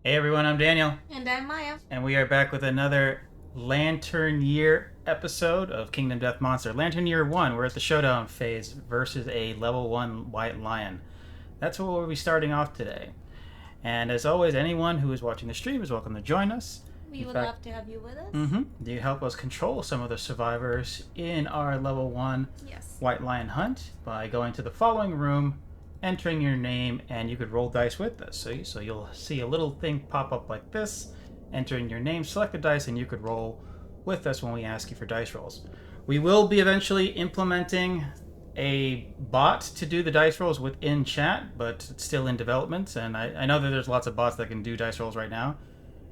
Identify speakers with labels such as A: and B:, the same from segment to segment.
A: Hey everyone, I'm Daniel,
B: And I'm Maya.
A: and we are back with another Lantern Year episode of Kingdom Death Monster. Lantern Year 1, we're at the Showdown phase versus a level 1 White Lion. That's what we'll be starting off today. And as always, anyone who is watching the stream is welcome to join us.
B: We
A: In
B: would
A: fact,
B: love to have you with us.
A: you help us control some of the survivors in our level 1
B: Yes.
A: White Lion hunt by going to the following room, entering your name, and you could roll dice with this. So you'll see a little thing pop up like this, entering your name, select a dice, and you could roll with us when we ask you for dice rolls. We will be eventually implementing a bot to do the dice rolls within chat, but it's still in development, and I know that there's lots of bots that can do dice rolls right now,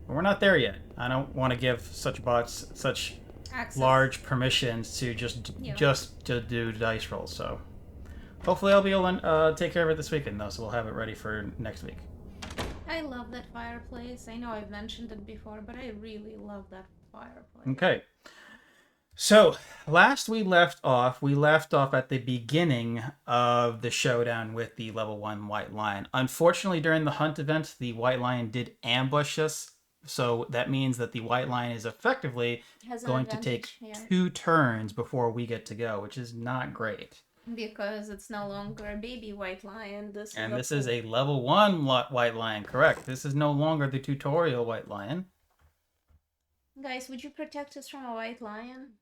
A: but we're not there yet. I don't want to give such bots such
B: Access.
A: large permissions to just to do dice rolls, so hopefully I'll be able to take care of it this weekend, though, so we'll have it ready for next week.
B: I love that fireplace. I know I've mentioned it before, but I really love that fireplace.
A: Okay. So, last we left off at the beginning of the showdown with the level 1 White Lion. Unfortunately, during the hunt event, the White Lion did ambush us, so that means that the White Lion is effectively going to take 2 turns before we get to go, which is not great.
B: Because it's no longer a baby white lion. This
A: is a level 1 White Lion, correct. This is no longer the tutorial White Lion.
B: Guys, would you protect us from a white lion?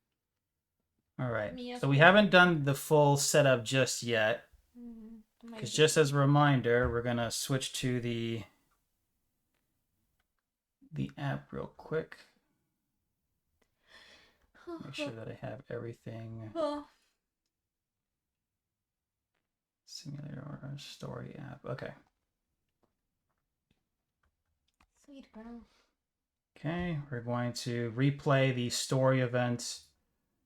A: Alright, so we haven't done the full setup just yet. Because just as a reminder, we're going to switch to the app real quick. Make sure that I have everything. Simulator or story app. Okay.
B: Sweet girl.
A: Okay, we're going to replay the story event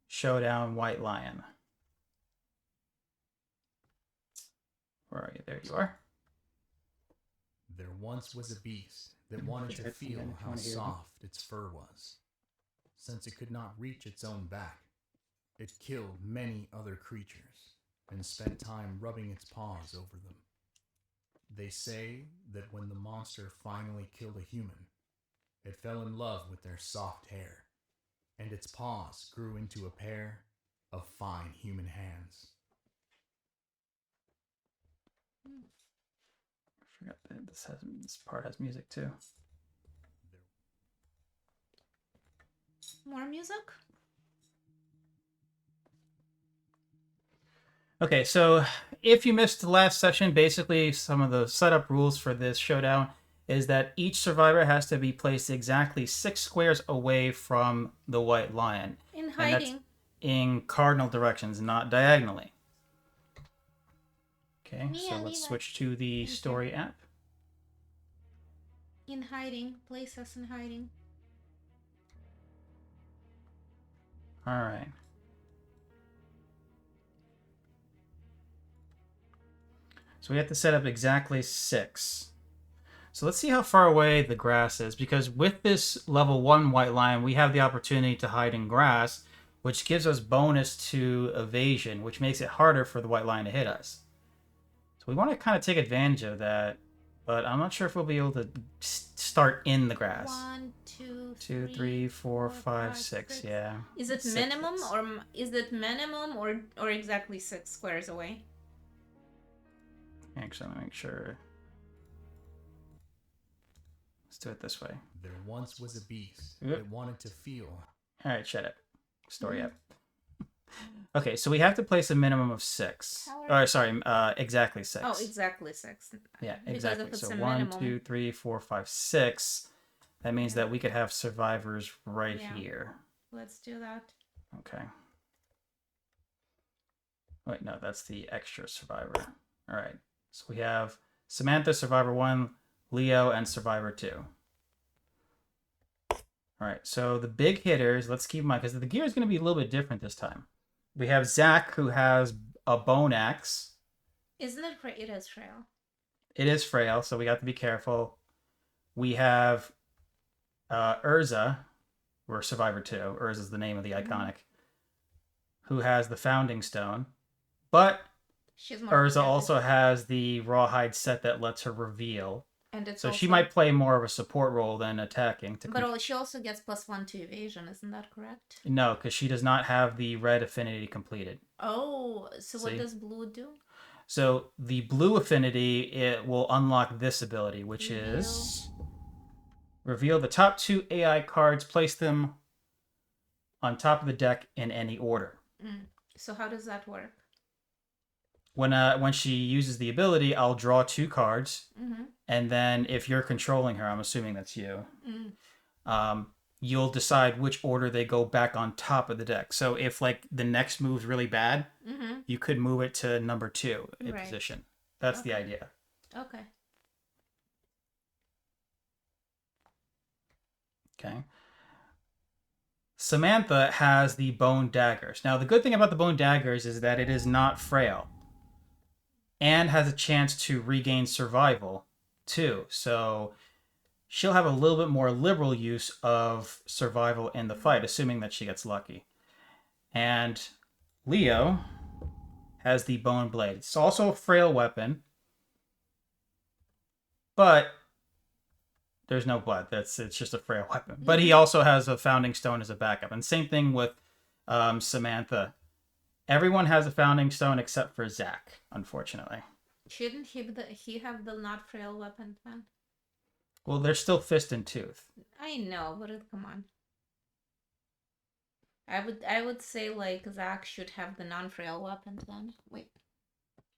A: Showdown White Lion. Where are you? There you are.
C: There once was a beast that wanted to feel how soft its fur was. Since it could not reach its own back, it killed many other creatures and spent time rubbing its paws over them. They say that when the monster finally killed a human, it fell in love with their soft hair, and its paws grew into a pair of fine human hands.
A: I forgot that this part has music too.
B: More music?
A: Okay, so if you missed the last session, basically some of the setup rules for this showdown is that each survivor has to be placed exactly 6 squares away from the White Lion.
B: In hiding.
A: In cardinal directions, not diagonally. Okay, so let's switch to the story app.
B: In hiding. Place us in hiding.
A: Alright. So we have to set up exactly 6. So let's see how far away the grass is, because with this level 1 White Lion, we have the opportunity to hide in grass, which gives us bonus to evasion, which makes it harder for the White Lion to hit us. So we want to kind of take advantage of that, but I'm not sure if we'll be able to start in the grass.
B: 1,
A: 2, 3, 4, 5, 6. Yeah.
B: Is it minimum or exactly 6 squares away?
A: Actually, let me make sure. Let's do it this way.
C: There once was a beast that wanted to feel.
A: All right, shut up. Story up. Okay, so we have to place a minimum of 6. Or sorry, exactly 6.
B: Oh, exactly 6.
A: Yeah, exactly. So 1, 2, 3, 4, 5, 6. That means that we could have survivors right here.
B: Let's do that.
A: Okay. Wait, no, that's the extra survivor. All right. So we have Samantha, Survivor 1, Leo, and Survivor 2. All right, so the big hitters, let's keep in mind, because the gear is going to be a little bit different this time. We have Zach, who has a bone axe.
B: Isn't it frail? It is frail.
A: It is frail, so we have to be careful. We have Urza, or Survivor 2. Urza is the name of the iconic, who has the Founding Stone. But Urza also has the Rawhide set that lets her reveal.
B: And it's
A: So
B: also...
A: she might play more of a support role than attacking.
B: But she also gets +1 to evasion, isn't that correct?
A: No, because she does not have the red affinity completed.
B: Oh, so what
A: See?
B: does blue do?
A: So the blue affinity, it will unlock this ability, which is reveal the top 2 AI cards, place them on top of the deck in any order.
B: So how does that work?
A: When she uses the ability, I'll draw 2 cards, and then if you're controlling her, I'm assuming that's you, you'll decide which order they go back on top of the deck. So if like the next move's really bad, you could move it to number 2 in position. That's the idea.
B: Okay.
A: Okay. Samantha has the bone daggers. Now, the good thing about the bone daggers is that it is not frail and has a chance to regain survival too. So she'll have a little bit more liberal use of survival in the fight, assuming that she gets lucky. And Leo has the bone blade. It's also a frail weapon, but there's no blood. It's just a frail weapon. But he also has a founding stone as a backup. And same thing with Samantha. Everyone has a founding stone except for Zach, unfortunately.
B: Shouldn't he have the not frail weapon then?
A: Well, they're still fist and tooth.
B: I know, but come on. I would say like Zach should have the non-frail weapon then. Wait.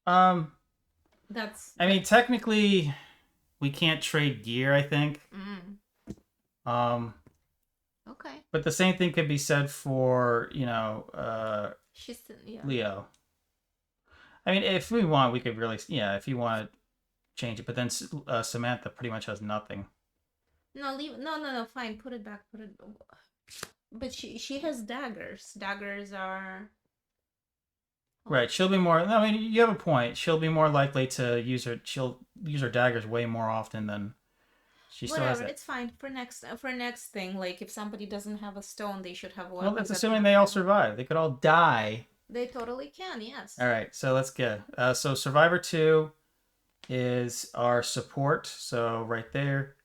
B: That's.
A: I mean, technically, we can't trade gear, I think.
B: Okay.
A: But the same thing could be said for, Leo. I mean, if we want, we could really, if you want to change it. But then Samantha pretty much has nothing.
B: No, leave. No. Fine, put it back. But she has daggers. Daggers are.
A: Right, she'll be more. I mean, you have a point. She'll be more likely to use her. She'll use her daggers way more often than she still has.
B: Whatever, it's fine for next thing. Like if somebody doesn't have a stone, they should have a weapon.
A: Well, that's assuming they all survive. They could all die.
B: They totally can. Yes.
A: All right, so let's get. So Survivor 2 is our support. So right there,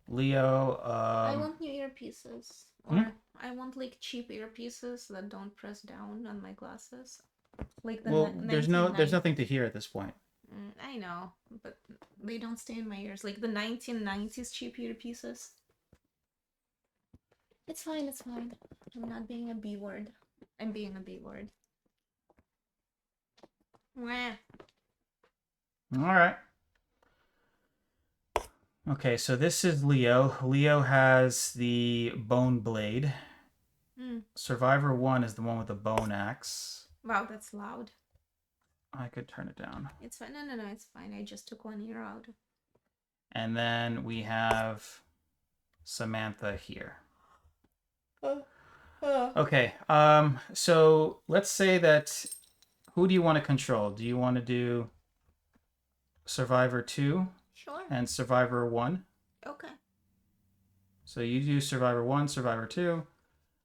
A: Leo.
B: I want new earpieces. Or I want like cheap earpieces that don't press down on my glasses. Like the
A: there's nothing to hear at this point.
B: I know, but they don't stay in my ears. Like the 1990s cheap earpieces. It's fine. I'm not being a B word. I'm being a B word. Wah.
A: All right. Okay, so this is Leo. Leo has the bone blade. Survivor 1 is the one with the bone axe.
B: Wow, that's loud.
A: I could turn it down.
B: It's fine. No, it's fine. I just took one ear out.
A: And then we have Samantha here. Okay, so let's say that... Who do you want to control? Do you want to do Survivor 2?
B: Sure.
A: And Survivor 1?
B: Okay.
A: So you do Survivor 1, Survivor 2.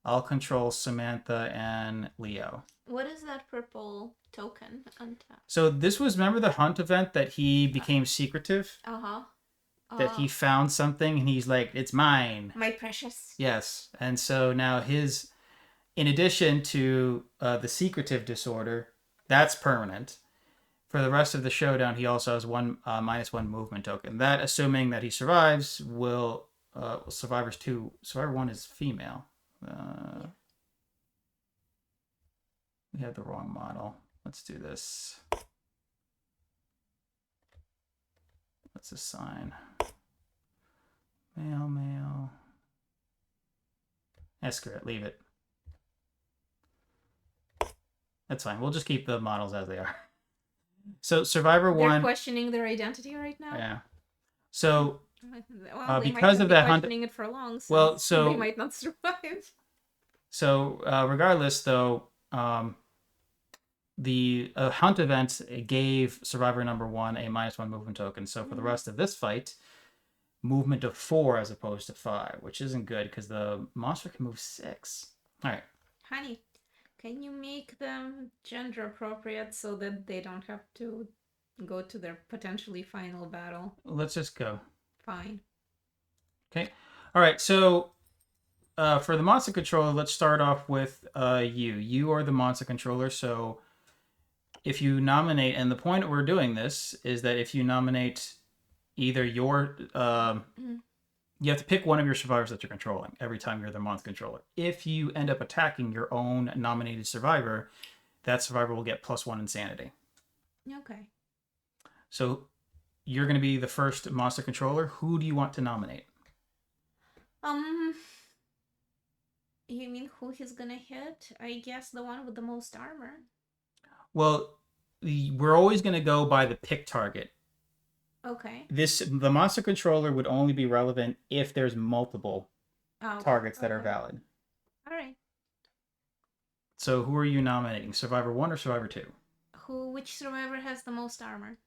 A: I'll control Samantha and Leo.
B: What is that purple token on top?
A: So this was, remember the hunt event that he became secretive? That he found something and he's like, it's mine.
B: My precious.
A: Yes. And so now in addition to the secretive disorder, that's permanent. For the rest of the showdown, he also has -1 movement token. That, assuming that he survives, will Survivor 1 is female. We have the wrong model. Let's do this. Let's assign male. Screw it. Leave it. That's fine. We'll just keep the models as they are. So Survivor 1.
B: They're questioning their identity right now.
A: Yeah. So
B: well,
A: because of that hunt,
B: questioning it for long. So
A: so
B: they might not survive.
A: So regardless, though, the hunt event gave Survivor number 1 a -1 movement token. So for the rest of this fight, movement of 4 as opposed to 5, which isn't good because the monster can move 6. All right.
B: Honey, can you make them gender appropriate so that they don't have to go to their potentially final battle.
A: Let's just go.
B: Fine.
A: Okay. All right. So for the monster controller, let's start off with you. You are the monster controller. So if you nominate, and the point we're doing this is that if you nominate either your, you have to pick one of your survivors that you're controlling every time you're the monster controller. If you end up attacking your own nominated survivor, that survivor will get +1 insanity.
B: Okay.
A: So you're going to be the first monster controller. Who do you want to nominate?
B: You mean who he's gonna hit? I guess the one with the most armor.
A: Well, we're always going to go by the pick target.
B: Okay.
A: The monster controller would only be relevant if there's multiple targets that are valid.
B: All right.
A: So who are you nominating? Survivor 1 or Survivor 2?
B: Which survivor has the most armor?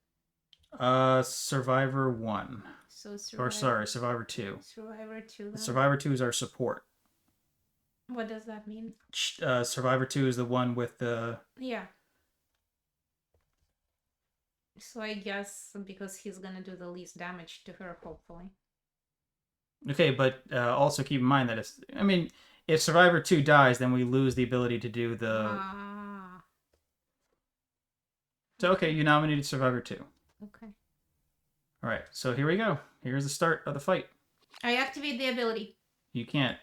A: Survivor 1.
B: So
A: Survivor 2.
B: Survivor 2. Then.
A: Survivor 2 is our support.
B: What does that mean?
A: Survivor 2 is the one with the...
B: Yeah. So I guess because he's gonna do the least damage to her, hopefully.
A: Okay, but also keep in mind that if Survivor 2 dies, then we lose the ability to do the... So, okay, you nominated Survivor 2.
B: Okay.
A: All right, so here we go. Here's the start of the fight.
B: I activate the ability.
A: You can't.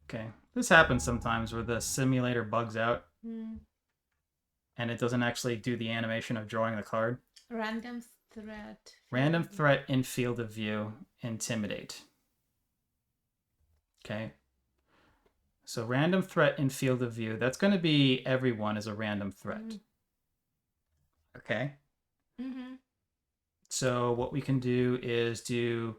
A: Okay, this happens sometimes where the simulator bugs out and it doesn't actually do the animation of drawing the card.
B: Random threat.
A: Random threat in field of view. Intimidate. Okay. So random threat in field of view. That's going to be everyone as a random threat. Okay. So what we can do is do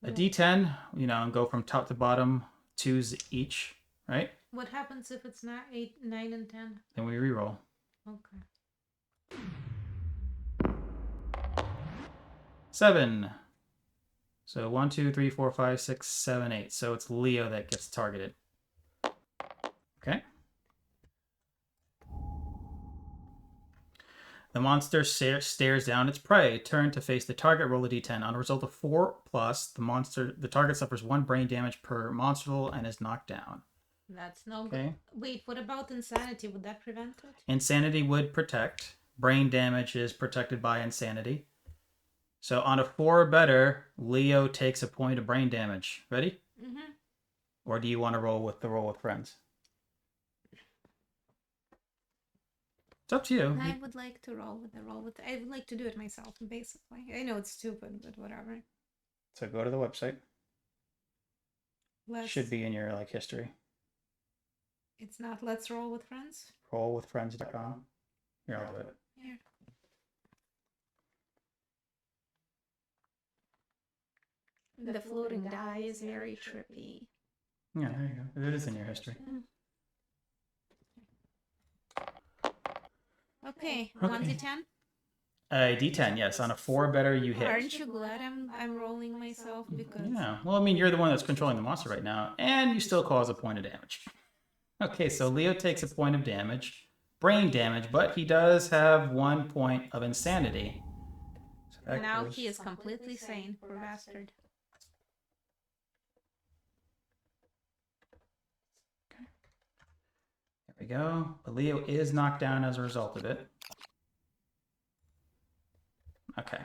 A: a D10, and go from top to bottom, 2s each, right?
B: What happens if it's not 8, 9, and 10?
A: Then we reroll.
B: Okay.
A: 7. So 1, 2, 3, 4, 5, 6, 7, 8. So it's Leo that gets targeted. Okay. The monster stares down its prey. Turn to face the target. Roll a d10. On a result of 4+, the target suffers 1 brain damage per monster roll and is knocked down.
B: That's no
A: good.
B: Wait, what about insanity? Would that prevent it?
A: Insanity would protect. Brain damage is protected by insanity. So on a 4 or better, Leo takes a point of brain damage. Ready? Or do you want to roll with friends? It's up to you.
B: I would like to roll with. I would like to do it myself, basically. I know it's stupid, but whatever.
A: So go to the website. Should be in your history.
B: It's not Let's Roll with Friends?
A: Rollwithfriends.com. Here, I'll do it.
B: Here. The floating die is very trippy.
A: Yeah, there you go. It is in your history.
B: Okay, 1d10?
A: A D10, yes. On a 4 or better, you hit.
B: Aren't you glad I'm rolling myself? Because
A: Yeah. Well, you're the one that's controlling the monster right now, and you still cause a point of damage. Okay, so Leo takes a point of damage, brain damage, but he does have 1 point of insanity. So
B: now he is completely sane, poor bastard.
A: There we go. But Leo is knocked down as a result of it. Okay.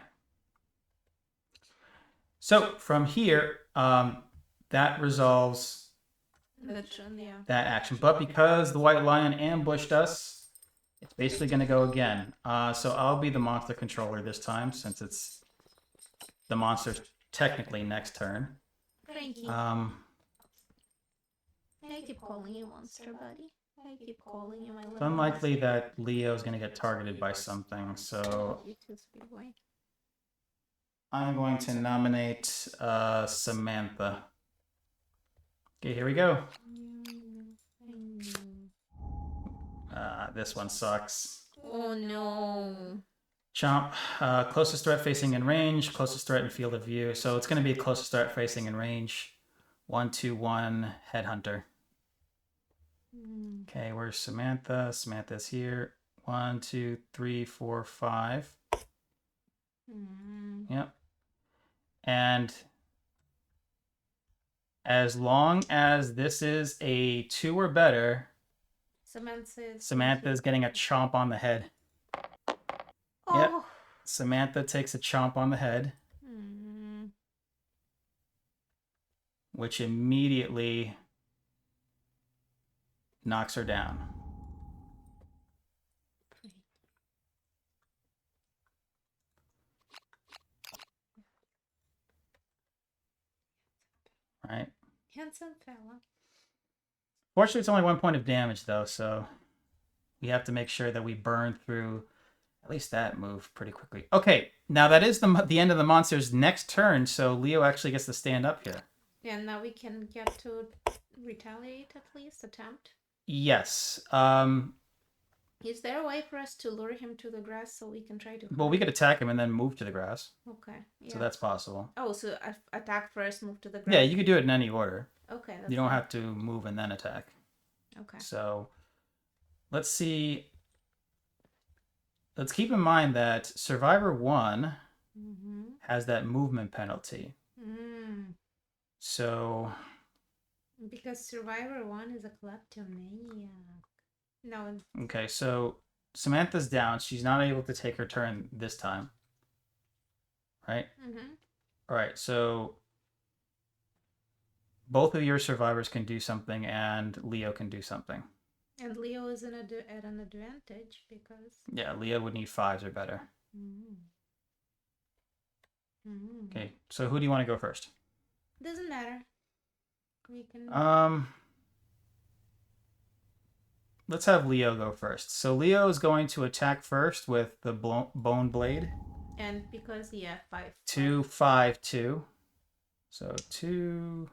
A: So from here, that resolves that action. But because the White Lion ambushed us, it's basically going to go again. So I'll be the monster controller this time, since it's the monster's technically next turn.
B: Frankie. I keep calling you monster, buddy. I keep calling you my little
A: It's unlikely that Leo's going to get targeted by something, so
B: You too, sweet boy.
A: I'm going to nominate Samantha. Okay, here we go. This one sucks.
B: Oh no.
A: Chomp. Closest threat facing in range, closest threat in field of view. So it's going to be closest threat facing in range. 1, 2, 1, Headhunter. Okay, where's Samantha? Samantha's here. 1, 2, 3, 4, 5.
B: Mm.
A: Yep. And as long as this is a 2 or better, Samantha's getting a chomp on the head.
B: Oh.
A: Yep. Samantha takes a chomp on the head, which immediately knocks her down. Right.
B: Handsome fella.
A: Fortunately, it's only 1 point of damage, though, so we have to make sure that we burn through at least that move pretty quickly. Okay, now that is the end of the monster's next turn, so Leo actually gets to stand up here.
B: Yeah, now we can get to retaliate at least, attempt.
A: Yes.
B: Is there a way for us to lure him to the grass so we can try to...
A: Well, we could attack him and then move to the grass.
B: Okay, yeah.
A: So that's possible.
B: Oh, so attack first, move to the grass?
A: Yeah, you could do it in any order.
B: Okay, that's
A: You don't
B: fine.
A: have to move and then attack.
B: Okay.
A: So, let's see. Let's keep in mind that Survivor 1 has that movement penalty. So...
B: Because Survivor 1 is a kleptomaniac. No.
A: Okay, so Samantha's down. She's not able to take her turn this time. Right? All right, so both of your survivors can do something and Leo can do something.
B: And Leo is at an advantage because...
A: Yeah, Leo would need 5s or better. Okay, so who do you want to go first?
B: Doesn't matter. We can...
A: Let's have Leo go first. So Leo is going to attack first with the bone blade.
B: And because, yeah, 5.
A: 2, 5, 2. So 2.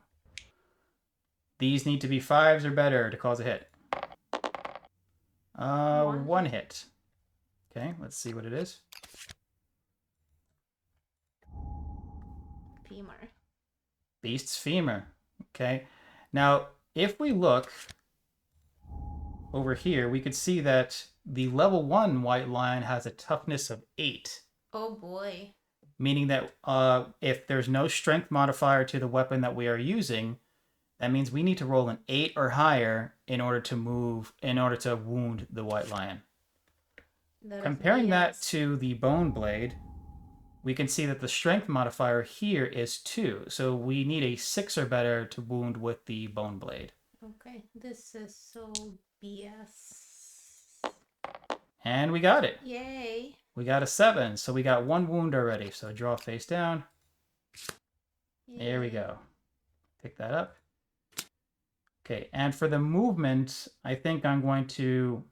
A: These need to be 5s or better to cause a hit. 1 hit. Okay, let's see what it is.
B: Femur.
A: Beast's femur. Okay. Now, if we look over here, we could see that the level 1 white lion has a toughness of 8.
B: Oh boy.
A: Meaning that if there's no strength modifier to the weapon that we are using, that means we need to roll an 8 or higher in order to wound the white lion. Comparing that to the bone blade, we can see that the strength modifier here is 2. So we need a 6 or better to wound with the bone blade.
B: Okay, this is so BS.
A: And we got it.
B: Yay.
A: We got a 7, so we got 1 wound already. So draw face down. Yay. There we go. Pick that up. Okay, and for the movement, I think I'm going to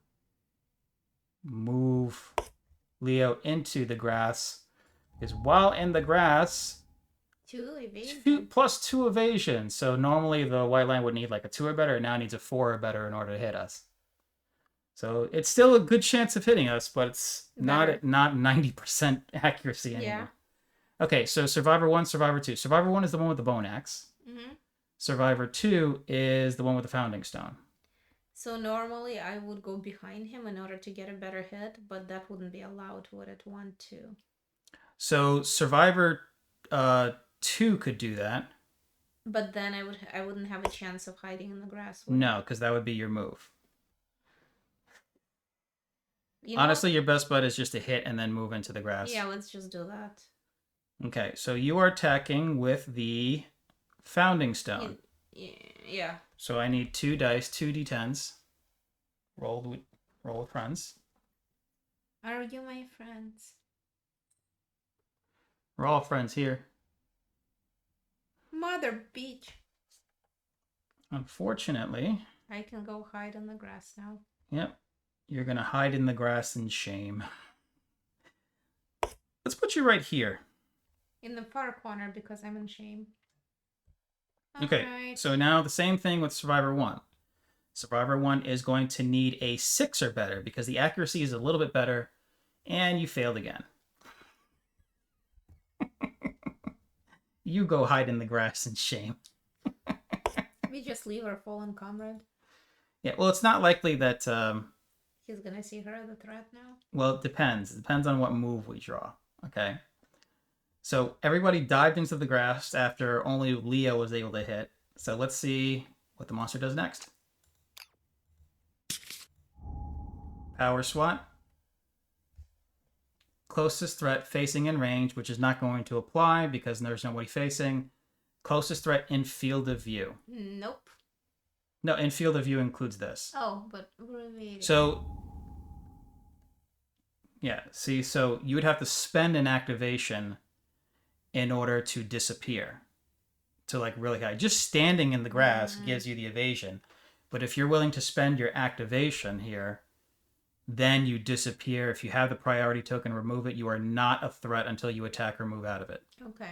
A: move Leo into the grass. Because while in the grass,
B: 2 evasion.
A: 2 evasion. So normally the white lion would need like a 2 or better. It now needs a 4 or better in order to hit us. So it's still a good chance of hitting us, but it's not 90% accuracy anymore. Yeah. Okay, so Survivor 1, Survivor 2. Survivor 1 is the one with the bone axe. Survivor 2 is the one with the founding stone.
B: So normally I would go behind him in order to get a better hit, but that wouldn't be allowed, would it? 1, 2.
A: So Survivor 2 could do that.
B: But then I wouldn't have a chance of hiding in the grass.
A: No, because that would be your move. Honestly, your best bet is just to hit and then move into the grass.
B: Yeah, let's just do that.
A: Okay, so you are attacking with the founding stone.
B: Yeah.
A: So I need 2 dice, 2 d10s. Roll with friends.
B: Are you my friends?
A: We're all friends here.
B: Mother beach.
A: Unfortunately.
B: I can go hide in the grass now.
A: Yep. You're going to hide in the grass in shame. Let's put you right here.
B: In the far corner because I'm in shame.
A: Okay, right. So now the same thing with Survivor 1. Survivor 1 is going to need a 6 or better because the accuracy is a little bit better, and you failed again. You go hide in the grass in shame.
B: We just leave our fallen comrade.
A: Yeah, well, it's not likely that
B: He's gonna see her as a threat now.
A: Well, it depends. It depends on what move we draw. Okay. So everybody dived into the grass after only Leo was able to hit. So let's see what the monster does next. Power SWAT. Closest threat facing in range, which is not going to apply because there's nobody facing. Closest threat in field of view.
B: Nope.
A: No, in field of view includes this.
B: Oh, but really.
A: So, yeah, see, so you would have to spend an activation in order to disappear. To like really high. Just standing in the grass gives you the evasion. But if you're willing to spend your activation here, then you disappear. If you have the priority token, remove it. You are not a threat until you attack or move out of it.
B: Okay.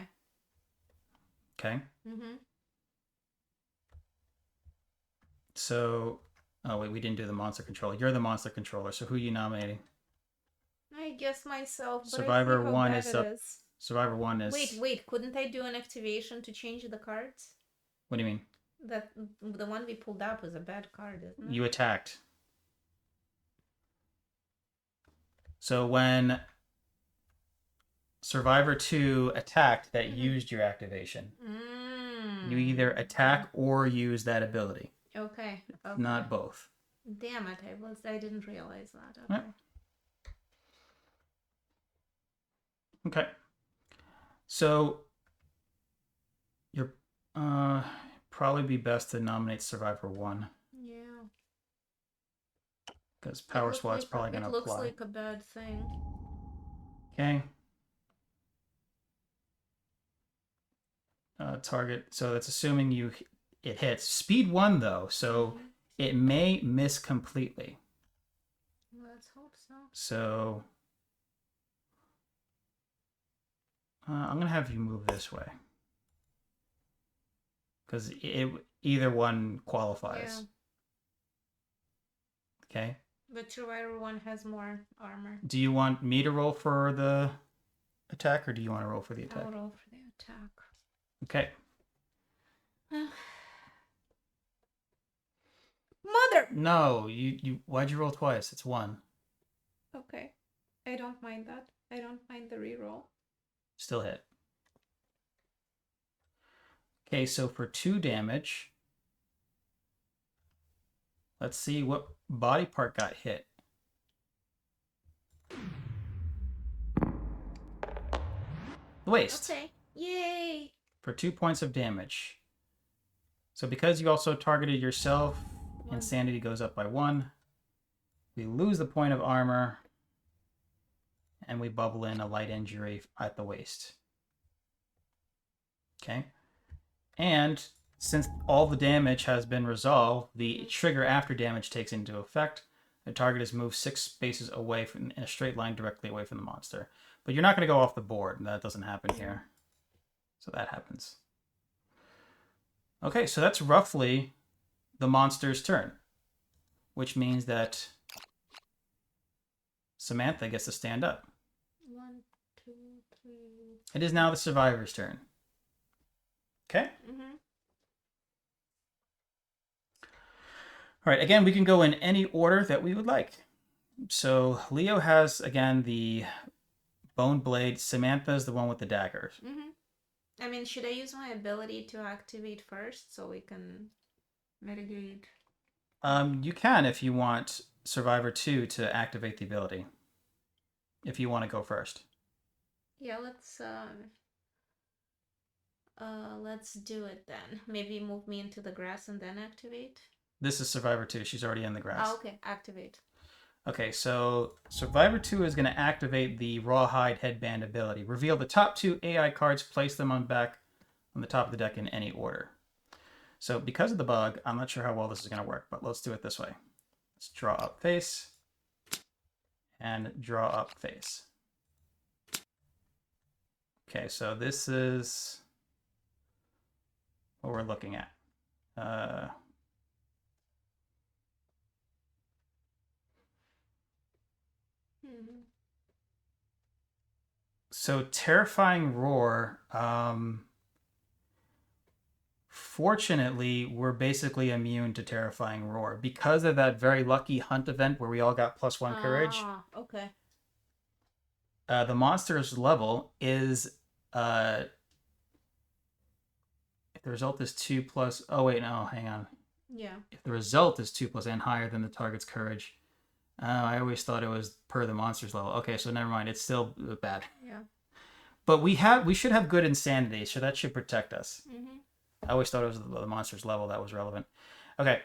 A: Okay?
B: Mm-hmm.
A: So, oh wait, we didn't do the monster controller. You're the monster controller, so who are you nominating?
B: I guess myself, but
A: Survivor
B: I see how
A: 1
B: bad
A: is
B: it
A: up.
B: is.
A: Survivor 1 is...
B: Wait, couldn't I do an activation to change the cards?
A: What do you mean?
B: That the one we pulled up was a bad card, isn't it?
A: You attacked. So when Survivor 2 attacked, that used your activation. You either attack or use that ability.
B: Okay.
A: Not both.
B: Damn it! I didn't realize that. Okay.
A: Yep. Okay. So you're probably be best to nominate Survivor 1.
B: Yeah.
A: Because Power SWAT's probably going to apply.
B: It looks like a bad thing.
A: Okay. Target. So that's assuming it hits. Speed 1 though, so it may miss completely.
B: Let's hope so.
A: So I'm gonna have you move this way because either one qualifies. Yeah. Okay.
B: But Survivor 1 has more armor.
A: Do you want me to roll for the attack, or do you want to roll for the attack?
B: I'll roll for the attack.
A: Okay.
B: Mother!
A: No, you. Why'd you roll twice? It's 1.
B: Okay. I don't mind that. I don't mind the reroll.
A: Still hit. Okay, so for 2 damage, let's see what body part got hit. The waist.
B: Okay. Yay!
A: For 2 points of damage. So because you also targeted yourself, insanity goes up by 1. We lose the point of armor. And we bubble in a light injury at the waist. Okay. And since all the damage has been resolved, the trigger after damage takes into effect. The target is moved 6 spaces away in a straight line directly away from the monster. But you're not going to go off the board. That doesn't happen here. So that happens. Okay, so that's roughly the monster's turn. Which means that Samantha gets to stand up.
B: 1, 2, 3.
A: It is now the survivor's turn. Okay? All right, again, we can go in any order that we would like. So Leo has, again, the bone blade. Samantha's the one with the daggers.
B: I mean, should I use my ability to activate first so we can mitigate?
A: You can if you want Survivor 2 to activate the ability. If you want to go first.
B: Yeah, let's do it then. Maybe move me into the grass and then activate.
A: This is Survivor 2. She's already in the grass.
B: Oh, okay. Activate.
A: Okay, so Survivor 2 is going to activate the Rawhide Headband ability. Reveal the top 2 AI cards, place them on the top of the deck in any order. So because of the bug, I'm not sure how well this is going to work, but let's do it this way. Let's draw up face and draw up face. Okay, so this is what we're looking at. So Terrifying Roar, Fortunately, we're basically immune to Terrifying Roar. Because of that very lucky hunt event where we all got +1 courage,
B: Okay.
A: the monster's level is... if the result is 2 plus... Oh, wait, no, hang on.
B: Yeah.
A: If the result is 2 plus and higher than the target's courage... I always thought it was per the monster's level. Okay, so never mind. It's still bad.
B: Yeah.
A: But we should have good insanity, so that should protect us.
B: Mm-hmm.
A: I always thought it was the monster's level that was relevant. Okay.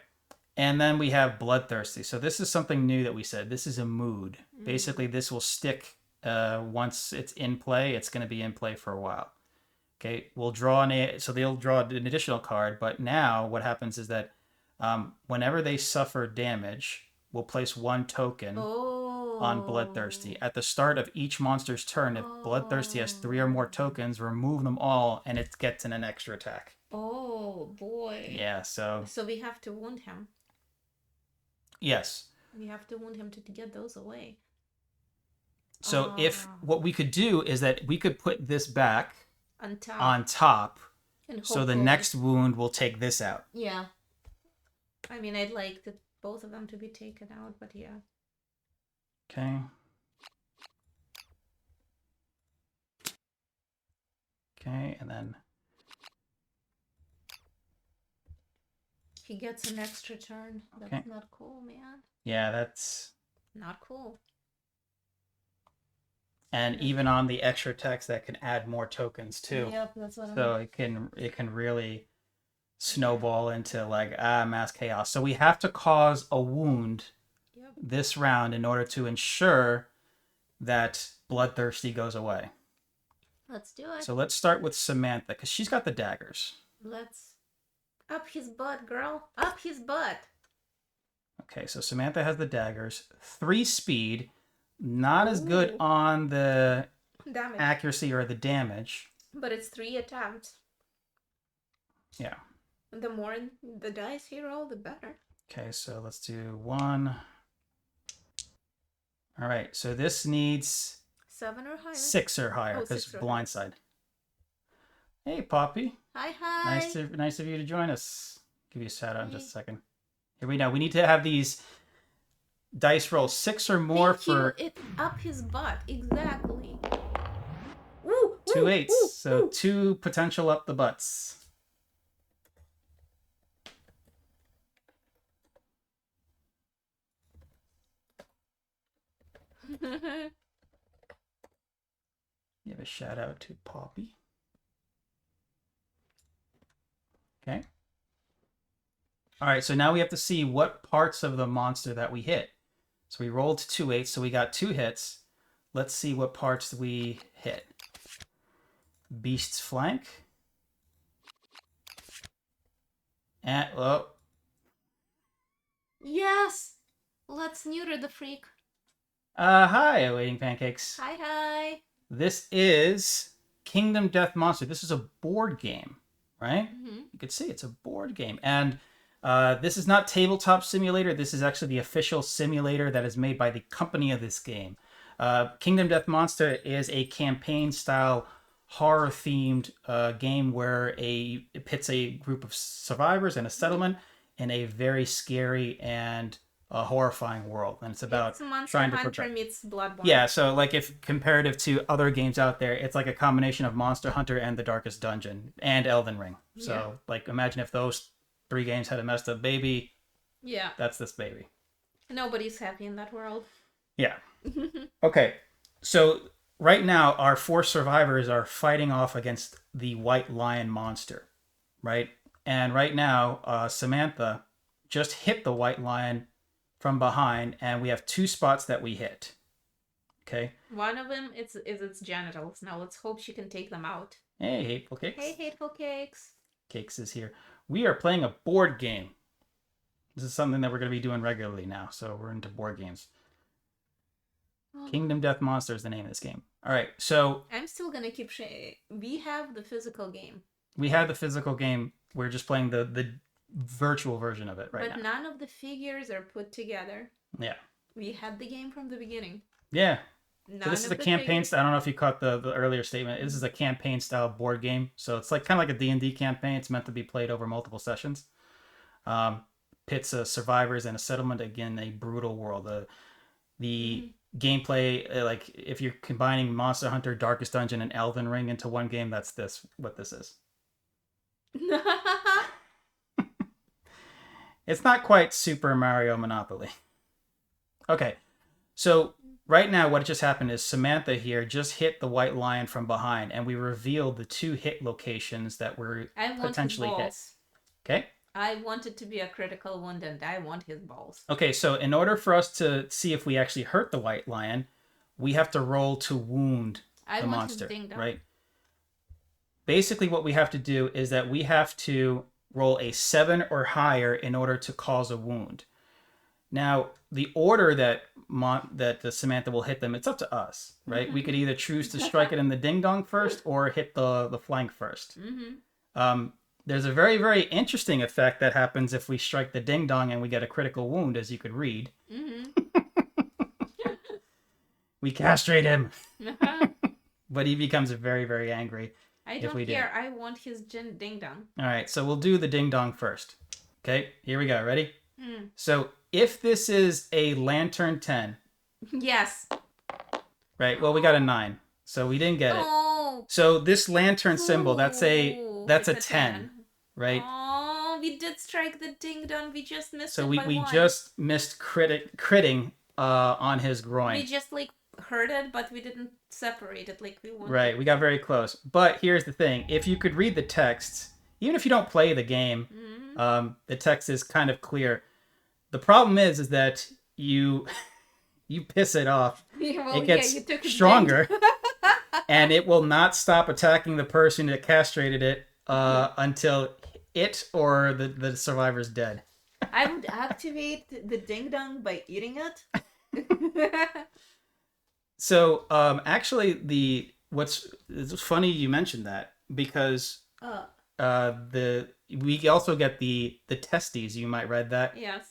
A: And then we have Bloodthirsty. So this is something new that we said. This is a mood.
B: Mm-hmm.
A: Basically, this will stick once it's in play. It's going to be in play for a while. Okay. We'll draw so they'll draw an additional card. But now what happens is that whenever they suffer damage, we'll place 1 token on Bloodthirsty. At the start of each monster's turn, if Bloodthirsty has 3 or more tokens, remove them all, and it gets in an extra attack.
B: Oh, boy.
A: Yeah, so...
B: So we have to wound him.
A: Yes.
B: We have to wound him to get those away.
A: So if... What we could do is that we could put this back on top so the next wound will take this out.
B: Yeah. I mean, I'd like both of them to be taken out, but yeah.
A: Okay. Okay, and then...
B: He gets an extra turn. That's
A: Okay.
B: not cool, man.
A: Yeah, that's...
B: Not cool.
A: And even on the extra text, that can add more tokens too.
B: Yep, that's what
A: So it can really snowball into like mass chaos. So we have to cause a wound this round in order to ensure that Bloodthirsty goes away.
B: Let's do it.
A: So let's start with Samantha because she's got the daggers.
B: Let's up his butt, girl. Up his butt.
A: Okay, so Samantha has the daggers. 3 speed. Not as good on the
B: damage.
A: Accuracy or the damage.
B: But it's 3 attempts.
A: Yeah.
B: The more the dice he roll, the better.
A: Okay, so let's do 1. All right, so this needs
B: 7 or higher.
A: 6 or higher because blindside. Hey, Poppy.
B: Hi.
A: Nice of you to join us. Give you a shout out in just a second. Here we go. We need to have these dice roll 6 or more for
B: it up his butt. Exactly. Woo,
A: 2 8s. So 2 potential up the butts. Give a shout out to Poppy. Okay. All right, so now we have to see what parts of the monster that we hit. So we rolled 2 8s, so we got 2 hits. Let's see what parts we hit. Beast's flank. And, well.
B: Yes! Let's neuter the freak.
A: Hi, Awaiting Pancakes.
B: Hi.
A: This is Kingdom Death Monster. This is a board game, right?
B: Mm-hmm.
A: You can see it's a board game. And this is not Tabletop Simulator. This is actually the official simulator that is made by the company of this game. Kingdom Death Monster is a campaign-style, horror-themed game where it pits a group of survivors and a settlement in a very scary and horrifying world. And it's about trying to protect.
B: Meets Bloodborne.
A: Yeah, so like if comparative to other games out there, it's like a combination of Monster Hunter and The Darkest Dungeon and Elden Ring. So like imagine if those 3 games had a messed up baby.
B: Yeah.
A: That's this baby.
B: Nobody's happy in that world.
A: Yeah. Okay. So right now our 4 survivors are fighting off against the white lion monster, right? And right now Samantha just hit the white lion from behind, and we have 2 spots that we hit. Okay.
B: One of them is its genitals. Now let's hope she can take them out.
A: Hey, Hateful Cakes.
B: Hey, Hateful Cakes.
A: Cakes is here. We are playing a board game. This is something that we're going to be doing regularly now, so we're into board games. Kingdom Death Monster is the name of this game. All right, so
B: I'm still going to keep saying we have the physical game.
A: We have the physical game. We're just playing the virtual version of it right now.
B: But none of the figures are put together.
A: Yeah.
B: We had the game from the beginning.
A: Yeah. So this is a campaign. I don't know if you caught the earlier statement. This is a campaign style board game. So it's like kind of like a D&D campaign. It's meant to be played over multiple sessions. Pits survivors and a settlement again a brutal world. The gameplay, like if you're combining Monster Hunter, Darkest Dungeon, and Elden Ring into one game, that's what this is. It's not quite Super Mario Monopoly. Okay, so right now what just happened is Samantha here just hit the white lion from behind, and we revealed the 2 hit locations that were potentially hit. Okay?
B: I want it to be a critical wound, and I want his balls.
A: Okay, so in order for us to see if we actually hurt the white lion, we have to roll to wound the monster, right? Basically, what we have to do is that we have to roll a 7 or higher in order to cause a wound. Now, the order that the Samantha will hit them, it's up to us, right? We could either choose to strike it in the ding-dong first or hit the flank first. There's a very, very interesting effect that happens if we strike the ding-dong and we get a critical wound, as you could read. We castrate him. But he becomes very, very angry.
B: I don't care. I want his ding-dong.
A: All right, so we'll do the ding-dong first. Okay, here we go. Ready? So if this is a lantern 10.
B: Yes.
A: Right, well, we got a 9. So we didn't get it. So this lantern symbol, that's a 10. Right?
B: Oh, we did strike the ding-dong. We just missed
A: so
B: it by
A: we
B: one.
A: just missed critting on his groin.
B: We just, like, hurt it, but we didn't separate it like we wanted.
A: Right, we got very close. But here's the thing. If you could read the text, even if you don't play the game, the text is kind of clear. The problem is that you piss it off. It gets stronger, and it will not stop attacking the person that castrated it until it or the survivor's dead.
B: I would activate the ding-dong by eating it.
A: So, actually, it's funny you mentioned that because we also get the testes. You might read that.
B: Yes.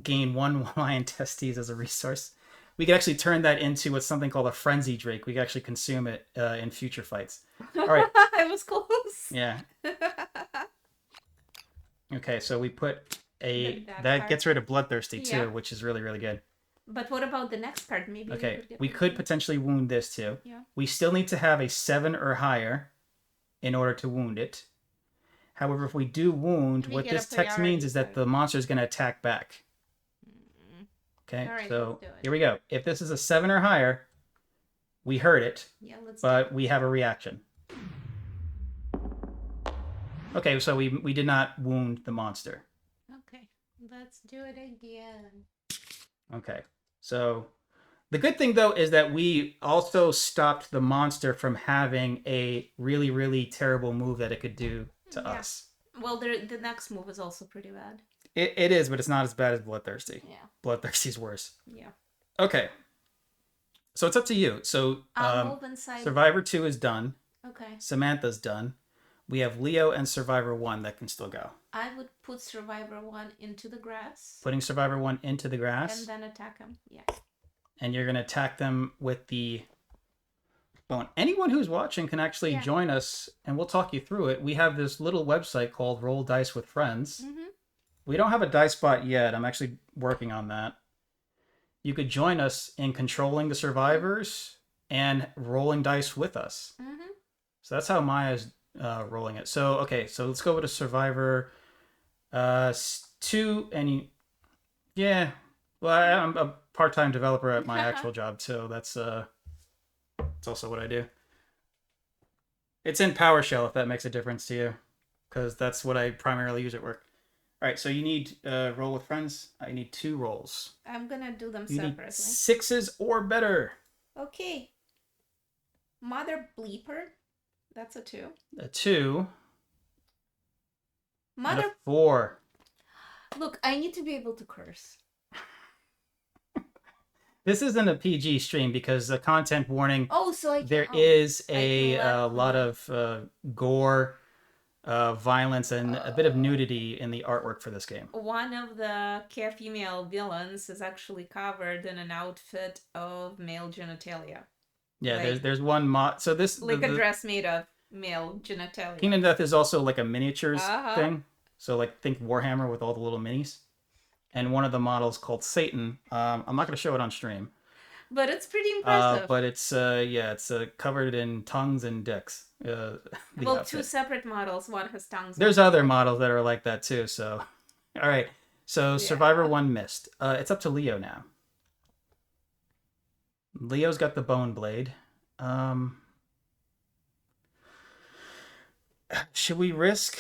A: Gain 1 lion testes as a resource. We can actually turn that into what's something called a frenzy drake. We can actually consume it in future fights. All right.
B: I was close.
A: Yeah. Okay, so we put that gets rid of bloodthirsty too, which is really, really good.
B: But what about the next card? Maybe.
A: Okay, we could potentially wound this too.
B: Yeah.
A: We still need to have a 7 or higher in order to wound it. However, if we do wound, what this text means is that the monster is going to attack back. Okay,
B: right,
A: so here we go. If this is a 7 or higher, we hurt it, but we have a reaction. Okay, so we did not wound the monster.
B: Okay, let's do it again.
A: Okay, so the good thing, though, is that we also stopped the monster from having a really, really terrible move that it could do to us.
B: Well, the next move is also pretty bad.
A: It is, but it's not as bad as Bloodthirsty.
B: Yeah.
A: Bloodthirsty's worse.
B: Yeah.
A: Okay. So it's up to you. So
B: I'll move inside.
A: Survivor 2 is done.
B: Okay.
A: Samantha's done. We have Leo and Survivor 1 that can still go.
B: I would put Survivor 1 into the grass.
A: Putting Survivor 1 into the grass.
B: And then attack him. Yeah.
A: And you're going to attack them with the bone. Anyone who's watching can actually join us, and we'll talk you through it. We have this little website called Roll Dice with Friends. Mm-hmm. We don't have a dice bot yet. I'm actually working on that. You could join us in controlling the survivors and rolling dice with us. Mm-hmm. So that's how Maya's rolling it. So, okay, so let's go with a Survivor 2. And yeah, well, I'm a part-time developer at my actual job, so that's also what I do. It's in PowerShell, if that makes a difference to you, because that's what I primarily use at work. All right, so you need roll with friends. I need 2 rolls.
B: I'm gonna do them
A: you
B: separately.
A: Need 6s or better.
B: Okay. Mother Bleeper. That's a 2.
A: A 2.
B: Mother
A: and a 4.
B: Look, I need to be able to curse.
A: This isn't a PG stream because the content warning.
B: Oh, so
A: there is a lot of gore, violence and a bit of nudity in the artwork for this game.
B: One of the female villains is actually covered in an outfit of male genitalia.
A: Yeah,
B: Like-
A: there's one mod. So this
B: Like a dress made of male genitalia.
A: Kingdom Death is also like a miniatures
B: Uh-huh.
A: thing. So like think Warhammer with all the little minis. And one of the models called Satan. I'm not going to show it on stream.
B: But it's pretty impressive.
A: But it's covered in tongues and dicks. The
B: well,
A: outfit.
B: 2 separate models. One has tongues.
A: There's other models that are like that too. So, all right. So
B: Yeah.
A: Survivor 1 missed. It's up to Leo now. Leo's got the bone blade. Should we risk?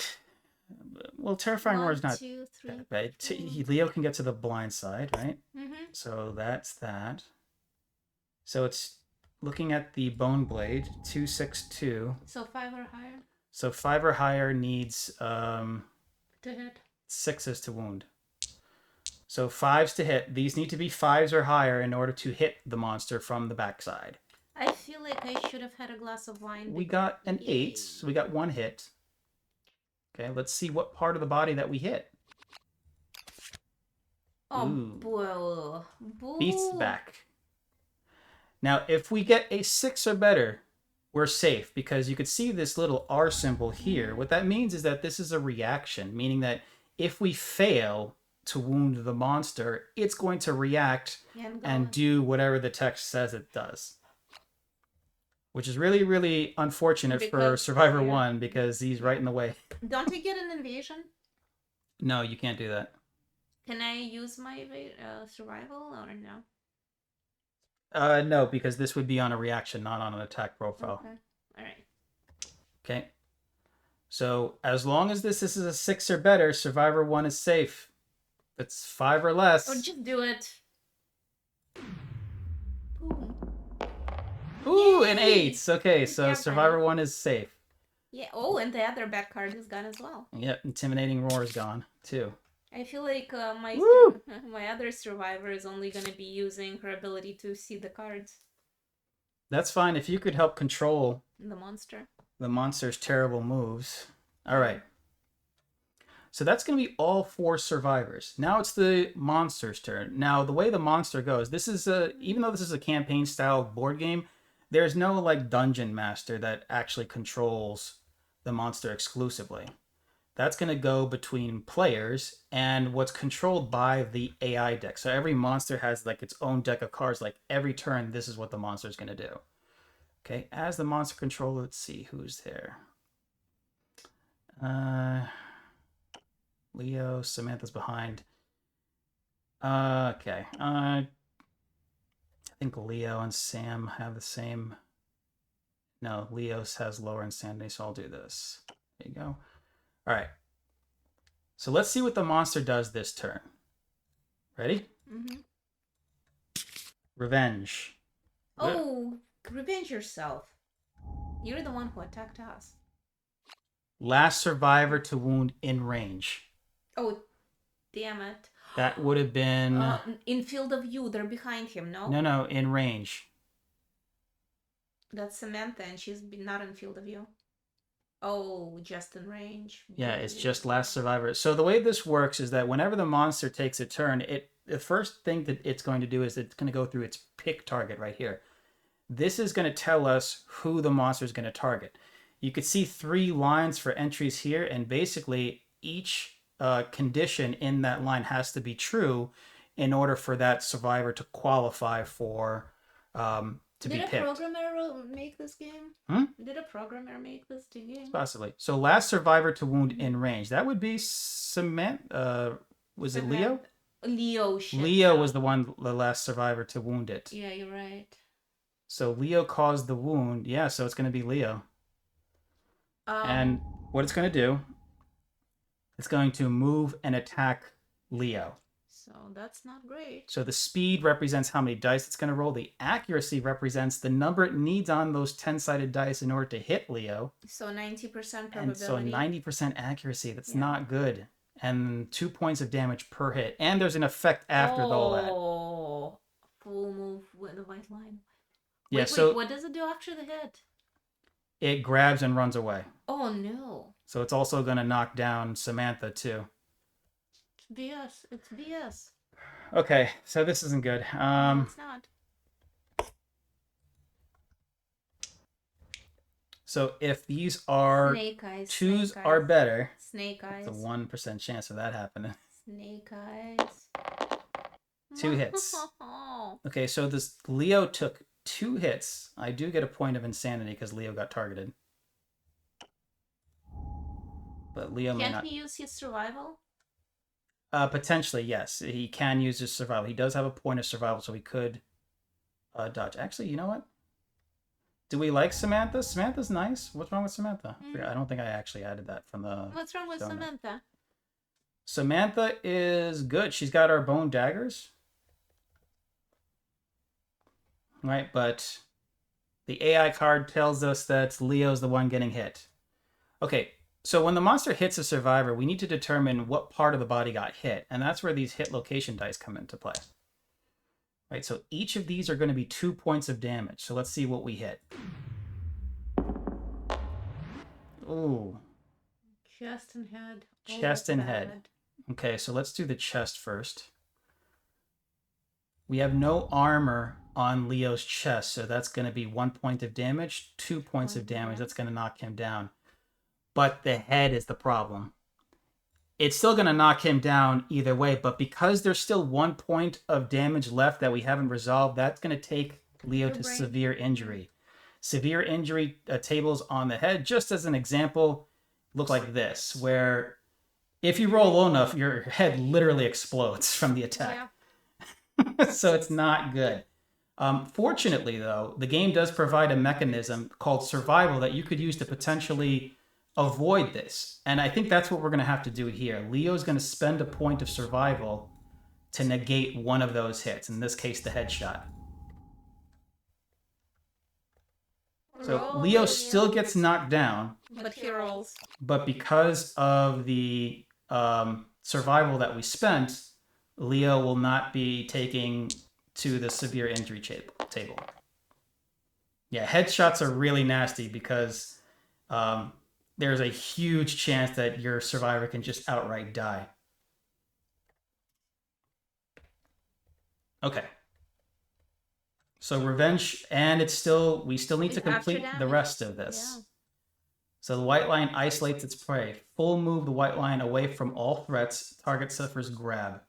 A: Well, terrifying roar is not
B: 2, 3.
A: that bad. Leo can get to the blind side, right?
B: Mm-hmm.
A: So that's that. So it's looking at the bone blade 262.
B: So 5 or higher
A: So 5 or higher needs
B: to hit.
A: 6s to wound. So 5s to hit. These need to be 5s or higher in order to hit the monster from the backside.
B: I feel like I should have had a glass of wine.
A: We got an 8, so we got 1 hit. Okay, let's see what part of the body that we hit.
B: Oh,
A: Ooh.
B: boo.
A: Beast's back. Now, if we get a 6 or better, we're safe because you could see this little R symbol here. What that means is that this is a reaction, meaning that if we fail to wound the monster, it's going to react and do whatever the text says it does. Which is really, really unfortunate for
B: Because-
A: Survivor
B: yeah.
A: 1 because he's right in the way.
B: Don't I get an invasion?
A: No, you can't do that.
B: Can I use my survival or no?
A: No, because this would be on a reaction, not on an attack profile.
B: Okay. All right.
A: Okay. So as long as this is a 6 or better, Survivor 1 is safe. If it's 5 or less.
B: Or just do it. Boom.
A: Ooh, an
B: Yay!
A: 8. Okay, so
B: Yeah,
A: Survivor 1 is safe.
B: Yeah. Oh, and the other bad card is gone as well.
A: Yep, Intimidating Roar is gone, too.
B: I feel like my
A: Woo!
B: my other survivor is only gonna be using her ability to see the cards.
A: That's fine if you could help control
B: The monster.
A: the monster's terrible moves. All right. So that's going to be all 4 survivors. Now it's the monster's turn. Now, the way the monster goes, this is even though this is a campaign style board game, there's no like dungeon master that actually controls the monster exclusively. That's going to go between players and what's controlled by the AI deck. So every monster has like its own deck of cards. Like every turn, this is what the monster is going to do. Okay, as the monster controller, let's see who's there. Leo, Samantha's behind. Okay. I think Leo and Sam have the same. No, Leo's has lower insanity, so I'll do this. There you go. All right. So let's see what the monster does this turn. Ready?
B: Mm-hmm.
A: Revenge.
B: Oh, revenge yourself. You're the one who attacked us.
A: Last survivor to wound in range.
B: Oh, damn it.
A: That would have been...
B: In field of view, they're behind him, no?
A: No, in range.
B: That's Samantha, and she's not in field of view. Oh, just in range.
A: Yeah, it's just last survivor. So the way this works is that whenever the monster takes a turn, the first thing that it's going to do is it's going to go through its pick target right here. This is going to tell us who the monster is going to target. You could see 3 lines for entries here, and basically each condition in that line has to be true in order for that survivor to qualify for to be picked.
B: Did a programmer make this game?
A: Hmm?
B: Did a programmer make this game?
A: Possibly. So last survivor to wound in range. That would be Samantha. Was it Leo?
B: Leo. Shit,
A: Leo
B: no.
A: was the last survivor to wound it.
B: Yeah, you're right.
A: So Leo caused the wound. Yeah, so it's going to be Leo. And what it's going to do, it's going to move and attack Leo.
B: So that's not great.
A: So the speed represents how many dice it's going to roll. The accuracy represents the number it needs on those 10-sided dice in order to hit Leo.
B: So 90% probability.
A: And so 90% accuracy. That's
B: Yeah.
A: not good. And 2 points of damage per hit. And there's an effect after all that.
B: Oh, full move with the white line.
A: Yeah,
B: Wait,
A: so
B: what does it do after the hit?
A: it grabs and runs away.
B: Oh no.
A: So it's also going to knock down Samantha, too.
B: It's BS. It's BS.
A: Okay, so this isn't good.
B: No, it's not.
A: So if these are
B: Snake eyes.
A: twos
B: Snake
A: are
B: eyes.
A: better,
B: Snake eyes.
A: it's a 1% chance of that happening.
B: Snake eyes.
A: 2 hits. Okay, so this Leo took 2 hits. I do get a point of insanity because Leo got targeted. But Leo may not.
B: Can't he use his survival?
A: Potentially, yes. He can use his survival. He does have a point of survival, so he could dodge. Actually, you know what? Do we like Samantha? Samantha's nice. What's wrong with Samantha? I don't think I actually added that from the...
B: What's wrong with Samantha?
A: Samantha is good. She's got our bone daggers. Right, but the AI card tells us that Leo's the one getting hit. Okay, so when the monster hits a survivor, we need to determine what part of the body got hit, and that's where these hit location dice come into play. Right, so each of these are going to be 2 points of damage. So let's see what we hit. Ooh.
B: Chest and head.
A: Chest and head. Okay, so let's do the chest first. We have no armor on Leo's chest, so that's going to be 1 point of damage, 2 points of damage. That's going to knock him down. But the head is the problem. It's still going to knock him down either way, but because there's still 1 point of damage left that we haven't resolved, that's going to take Leo to severe injury. Severe injury tables on the head, just as an example, look like this, where if you roll low enough, your head literally explodes from the attack.
B: Yeah.
A: So it's not good. Fortunately, though, the game does provide a mechanism called survival that you could use to potentially avoid this. And I think that's what we're going to have to do here. Leo's going to spend a point of survival to negate one of those hits, in this case, the headshot. So Leo still gets knocked down.
B: But he rolls.
A: But because of the survival that we spent, Leo will not be taking to the severe injury table. Yeah, headshots are really nasty because there's a huge chance that your survivor can just outright die. Okay. So revenge, and we still need to complete the rest of this. Yeah. So the white line isolates its prey. Full move the white line away from all threats. Target suffers grab.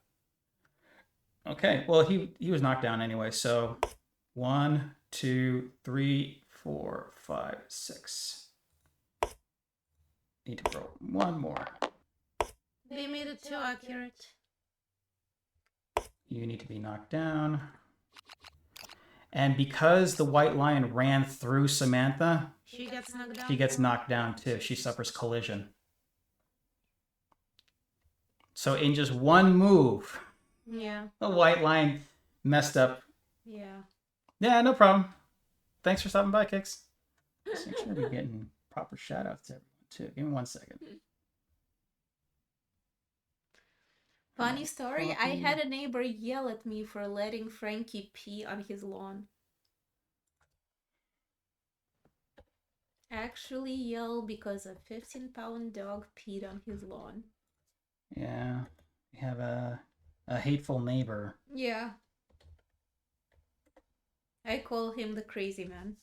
A: Okay, well, he was knocked down anyway, so 1, 2, 3, 4, 5, 6. Need to roll one more.
B: They made it too accurate.
A: You need to be knocked down. And because the white line ran through Samantha,
B: she gets knocked down.
A: She gets knocked down too. She suffers collision. So in just one move,
B: yeah,
A: the white line messed up.
B: Yeah.
A: Yeah, no problem. Thanks for stopping by, Kix. Just make sure we're getting proper shout outs to everyone too. Give me 1 second.
B: Funny story, I had a neighbor yell at me for letting Frankie pee on his lawn. Actually yell because a 15-pound dog peed on his lawn.
A: Yeah, we have a hateful neighbor.
B: Yeah. I call him the crazy man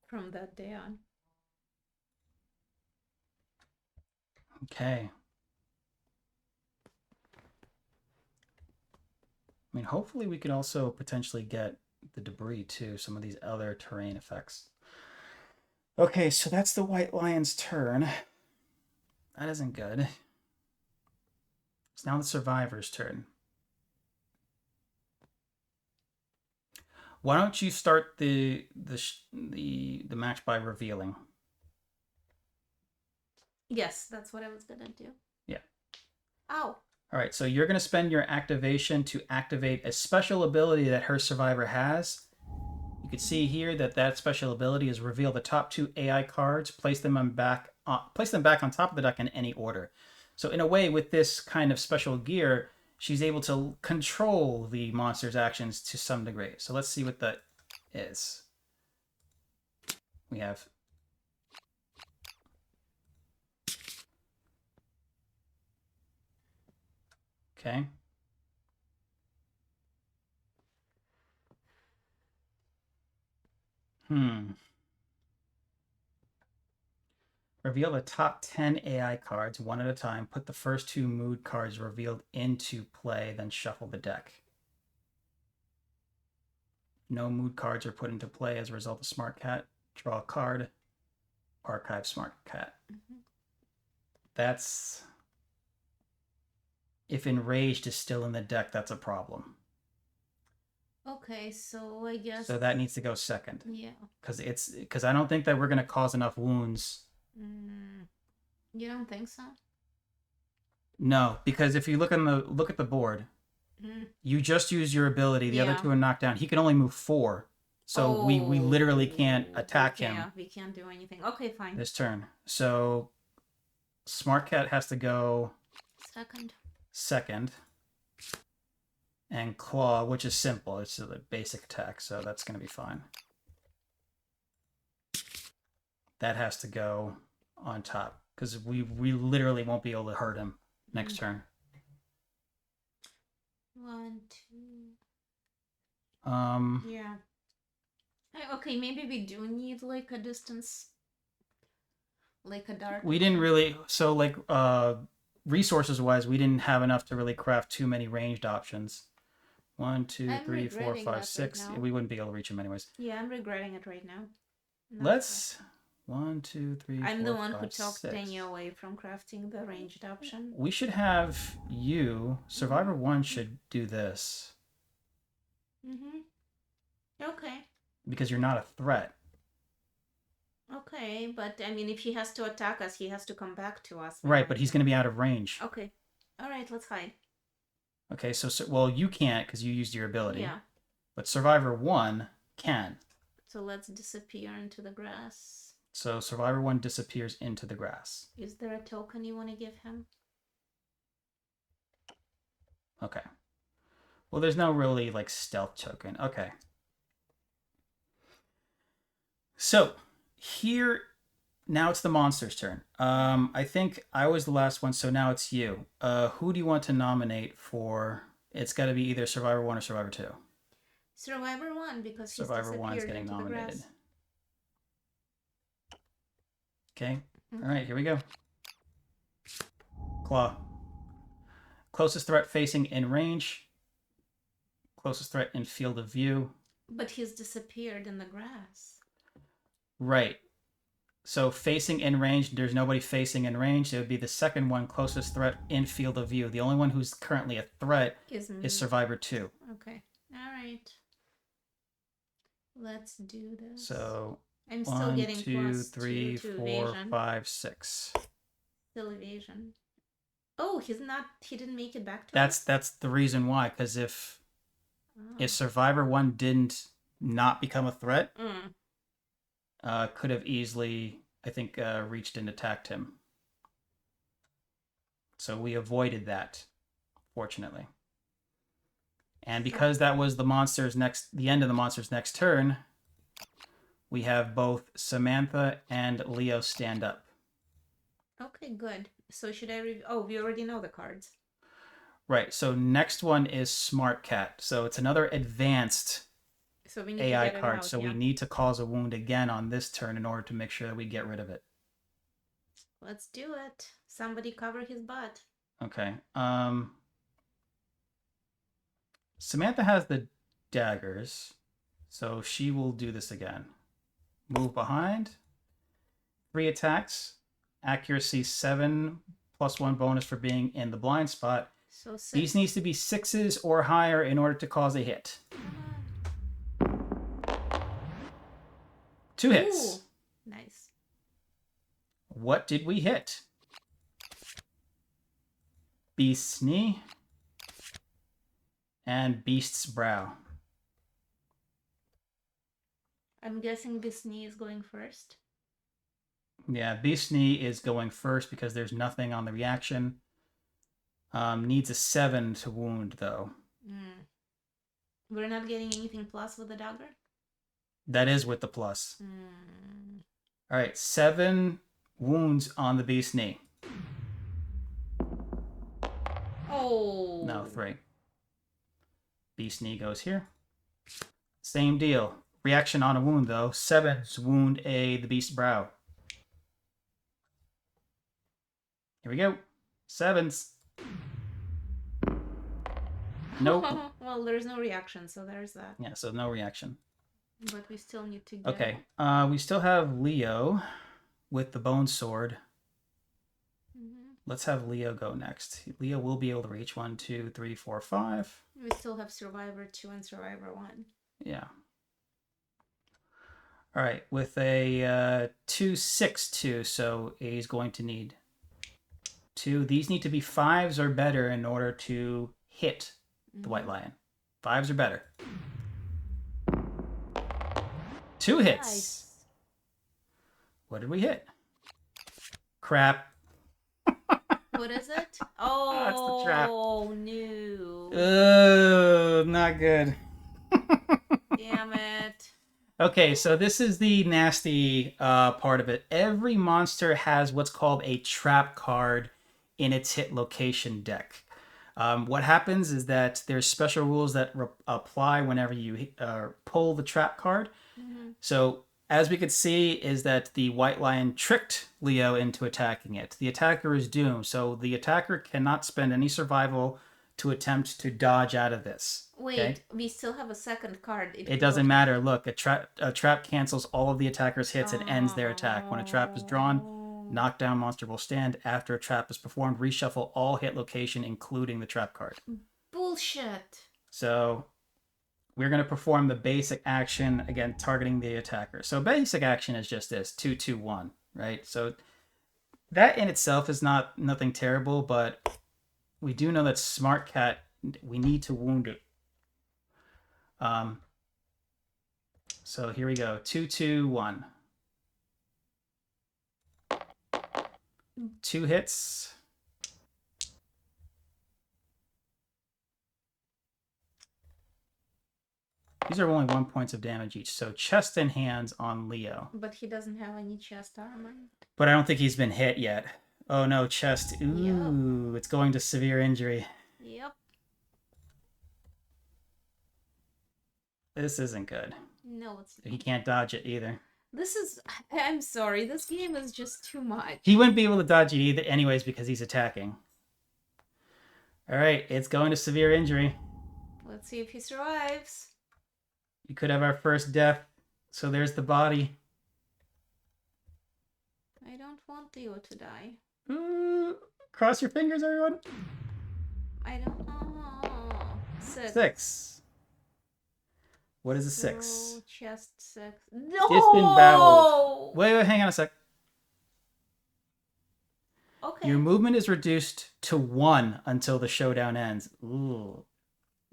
B: from that day on.
A: Okay. I mean, hopefully we could also potentially get the debris too, some of these other terrain effects. Okay, so that's the white lion's turn. That isn't good. It's now the survivor's turn. Why don't you start the match by revealing?
B: Yes, that's what I was gonna do.
A: Yeah.
B: Ow.
A: All right, so you're going to spend your activation to activate a special ability that her survivor has. You can see here that special ability is reveal the top 2 AI cards, place them back on top of the deck in any order. So in a way, with this kind of special gear, she's able to control the monster's actions to some degree. So let's see what that is. We have Okay. Reveal the top 10 AI cards one at a time. Put the first 2 mood cards revealed into play, then shuffle the deck. No mood cards are put into play as a result of Smart Cat. Draw a card. Archive Smart Cat.
B: Mm-hmm.
A: That's... If Enraged is still in the deck, that's a problem.
B: Okay, so I guess...
A: So that needs to go second.
B: Yeah.
A: Because I don't think that we're going to cause enough wounds.
B: You don't think so?
A: No, because if you look at the board, you just use your ability. The other 2 are knocked down. He can only move 4. So we literally can't attack him.
B: Yeah, we can't do anything. Okay, fine.
A: This turn. So Smart Cat has to go second. And Claw, which is simple. It's a basic attack, so that's going to be fine. That has to go on top. Because we literally won't be able to hurt him next turn.
B: 1, 2... Yeah. Okay, maybe we do need, like, a distance... Like a dark...
A: We didn't really... So, like, resources-wise, we didn't have enough to really craft too many ranged options. 1, 2, 3, 4, 5, 6. We wouldn't be able to reach him anyways.
B: Yeah, I'm regretting it right now.
A: Let's... 1, 2, 3,
B: I'm
A: 4,
B: the one
A: 5,
B: who talked
A: 6.
B: Daniel away from crafting the ranged option.
A: We should have you... Survivor 1 should do this.
B: Okay.
A: Because you're not a threat.
B: Okay, but I mean, if he has to attack us, he has to come back to us.
A: Right, but he's going to be out of range.
B: Okay. Alright, let's hide.
A: Okay, so well, you can't because you used your ability.
B: Yeah.
A: But Survivor 1 can.
B: So let's disappear into the grass.
A: So Survivor 1 disappears into the grass.
B: Is there a token you want to give him?
A: Okay. Well, there's no really, like, stealth token. Okay. So, here, now it's the monster's turn. I think I was the last one, so now it's you. Who do you want to nominate for... It's got to be either Survivor 1 or Survivor 2.
B: Survivor 1, because he's
A: Survivor 1 is getting
B: into
A: nominated.
B: the grass.
A: Okay. All right, here we go. Claw. Closest threat facing in range. Closest threat in field of view.
B: But he's disappeared in the grass.
A: Right. So facing in range, there's nobody facing in range. It would be the second one, closest threat in field of view. The only one who's currently a threat is Survivor 2.
B: Okay. All right. Let's do this.
A: So...
B: I'm still
A: 1,
B: getting
A: 2,
B: plus
A: 3,
B: 2 to
A: 4,
B: evasion.
A: 5, 6.
B: Still evasion. Oh, he didn't make it back to us?
A: That's the reason why, because if Survivor 1 didn't not become a threat, could have easily, I think, reached and attacked him. So we avoided that, fortunately. And because that was the end of the monster's next turn, we have both Samantha and Leo stand up.
B: Okay, good. So should I we already know the cards.
A: Right. So next one is Smart Cat. So it's another advanced AI card. So we need to cause a wound again on this turn in order to make sure that we get rid of it.
B: Let's do it. Somebody cover his butt.
A: Okay. Samantha has the daggers, so she will do this again. Move behind. 3 attacks. Accuracy 7, +1 bonus for being in the blind spot.
B: So 6.
A: These needs to be 6s or higher in order to cause a hit. 2 hits.
B: Ooh, nice.
A: What did we hit? Beast's knee and Beast's brow.
B: I'm guessing this knee is going first.
A: Yeah, Beast's knee is going first because there's nothing on the reaction. Needs a 7 to wound, though.
B: We're not getting anything plus with the dagger?
A: That is with the plus. All right, 7 wounds on the Beast's knee.
B: Oh.
A: No, 3. Beast knee goes here. Same deal. Reaction on a wound, though. 7s wound the beast brow. Here we go. 7s. Nope.
B: Well, there's no reaction, so there's that.
A: Yeah, so no reaction.
B: But we still need to get...
A: Okay. We still have Leo with the bone sword. Let's have Leo go next. Leo will be able to reach 1, 2, 3, 4, 5.
B: We still have Survivor 2 and Survivor 1.
A: Yeah. All right, with a 2, 6, 2, so he's going to need 2. These need to be 5s or better in order to hit the white lion. 5s or better. 2 hits.
B: Nice.
A: What did we hit? Crap.
B: What is it? Oh,
A: That's the trap.
B: No.
A: Not good.
B: Damn it.
A: Okay, so this is the nasty part of it. Every monster has what's called a trap card in its hit location deck. What happens is that there's special rules that apply whenever you pull the trap card. So as we could see is that the white lion tricked Leo into attacking it. The attacker is doomed, so the attacker cannot spend any survival to attempt to dodge out of this.
B: Wait,
A: okay?
B: we still have a second card.
A: It doesn't matter. Look, a trap cancels all of the attacker's hits and ends their attack. When a trap is drawn, knockdown monster will stand. After a trap is performed, reshuffle all hit location, including the trap card.
B: Bullshit.
A: So we're going to perform the basic action, again, targeting the attacker. So basic action is just this, 2, 2, 1, right? So that in itself is nothing terrible, but we do know that Smart Cat, we need to wound it. So here we go, 2, 2, 1. 2 hits. These are only 1 point of damage each, so chest and hands on Leo.
B: But he doesn't have any chest armor.
A: But I don't think he's been hit yet. Oh no, chest. Ooh, It's going to severe injury.
B: Yep.
A: This isn't good.
B: No, it's not.
A: He can't dodge it either.
B: I'm sorry, this game is just too much.
A: He wouldn't be able to dodge it either anyways because he's attacking. Alright, it's going to severe injury.
B: Let's see if he survives.
A: We could have our first death. So there's the body.
B: I don't want Leo to die.
A: Cross your fingers, everyone.
B: I don't know. 6.
A: 6. What is a 6?
B: So, chest 6. No!
A: Disemboweled. Wait, hang on a sec.
B: Okay.
A: Your movement is reduced to 1 until the showdown ends. Ooh.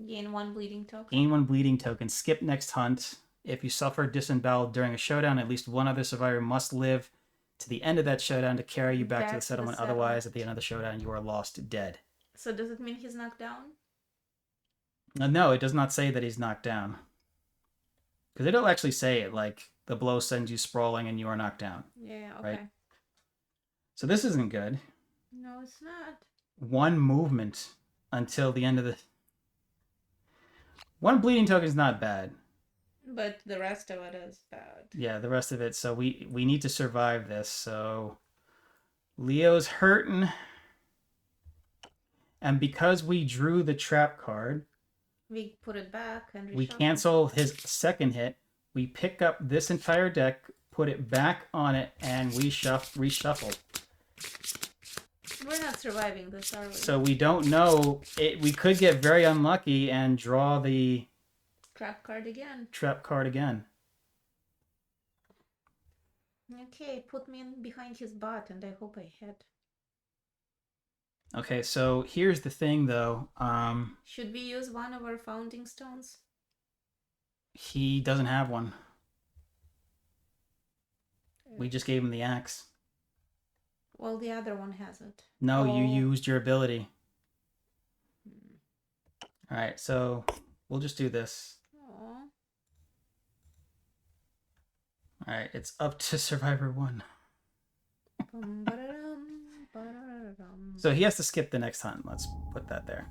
B: Gain 1 bleeding token.
A: Gain 1 bleeding token. Skip next hunt. If you suffer disemboweled during a showdown, at least one other survivor must live to the end of that showdown to carry you back to the settlement. Otherwise, at the end of the showdown, you are lost dead.
B: So does it mean he's knocked down?
A: No, it does not say that he's knocked down. Because it'll actually say it, like, the blow sends you sprawling and you are knocked down.
B: Yeah, okay.
A: Right? So this isn't good.
B: No, it's not.
A: 1 movement until the end of the... 1 bleeding token is not bad.
B: But the rest of it is bad.
A: Yeah, the rest of it. So we need to survive this. So Leo's hurting. And because we drew the trap card,
B: We put it back and
A: we
B: reshuffle.
A: cancel his second hit. We pick up this entire deck, put it back on it, and we reshuffle.
B: We're not surviving this, are we?
A: So we don't know. We could get very unlucky and draw the
B: Trap card again.
A: trap card again.
B: Okay, put me in behind his butt and I hope I hit.
A: Okay, so here's the thing, though.
B: Should we use one of our founding stones?
A: He doesn't have one. We just gave him the axe.
B: Well, the other one has it.
A: No, you
B: Oh.
A: used your ability. All right, so we'll just do this.
B: Aw.
A: All right, it's up to Survivor 1.
B: Bum, ba-da-dum, ba-da-da-da.
A: So he has to skip the next hunt. Let's put that there.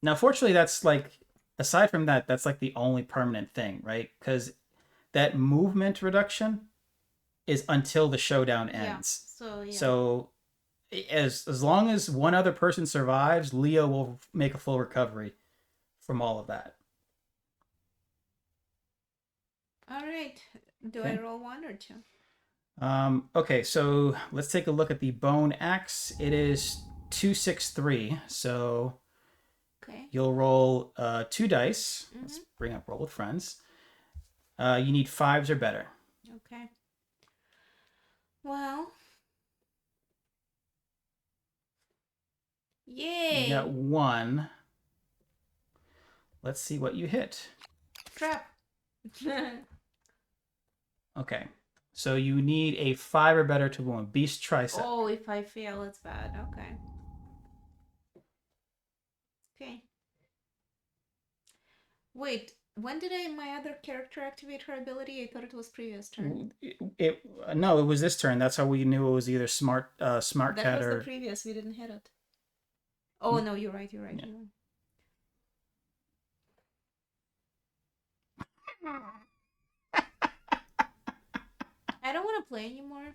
A: Now, fortunately, that's like, aside from that, that's like the only permanent thing, right? Because that movement reduction is until the showdown ends.
B: So yeah.
A: So as long as one other person survives, Leo will make a full recovery from all of that.
B: All right. Do
A: Okay.
B: I roll 1 or 2?
A: Okay, so let's take a look at the bone axe. It is 263. So
B: Okay.
A: you'll roll 2 dice.
B: Mm-hmm.
A: Let's bring up roll with friends. You need 5s or better.
B: Okay. Well. Yay!
A: You got 1. Let's see what you hit.
B: Trap.
A: Okay. So you need a 5 or better to wound. Beast tricep.
B: Oh, if I fail, it's bad. Okay. Okay. Wait, when did my other character activate her ability? I thought it was previous turn.
A: No, it was this turn. That's how we knew it was either smart cat
B: That was
A: or
B: the previous. We didn't hit it. Oh no, you're right. You're right.
A: Yeah.
B: You're right. I don't want to play anymore.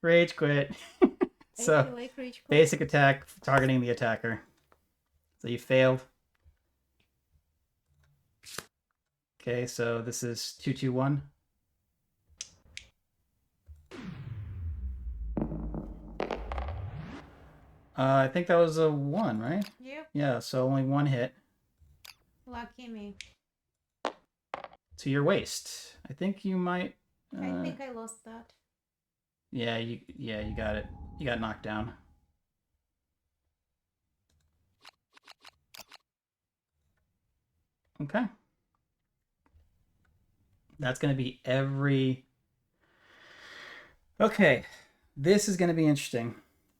A: Rage quit. So
B: I feel like rage quit.
A: basic attack targeting the attacker. So you failed. Okay, so this is 221. I think that was a 1, right?
B: Yep.
A: Yeah, so only 1 hit
B: Lucky me.
A: to your waist. I think you might.
B: I think I lost that.
A: Yeah, you got it. You got knocked down. Okay. That's going to be every... Okay. This is going to be interesting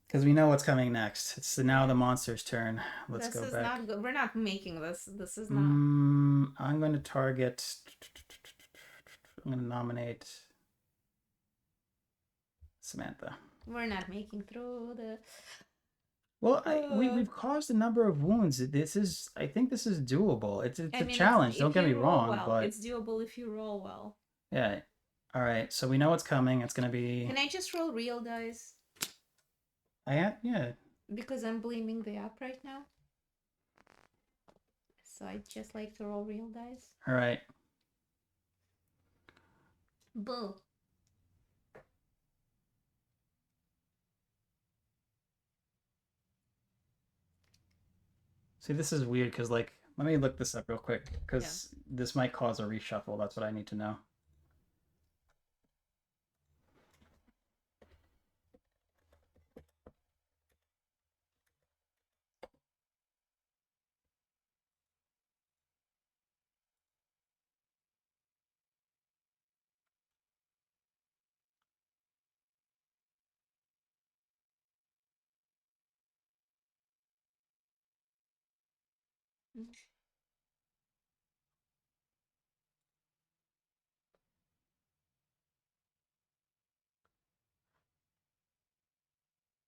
A: because we know what's coming next. It's now the monster's turn. Let's go back.
B: This is not good. We're not making this. This is not.
A: I'm going to target... I'm going to nominate Samantha.
B: We're not making through the...
A: Well, we've caused a number of wounds. I think this is doable. It's a challenge. Don't get me wrong,
B: well,
A: but
B: it's doable if you roll well.
A: Yeah. All right. So we know what's coming. It's gonna be.
B: Can I just roll real dice?
A: Yeah.
B: Because I'm blaming the app right now. So I just like to roll real dice.
A: All right.
B: Boo.
A: See, this is weird because, like, let me look this up real quick because this might cause a reshuffle. That's what I need to know.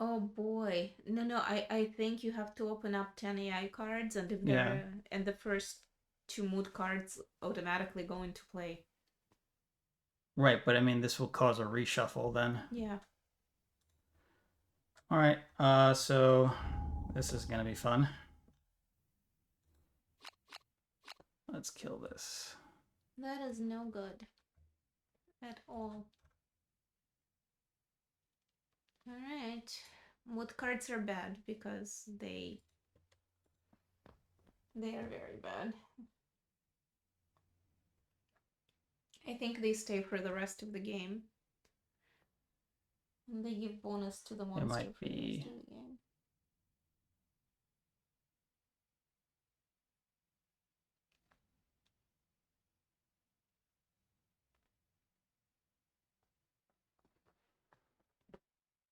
B: Oh boy. No, I think you have to open up 10 AI cards, and if they're and the first 2 mood cards automatically go into play.
A: Right, but I mean, this will cause a reshuffle then.
B: Yeah.
A: All right. So this is gonna be fun. Let's kill this.
B: That is no good at all. Alright. Mood cards are bad because they are very bad. I think they stay for the rest of the game. And they give bonus to the monster
A: might
B: for the
A: be...
B: rest of the game.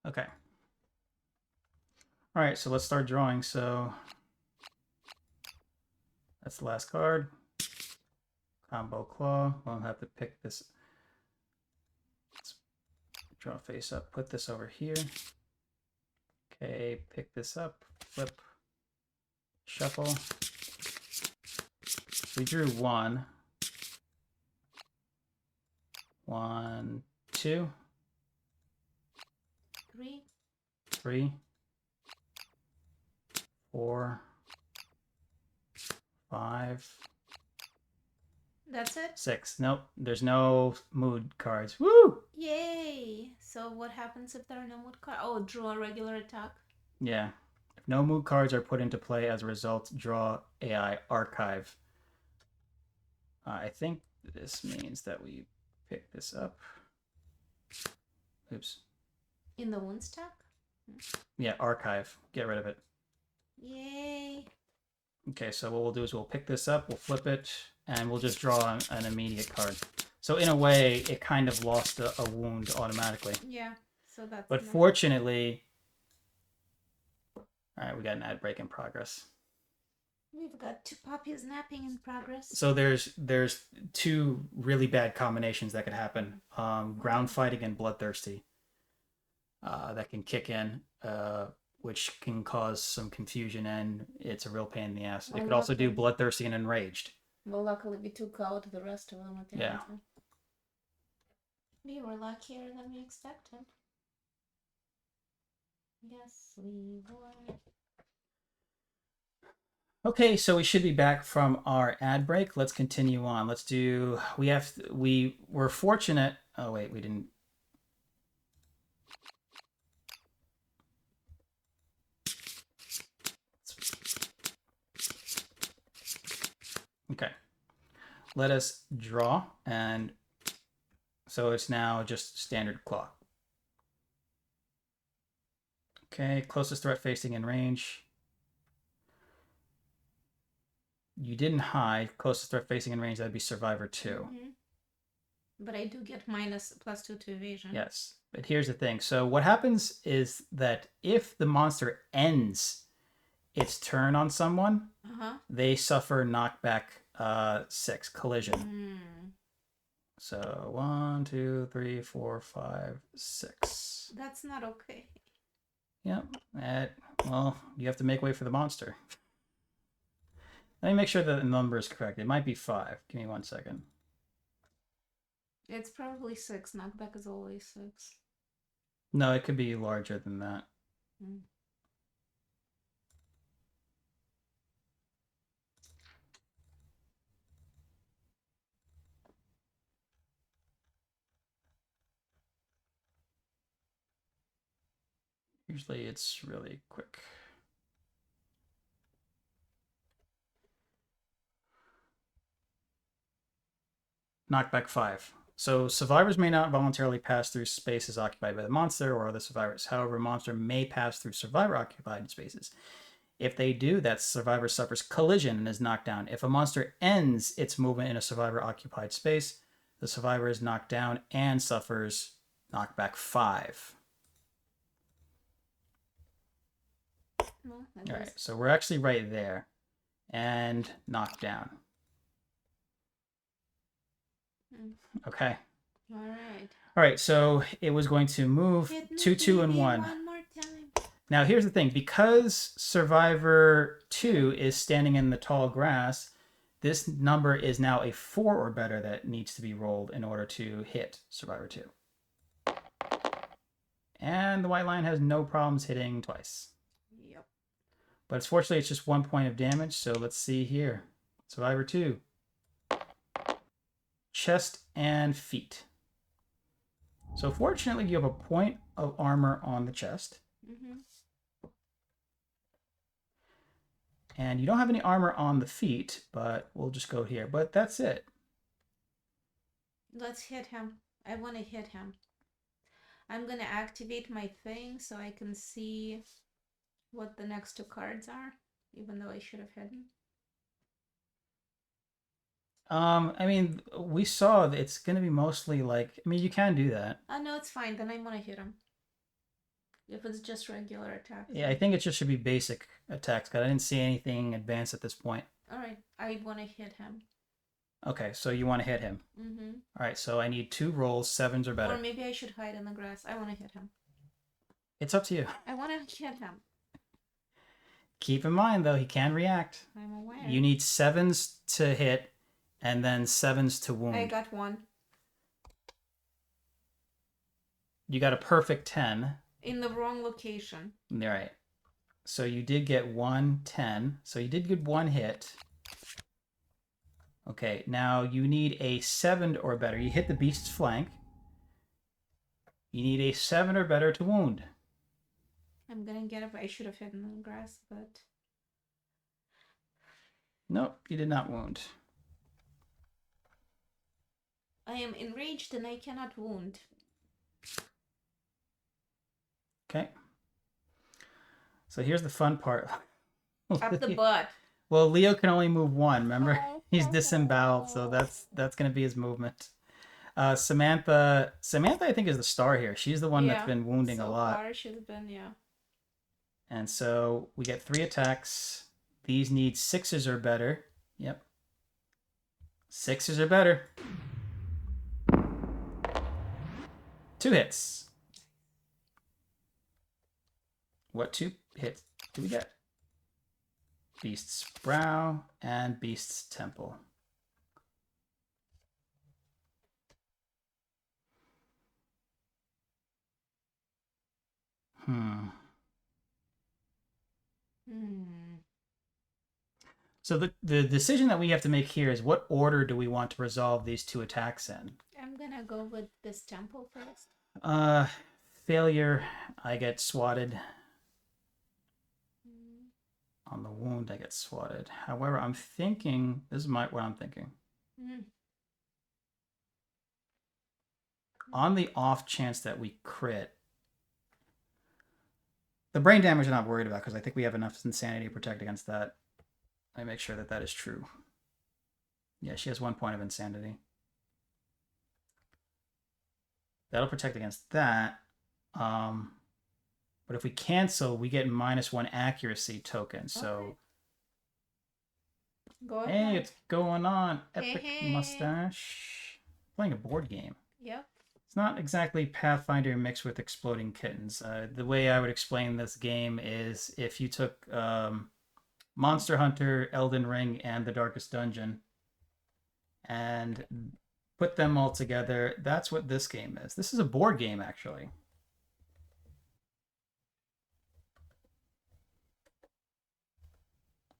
A: Okay. All right, so let's start drawing. So that's the last card. Combo claw. We'll have to pick this. Let's draw face up. Put this over here. Okay, pick this up, flip, shuffle. We drew 1. 1, 2,
B: 3.
A: 3, 4, 5,
B: That's it?
A: 6. Nope, there's no mood cards. Woo!
B: Yay! So what happens if there are no mood cards? Oh, draw a regular attack.
A: Yeah. If no mood cards are put into play as a result, draw AI archive. I think this means that we pick this up. Oops.
B: In the wound stack?
A: Yeah, archive. Get rid of it.
B: Yay!
A: Okay, so what we'll do is we'll pick this up, we'll flip it, and we'll just draw an immediate card. So in a way, it kind of lost a wound automatically.
B: Yeah, so that's...
A: But
B: nice.
A: fortunately... Alright, we got an ad break in progress.
B: We've got 2 puppies napping in progress.
A: So there's 2 really bad combinations that could happen. Ground fighting and bloodthirsty. That can kick in, which can cause some confusion, and it's a real pain in the ass. It could also do bloodthirsty and enraged.
B: Well, luckily we took out the rest of them.
A: Yeah.
B: We were luckier than we expected. Yes, we were.
A: Okay, so we should be back from our ad break. Let's continue on. Let's do. We were fortunate. Oh wait, we didn't. Okay. Let us draw, and so it's now just standard claw. Okay, closest threat facing in range. You didn't hide. Closest threat facing in range, that'd be Survivor 2.
B: Mm-hmm. But I do get +2 to evasion.
A: Yes, but here's the thing. So what happens is that if the monster ends its turn on someone, they suffer knockback 6, collision.
B: Mm.
A: So 1, 2, 3, 4, 5, 6.
B: That's not okay.
A: Yep. Well, you have to make way for the monster. Let me make sure that the number is correct. It might be 5. Give me 1 second.
B: It's probably 6. Knockback is always 6.
A: No, it could be larger than that.
B: Mm.
A: Usually it's really quick. Knockback 5. So survivors may not voluntarily pass through spaces occupied by the monster or other survivors. However, a monster may pass through survivor-occupied spaces. If they do, that survivor suffers collision and is knocked down. If a monster ends its movement in a survivor-occupied space, the survivor is knocked down and suffers knockback 5.
B: Well,
A: All right, so we're actually right there. And knocked down. Okay.
B: All right.
A: All right, so it was going to move 2, 2, and 1.
B: One more time.
A: Now, here's the thing. Because Survivor 2 is standing in the tall grass, this number is now a 4 or better that needs to be rolled in order to hit Survivor 2. And the white line has no problems hitting twice.
B: Yep.
A: But fortunately, it's just 1 point of damage, so let's see here. Survivor 2. Chest and feet. So fortunately, you have a point of armor on the chest.
B: Mm-hmm.
A: And you don't have any armor on the feet, but we'll just go here. But that's it.
B: Let's hit him. I want to hit him. I'm going to activate my thing so I can see what the next 2 cards are, even though I should have hidden.
A: I mean, we saw that it's going to be mostly like... I mean, you can do that.
B: No, it's fine. Then I want to hit him. If it's just regular attacks.
A: Yeah, I think it just should be basic attacks, because I didn't see anything advanced at this point.
B: Alright, I want to hit him.
A: Okay, so you want to hit him.
B: Mm-hmm.
A: Alright, so I need 2 rolls, 7s or better.
B: Or maybe I should hide in the grass. I want to hit him.
A: It's up to you.
B: I want to hit him.
A: Keep in mind, though, he can react.
B: I'm aware.
A: You need 7s to hit, and then 7s to wound.
B: I got 1.
A: You got a perfect 10.
B: In the wrong location.
A: All right. So you did get 1, 10. So you did get 1 hit. Okay, now you need a 7 or better. You hit the beast's flank. You need a 7 or better to wound.
B: I'm gonna get up. I should have hidden in the grass, but...
A: Nope, you did not wound.
B: I am enraged and I cannot wound.
A: Okay. So here's the fun part.
B: Up the butt.
A: Well, Leo can only move 1, remember? He's disemboweled, so that's going to be his movement. Samantha, I think, is the star here. She's the one that's been wounding a lot.
B: So far, she's been, yeah.
A: And so we get 3 attacks. These need 6s or better. Yep. 6s or better. 2 hits. What 2 hits do we get? Beast's brow and Beast's temple. So the decision that we have to make here is what order do we want to resolve these 2 attacks in?
B: I'm gonna go with this temple first.
A: Failure, I get swatted. On the wound, I get swatted. However, I'm thinking, this is what I'm thinking. On the off chance that we crit, the brain damage I'm not worried about because I think we have enough insanity to protect against that. Let me make sure that that is true. Yeah, she has 1 point of insanity. That'll protect against that. But if we cancel, we get -1 accuracy token. So,
B: go ahead.
A: Hey, it's going on. Epic
B: Hey.
A: Mustache. Playing a board game.
B: Yep.
A: It's not exactly Pathfinder mixed with Exploding Kittens. The way I would explain this game is if you took Monster Hunter, Elden Ring, and The Darkest Dungeon and put them all together, that's what this game is. This is a board game, actually.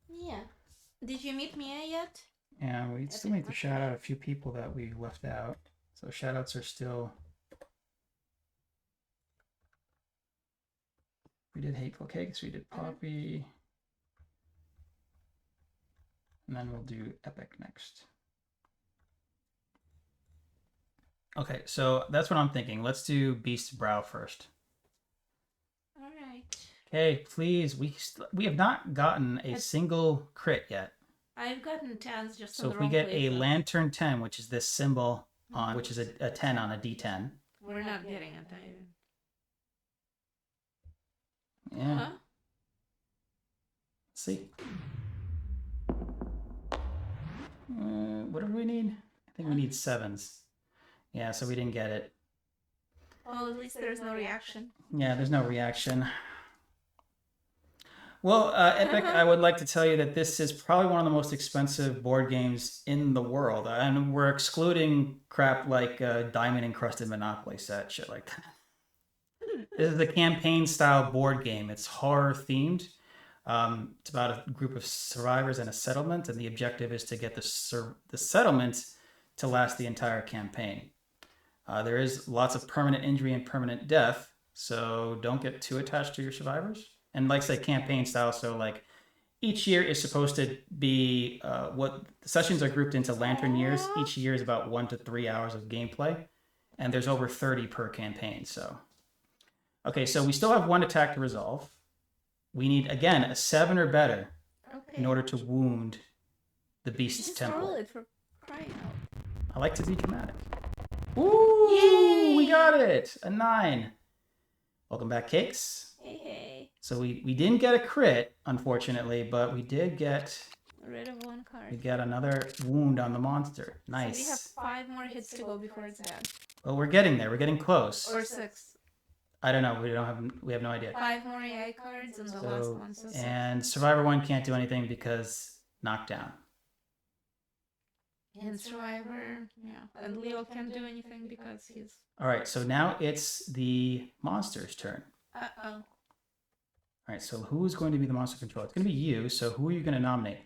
B: Yeah. Did you meet Mia yet?
A: Yeah, we still need to shout out a few people that we left out. So shout outs are still... We did Hateful Cakes, we did Poppy. And then we'll do Epic next. Okay, so that's what I'm thinking. Let's do Beast's Brow first.
B: All right.
A: Okay, please. We have not gotten a single crit yet.
B: I've gotten 10s just
A: so
B: in the
A: if we
B: wrong
A: get a
B: places.
A: Lantern 10, which is this symbol on, which is a 10 on a D10.
B: We're not getting it either.
A: Yeah.
B: Huh?
A: Let's see. What do we need? I think we need 7s. Yeah, so we didn't get it.
B: Well, at least there's no reaction.
A: Yeah, there's no reaction. Well, Epic, I would like to tell you that this is probably one of the most expensive board games in the world. And we're excluding crap like Diamond Encrusted Monopoly set, shit like that. This is a campaign-style board game. It's horror-themed. It's about a group of survivors and a settlement, and the objective is to get the settlement to last the entire campaign. There is lots of permanent injury and permanent death, so don't get too attached to your survivors. And like I say, campaign style, so like each year is supposed to be what the sessions are grouped into lantern years. Each year is about 1 to 3 hours of gameplay, and there's over 30 per campaign. So, okay, so we still have 1 attack to resolve. We need, again, a 7 or better in order to wound the Beast's temple.
B: Roll it for crying out.
A: I like to be dramatic. Ooh, yay! We got it! A 9. Welcome back, Cakes.
B: Hey.
A: So we didn't get a crit, unfortunately, but we did get...
B: Rid of 1 card.
A: We get another wound on the monster. Nice.
B: So we have 5 more hits to go before it's dead.
A: Well, we're getting there. We're getting close.
B: Or 6.
A: I don't know. We have no idea.
B: 5 more AI cards and the last one. So
A: and Survivor 1 can't do anything because knockdown.
B: And Survivor, yeah. And Leo can't do anything because he's...
A: All right, so now it's the monster's turn.
B: Uh-oh.
A: All right, so who's going to be the monster controller? It's going to be you, so who are you going to nominate?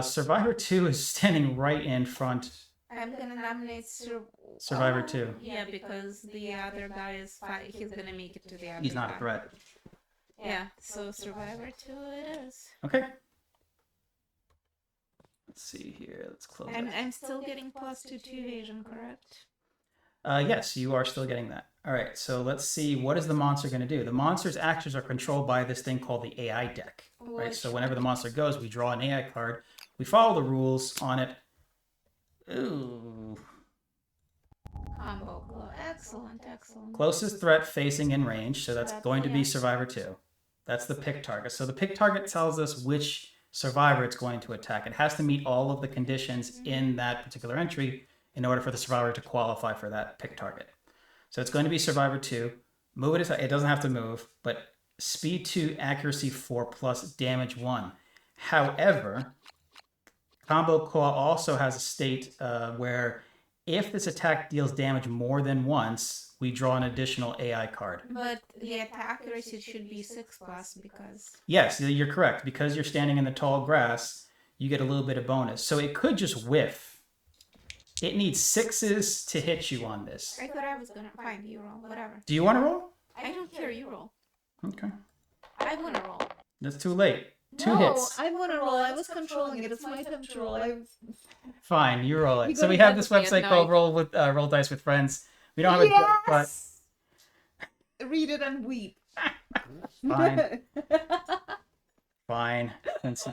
A: Survivor 2 is standing right in front.
B: I'm going to nominate
A: Survivor 2.
B: Yeah, because the other guy is fine. He's going to make it to the other
A: He's not
B: guy.
A: a threat.
B: Yeah, so Survivor 2 it is.
A: Okay. Let's see here. Let's close it.
B: I'm still getting +2 to evasion, correct?
A: Yes, you are still getting that. All right, so let's see. What is the monster going to do? The monster's actions are controlled by this thing called the AI deck. Right, so whenever the monster goes, we draw an AI card. We follow the rules on it. Ooh.
B: Combo glow. Excellent, excellent.
A: Closest threat facing in range, so that's going to be Survivor 2. That's the pick target. So the pick target tells us which survivor it's going to attack. It has to meet all of the conditions in that particular entry in order for the survivor to qualify for that pick target. So it's going to be Survivor 2. Move it aside. It doesn't have to move, but speed 2, accuracy 4 plus damage 1. However, Combo Claw also has a state where if this attack deals damage more than once, we draw an additional AI card.
B: But the attack accuracy should be 6+ because...
A: Yes, you're correct. Because you're standing in the tall grass, you get a little bit of bonus. So it could just whiff. It needs 6s to hit you on this.
B: I thought I was gonna... Fine, you roll. Whatever.
A: Do you want to roll?
B: I don't care, you roll.
A: Okay.
B: I wanna roll.
A: That's too late. 2
D: No,
A: hits.
D: I want to roll. I was controlling it. It's my time to roll.
A: Fine, you roll it.
D: You
A: So
D: go
A: we
D: to
A: have
D: bed
A: this
D: with me at
A: website called
D: night.
A: Roll Dice with Friends. We don't have a but
D: Read it and weep.
A: fine. Fine. Quincy.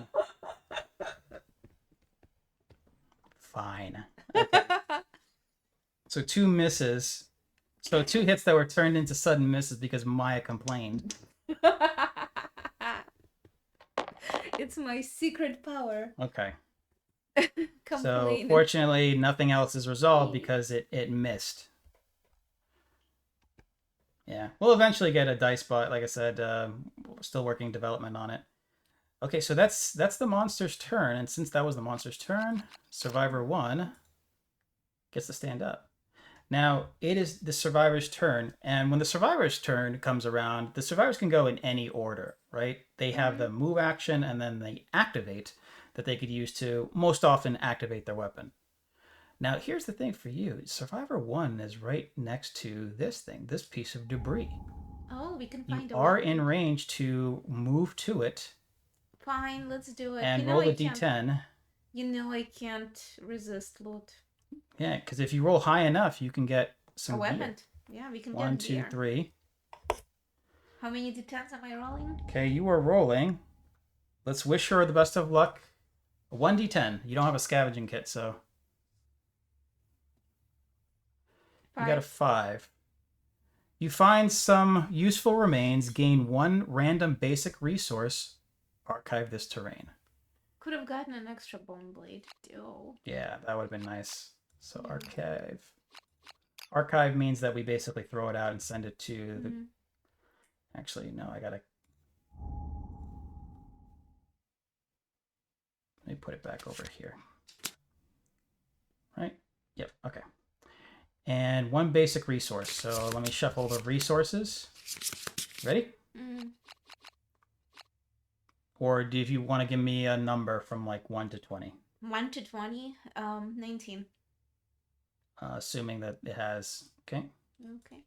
A: Fine. Okay. So 2 misses. So 2 hits that were turned into sudden misses because Maya complained.
D: It's my secret power.
A: Okay. So
D: Complain.
A: fortunately, nothing else is resolved because it missed. Yeah, we'll eventually get a dice bot. Like I said, we're still working development on it. Okay, so that's the monster's turn, and since that was the monster's turn, Survivor 1 gets to stand up. Now it is the survivor's turn, and when the survivor's turn comes around, the survivors can go in any order, right? They have the move action, and then they activate that they could use to most often activate their weapon. Now, here's the thing for you. Survivor 1 is right next to this thing, this piece of debris.
B: Oh, we can
A: You
B: find a
A: are
B: weapon.
A: in range to move to it
B: Fine, let's do it.
A: and
B: You know
A: roll
B: I
A: a
B: can't-
A: d10.
B: You know I can't resist loot.
A: Yeah, because if you roll high enough, you can get some
B: A weapon.
A: gear.
B: Yeah, we can
A: 1,
B: get
A: 2,
B: gear.
A: 3.
B: How many d10s am I rolling?
A: Okay, you are rolling. Let's wish her the best of luck. 1d10. You don't have a scavenging kit, so... You got a 5. You find some useful remains, gain 1 random basic resource, archive this terrain.
B: Could have gotten an extra bone blade. Oh.
A: Yeah, that would have been nice. So archive. Archive means that we basically throw it out and send it to the...
B: Mhm.
A: Actually, no, I gotta... Let me put it back over here. Right? Yep, okay. And 1 basic resource. So let me shuffle the resources. Ready?
B: Mm.
A: Or do you want to give me a number from like 1 to 20?
B: 1 to 20, 19.
A: Assuming that it has... Okay.
B: Okay.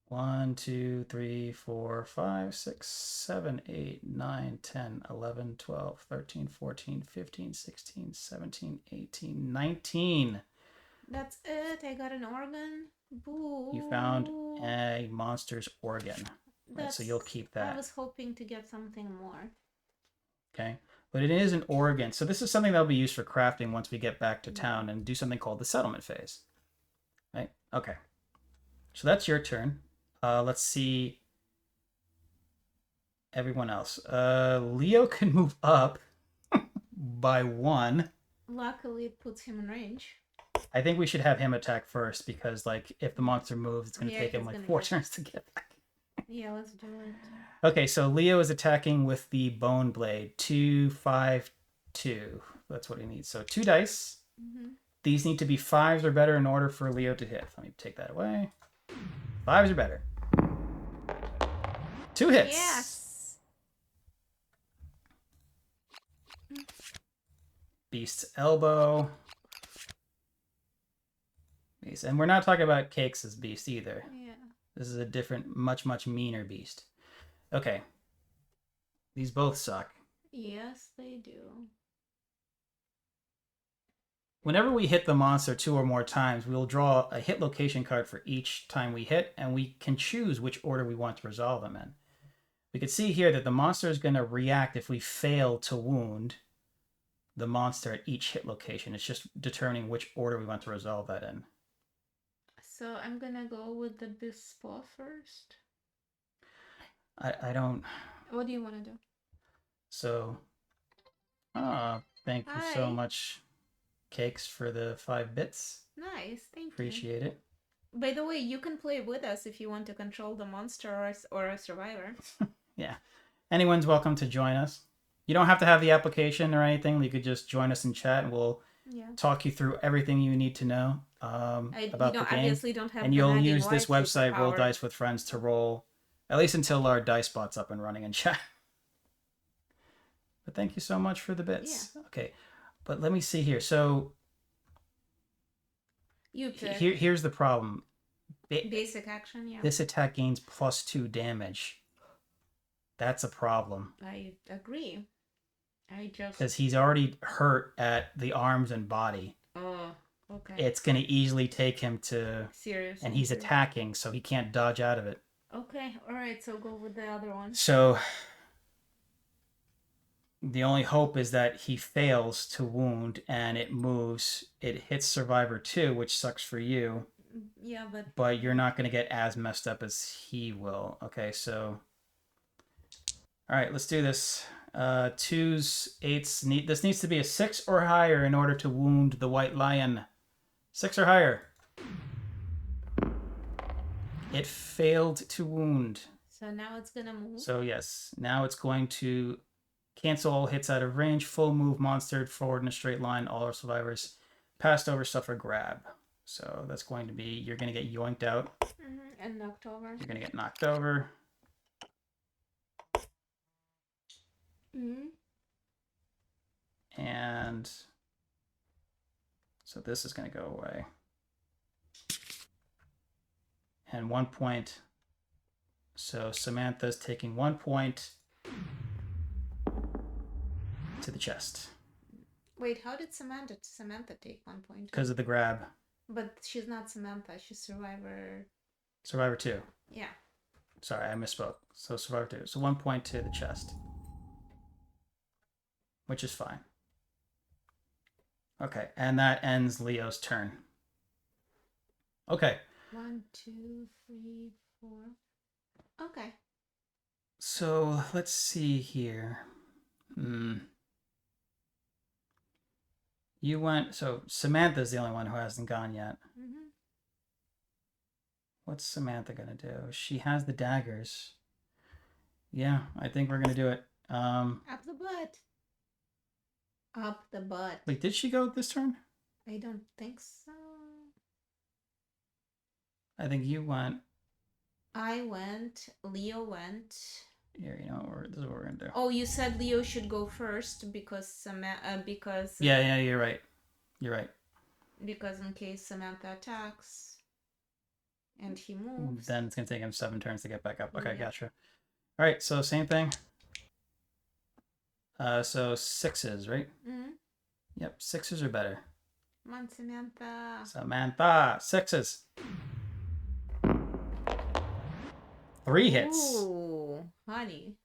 A: 1, 2, 3, 4, 5, 6, 7, 8, 9, 10, 11, 12, 13, 14, 15, 16, 17, 18, 19.
B: That's it. I got an organ. Boo.
A: You found a monster's organ. Right, so you'll keep that.
B: I was hoping to get something more.
A: Okay. But it is an organ. So this is something that'll be used for crafting once we get back to town and do something called the settlement phase. Right? Okay. So that's your turn. Let's see everyone else. Leo can move up by 1.
B: Luckily, it puts him in range.
A: I think we should have him attack first because, like, if the monster moves, it's going to
B: Yeah,
A: take him
B: he's
A: like
B: gonna
A: 4
B: get-
A: turns to get back.
B: Yeah, let's do it.
A: Okay, so Leo is attacking with the bone blade. 2, 5, 2. That's what he needs. So 2 dice.
B: Mm-hmm.
A: These need to be 5s or better in order for Leo to hit. Let me take that away. 5s or better. 2 hits.
B: Yes.
A: Beast's elbow. Beast. And we're not talking about Cakes as beast either.
B: Yeah.
A: This is a different, much, much meaner beast. Okay. These both suck.
B: Yes, they do.
A: Whenever we hit the monster 2 or more times, we'll draw a hit location card for each time we hit, and we can choose which order we want to resolve them in. We can see here that the monster is going to react if we fail to wound the monster at each hit location. It's just determining which order we want to resolve that in.
B: So I'm gonna go with the Bispo first.
A: I don't...
B: What do you want to do?
A: So... thank you so
B: Hi.
A: much, Cakes, for the 5 bits.
B: Nice, thank you.
A: Appreciate it.
B: By the way, you can play with us if you want to control the monster or a survivor.
A: Yeah. Anyone's welcome to join us. You don't have to have the application or anything. You could just join us in chat and we'll talk you through everything you need to know about the game.
B: Obviously don't have
A: And
B: the
A: you'll
B: nagging
A: use this
B: wife
A: website, Roll
B: superpower.
A: Dice with Friends, to roll, at least until our dice bot's up and running in chat. But thank you so much for the bits.
B: Yeah.
A: Okay. But let me see here. So
B: You pick.
A: here's the problem.
B: Basic action, yeah.
A: This attack gains +2 damage. That's a problem.
B: I agree. I just...
A: Because he's already hurt at the arms and body.
B: Oh, okay.
A: It's going to easily take him to...
B: Serious.
A: And he's attacking, so he can't dodge out of it.
B: Okay, alright, so go with the other one.
A: So... The only hope is that he fails to wound and it moves. It hits Survivor 2, which sucks for you.
B: Yeah, but...
A: But you're not going to get as messed up as he will. Okay, so... Alright, let's do this. 2s, 8s. This needs to be a 6 or higher in order to wound the White Lion. 6 or higher. It failed to wound.
B: So now it's gonna move.
A: So yes, now it's going to cancel all hits out of range, full move, monstered, forward in a straight line, all our survivors. Passed over, suffer, grab. So that's going to be, you're going to get yoinked out.
B: And knocked over.
A: You're going to get knocked over. And so this is going to go away. And 1 point. So Samantha's taking 1 point to the chest.
B: Wait, how did Samantha take 1 point?
A: Because of the grab.
B: But she's not Samantha, she's Survivor.
A: Survivor 2.
B: Yeah.
A: Sorry, I misspoke. So Survivor 2. So 1 point to the chest. Which is fine. Okay, and that ends Leo's turn. Okay.
B: 1, 2, 3, 4. Okay.
A: So let's see here. You went, so Samantha's the only one who hasn't gone yet. What's Samantha gonna do? She has the daggers. Yeah, I think we're gonna do it.
B: Up the butt. Up the butt.
A: Wait, did she go this turn?
B: I don't think so.
A: I think you went.
B: I went. Leo went.
A: Here, you know, this is what we're gonna do.
B: Oh, you said Leo should go first because
A: Yeah, you're right. You're right.
B: Because in case Samantha attacks and he moves.
A: Then it's gonna take him 7 turns to get back up. Okay,
B: Yeah.
A: gotcha. All right, so same thing. So 6s, right? Yep, 6s are better.
B: Come on, Samantha.
A: Samantha, 6s. 3 hits.
B: Ooh, honey.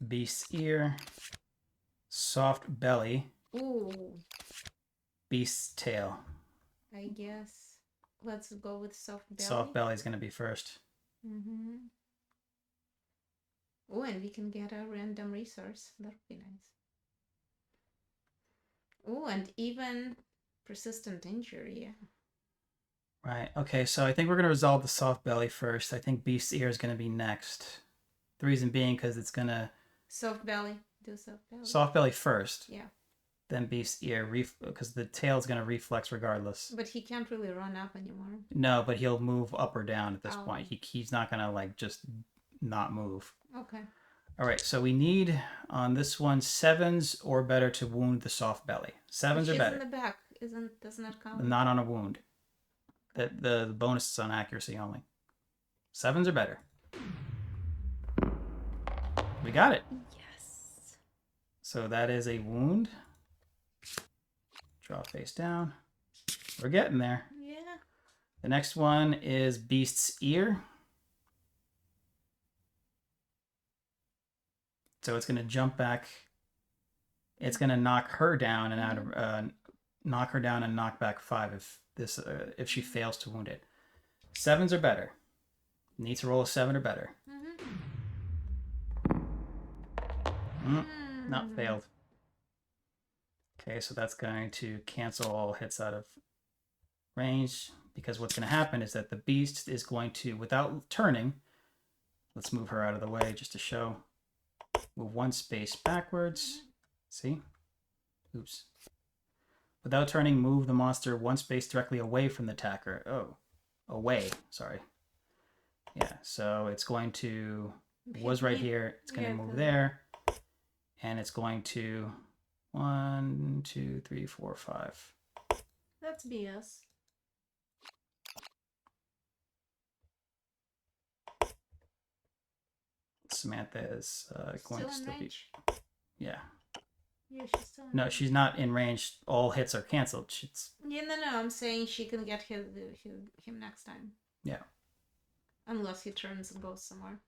A: Beast's ear. Soft belly.
B: Ooh,
A: Beast's tail.
B: I guess. Let's go with soft belly.
A: Soft belly's gonna be first.
B: Oh, and we can get a random resource. That would be nice. Oh, and even persistent injury, yeah.
A: Right. Okay. So I think we're gonna resolve the soft belly first. I think beast's ear is gonna be next. The reason being because it's gonna
B: Soft belly. Do soft belly.
A: soft belly first,
B: Yeah.
A: then beast's ear, because the tail's gonna reflex regardless.
B: But he can't really run up anymore.
A: No, but he'll move up or down at this
B: Oh.
A: point. He's not gonna like just not move.
B: Okay.
A: All right. So we need on this one 7s or better to wound the soft belly. 7s or
B: She's
A: better.
B: in the back. Doesn't that count?
A: Not on a wound. The bonus is on accuracy only. 7s or better. We got it.
D: Yes.
A: So that is a wound. Draw face down. We're getting there.
B: Yeah.
A: The next one is beast's ear. So it's going to jump back. It's going to knock her down and out of knock her down and knock back 5 if she fails to wound it. 7s or better. Need to roll a 7 or better. Not failed. Okay, so that's going to cancel all hits out of range, because what's going to happen is that the beast is going to, without turning, let's move her out of the way just to show. Move 1 space backwards. See? Oops. Without turning, move the monster 1 space directly away from the attacker. Oh, away. Sorry. Yeah, so it's going to, it was right here. It's going to move there. And it's going to 1, 2, 3, 4, 5.
B: That's BS.
A: Samantha is going to still be. Yeah.
B: Yeah, she's still in
A: No,
B: range.
A: she's not in range. All hits are canceled. She's.
B: Yeah, no, I'm saying she can get him next time.
A: Yeah.
B: Unless he turns and goes somewhere.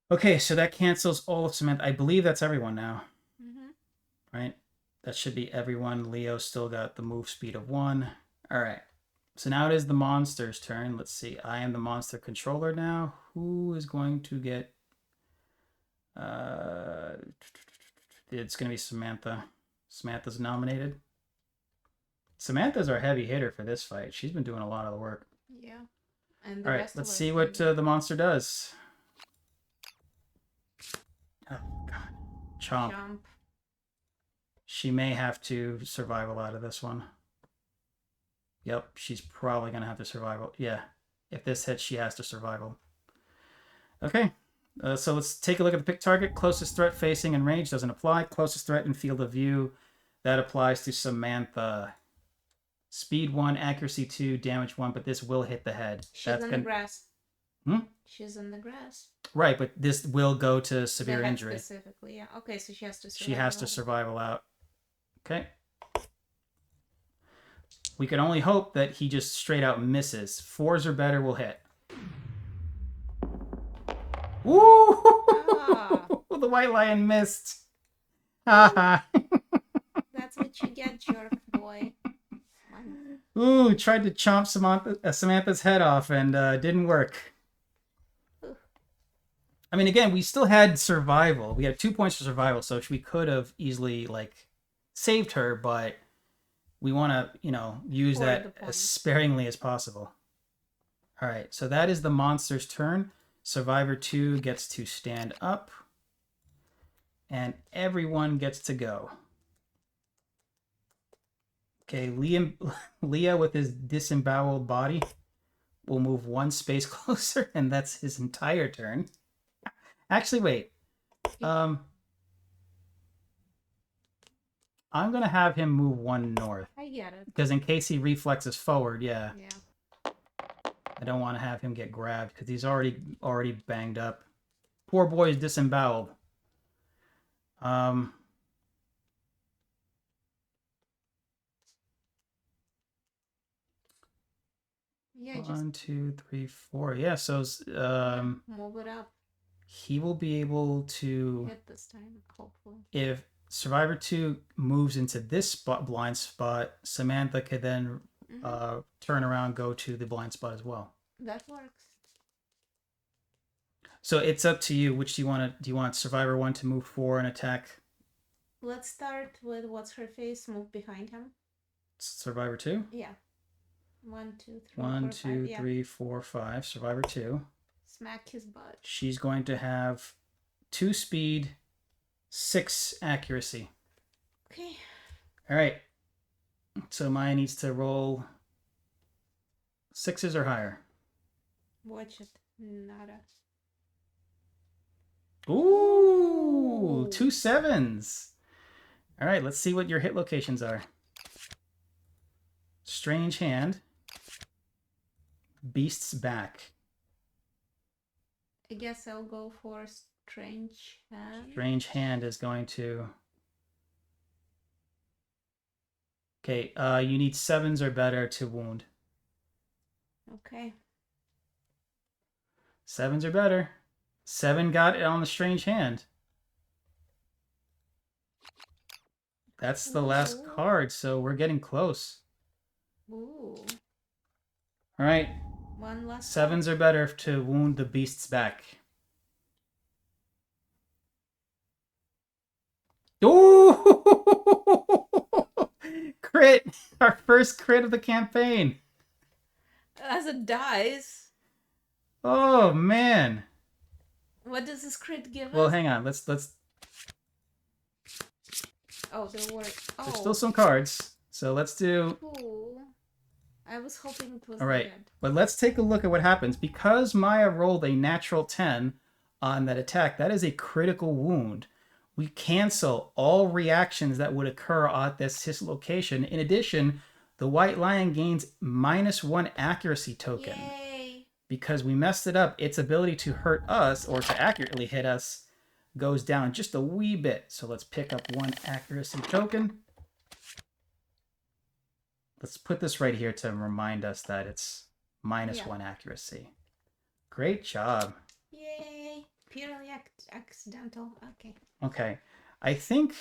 A: Okay, so that cancels all of Samantha. I believe that's everyone now.
B: Mm-hmm.
A: Right? That should be everyone. Leo still got the move speed of 1. All right. So now it is the monster's turn. Let's see. I am the monster controller now. Who is going to get... it's going to be Samantha. Samantha's nominated. Samantha's our heavy hitter for this fight. She's been doing a lot of the work.
B: Yeah. And the
A: All right,
B: rest
A: let's
B: of us
A: see what
B: can-
A: the monster does. Oh, God. Chomp.
B: Jump.
A: She may have to survival out of this one. Yep, she's probably going to have to survival. Yeah, if this hits, she has to survival. Okay, so let's take a look at the pick target. Closest threat facing and range doesn't apply. Closest threat in field of view, that applies to Samantha. Speed 1, accuracy 2, damage 1, but this will hit the head.
B: She's in the grass.
A: Hmm?
B: She's in the grass.
A: Right, but this will go to severe
B: The head
A: injury.
B: Specifically, yeah. Okay, so she has to survive.
A: She has to
B: out.
A: survival out. Okay. We can only hope that he just straight out misses. 4s or better will hit. Woo!
B: Ah.
A: The white lion missed. Haha.
B: That's what you get, jerk boy.
A: Ooh, tried to chomp Samantha's head off and didn't work. I mean, again, we still had survival. We had 2 points for survival, so we could have easily saved her, but we want to, use
B: For
A: that
B: the
A: as
B: points.
A: sparingly as possible. All right, so that is the monster's turn. Survivor 2 gets to stand up, and everyone gets to go. Okay, Leah with his disemboweled body will move 1 space closer, and that's his entire turn. Actually, wait. I'm gonna have him move 1 north,
B: I get it.
A: because in case he reflexes forward, yeah,
B: Yeah.
A: I don't want to have him get grabbed because he's already banged up. Poor boy is disemboweled.
B: Yeah, just
A: 1, 2, 3, 4. Yeah, so
B: move it up.
A: he will be able to,
B: Hit this time, hopefully.
A: if Survivor 2 moves into this blind spot, Samantha could then turn around, go to the blind spot as well.
B: That works.
A: So it's up to you. Which do you want to? Do you want Survivor 1 to move 4 and attack
B: Let's start with what's her face. Move behind him.
A: Survivor 2?
B: Yeah. 1, 2, 3,
A: 1,
B: 4,
A: 2,
B: 5. Yeah.
A: 3, 4, 5. Survivor 2.
B: Smack his butt.
A: She's going to have 2 speed, 6 accuracy.
B: Okay.
A: All right. So Maya needs to roll 6s or higher.
B: Watch it. Nada.
A: Ooh, 2 7s. All right, let's see what your hit locations are. Strange Hand. Beast's Back.
B: I guess I'll go for Strange Hand.
A: Strange Hand is going to... Okay, you need 7s or better to wound.
B: Okay.
A: 7s or better. 7 got it on the Strange Hand. That's the last
B: Ooh.
A: card, so we're getting close.
B: Ooh.
A: All right,
B: One last
A: 7s or better to wound the Beast's Back. Ooh! Crit! Our first crit of the campaign.
B: As it dies.
A: Oh man.
B: What does this crit give
A: Well,
B: us?
A: hang on. Let's.
B: Oh, there were. Oh.
A: There's still some cards, so let's do.
B: Cool. I was hoping it was
A: All right,
B: dead.
A: but let's take a look at what happens because Maya rolled a natural 10 on that attack. That is a critical wound. We cancel all reactions that would occur at this location. In addition, the White Lion gains -1 accuracy token.
B: Yay!
A: Because we messed it up. Its ability to hurt us or to accurately hit us goes down just a wee bit. So let's pick up 1 accuracy token. Let's put this right here to remind us that it's -1 accuracy. Great job.
B: Yay! Purely accidental. Okay.
A: Okay. I think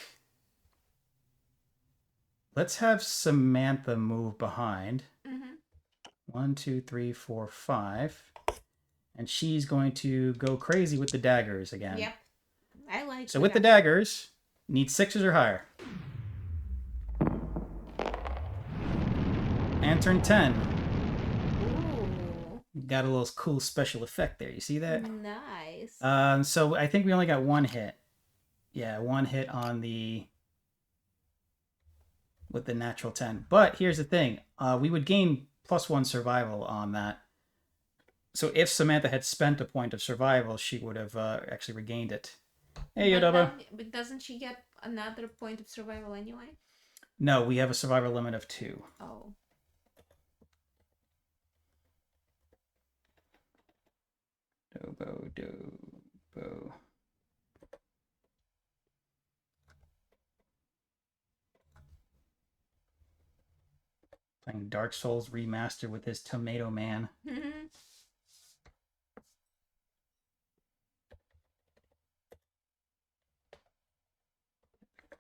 A: let's have Samantha move behind.
B: Mm-hmm.
A: 1, 2, 3, 4, 5. And she's going to go crazy with the daggers again.
B: Yep. I like
A: So with the daggers, need 6s or higher. And turn 10.
B: Ooh.
A: Got a little cool special effect there. You see that?
B: Nice.
A: So I think we only got 1 hit. Yeah, 1 hit on with the natural 10. But here's the thing. We would gain +1 survival on that. So if Samantha had spent a point of survival, she would have actually regained it. Hey, Yodoba.
B: But doesn't she get another point of survival anyway?
A: No, we have a survival limit of 2.
B: Oh.
A: Dobo. Playing Dark Souls Remastered with his Tomato Man.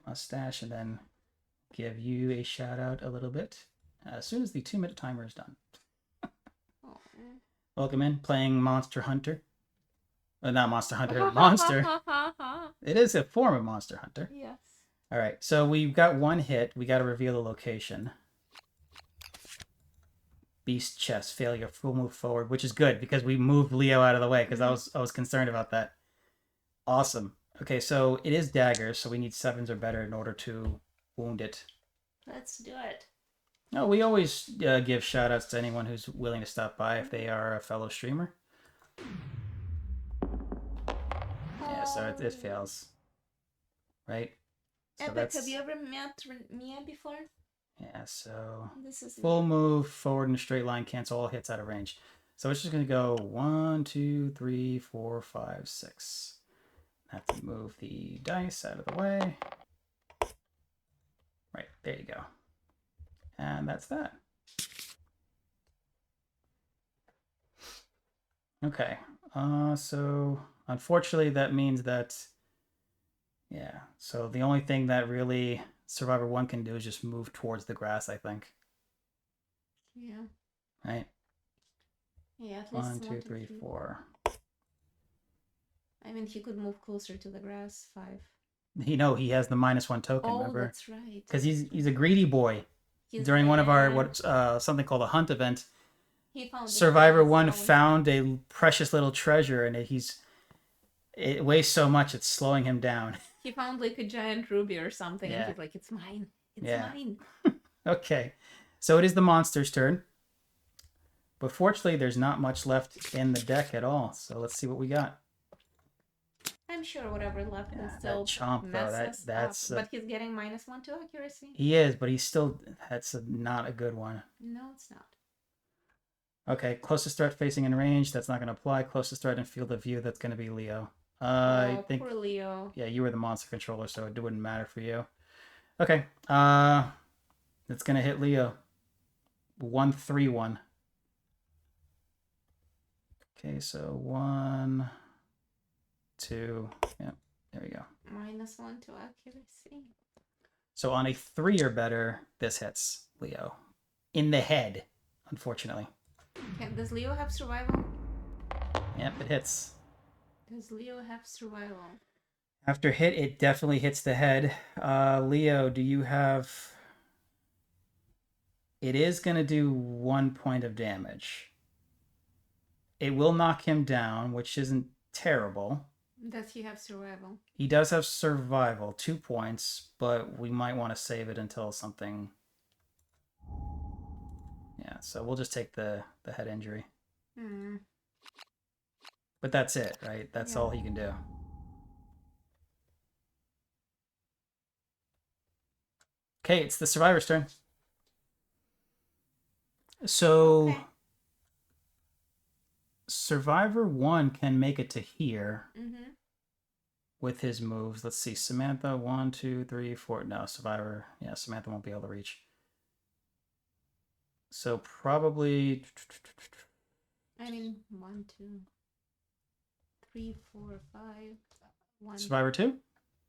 A: Mustache, and then give you a shout out a little bit as soon as the 2-minute timer is done.
B: Oh.
A: Welcome in, playing Monster Hunter. Not Monster Hunter, Monster. It is a form of Monster Hunter.
B: Yes.
A: All right, so we've got 1 hit. We got to reveal the location. Beast chest, failure, full move forward, which is good because we moved Leo out of the way because I was concerned about that. Awesome. Okay, so it is daggers, so we need 7s or better in order to wound it.
B: Let's do it.
A: No, we always give shout outs to anyone who's willing to stop by if they are a fellow streamer. Yeah, so it fails. Right? So
B: Epic, have you ever met Mia before?
A: Yeah, so
B: This is
A: full move, forward in a straight line, cancel all hits out of range. So it's just going to go 1, 2, 3, 4, 5, 6. Have to move the dice out of the way. Right, there you go. And that's that. Okay, so unfortunately that means that, yeah, so the only thing that really Survivor 1 can do is just move towards the grass, I think.
B: Yeah.
A: Right?
B: Yeah, at least
A: 1, 2, 3, 4.
B: I mean, he could move closer to the grass. 5.
A: He has the -1 token,
B: Oh,
A: remember?
B: that's right.
A: Because he's a greedy boy. during one of our
B: Yeah.
A: something called a hunt event.
B: He found the
A: Survivor
B: keys,
A: one
B: so-
A: found a precious little treasure, and it weighs so much it's slowing him down.
B: He found like a giant ruby or something, and
A: Yeah.
B: he's like, "It's mine. It's
A: Yeah.
B: mine."
A: Okay, so it is the monster's turn. But fortunately, there's not much left in the deck at all. So let's see what we got.
B: I'm sure whatever left
A: Yeah,
B: can
A: that
B: still
A: chomp, though,
B: mess
A: that-
B: us
A: that's
B: up.
A: a-
B: But he's getting -1 to accuracy.
A: He is, but that's not a good one.
B: No, it's not.
A: Okay, closest threat facing in range, that's not going to apply. Closest threat in field of view, that's going to be Leo. I think,
B: poor Leo.
A: yeah, you were the monster controller, so it wouldn't matter for you. Okay, it's going to hit Leo. 1-3-1. Okay, so 1, 2, yeah, there we go.
B: -1 to accuracy.
A: So on a 3 or better, this hits Leo. In the head, unfortunately.
B: Okay, does Leo have survival?
A: Yep, it hits.
B: Does Leo have survival?
A: After hit, it definitely hits the head. Leo, do you have... It is going to do 1 point of damage. It will knock him down, which isn't terrible.
B: Does he have survival?
A: He does have survival, 2 points, but we might want to save it until something... Yeah, so we'll just take the head injury.
B: Hmm.
A: But that's it, right? That's
B: Yeah.
A: all he can do. Okay, it's the survivor's turn. So,
B: Okay.
A: Survivor 1 can make it to here
B: Mm-hmm.
A: with his moves. Let's see, Samantha, 1, 2, 3, 4. No, Survivor. Yeah, Samantha won't be able to reach. So probably...
B: I mean, 1, 2, 3, 4, 5, 1.
A: Survivor 2?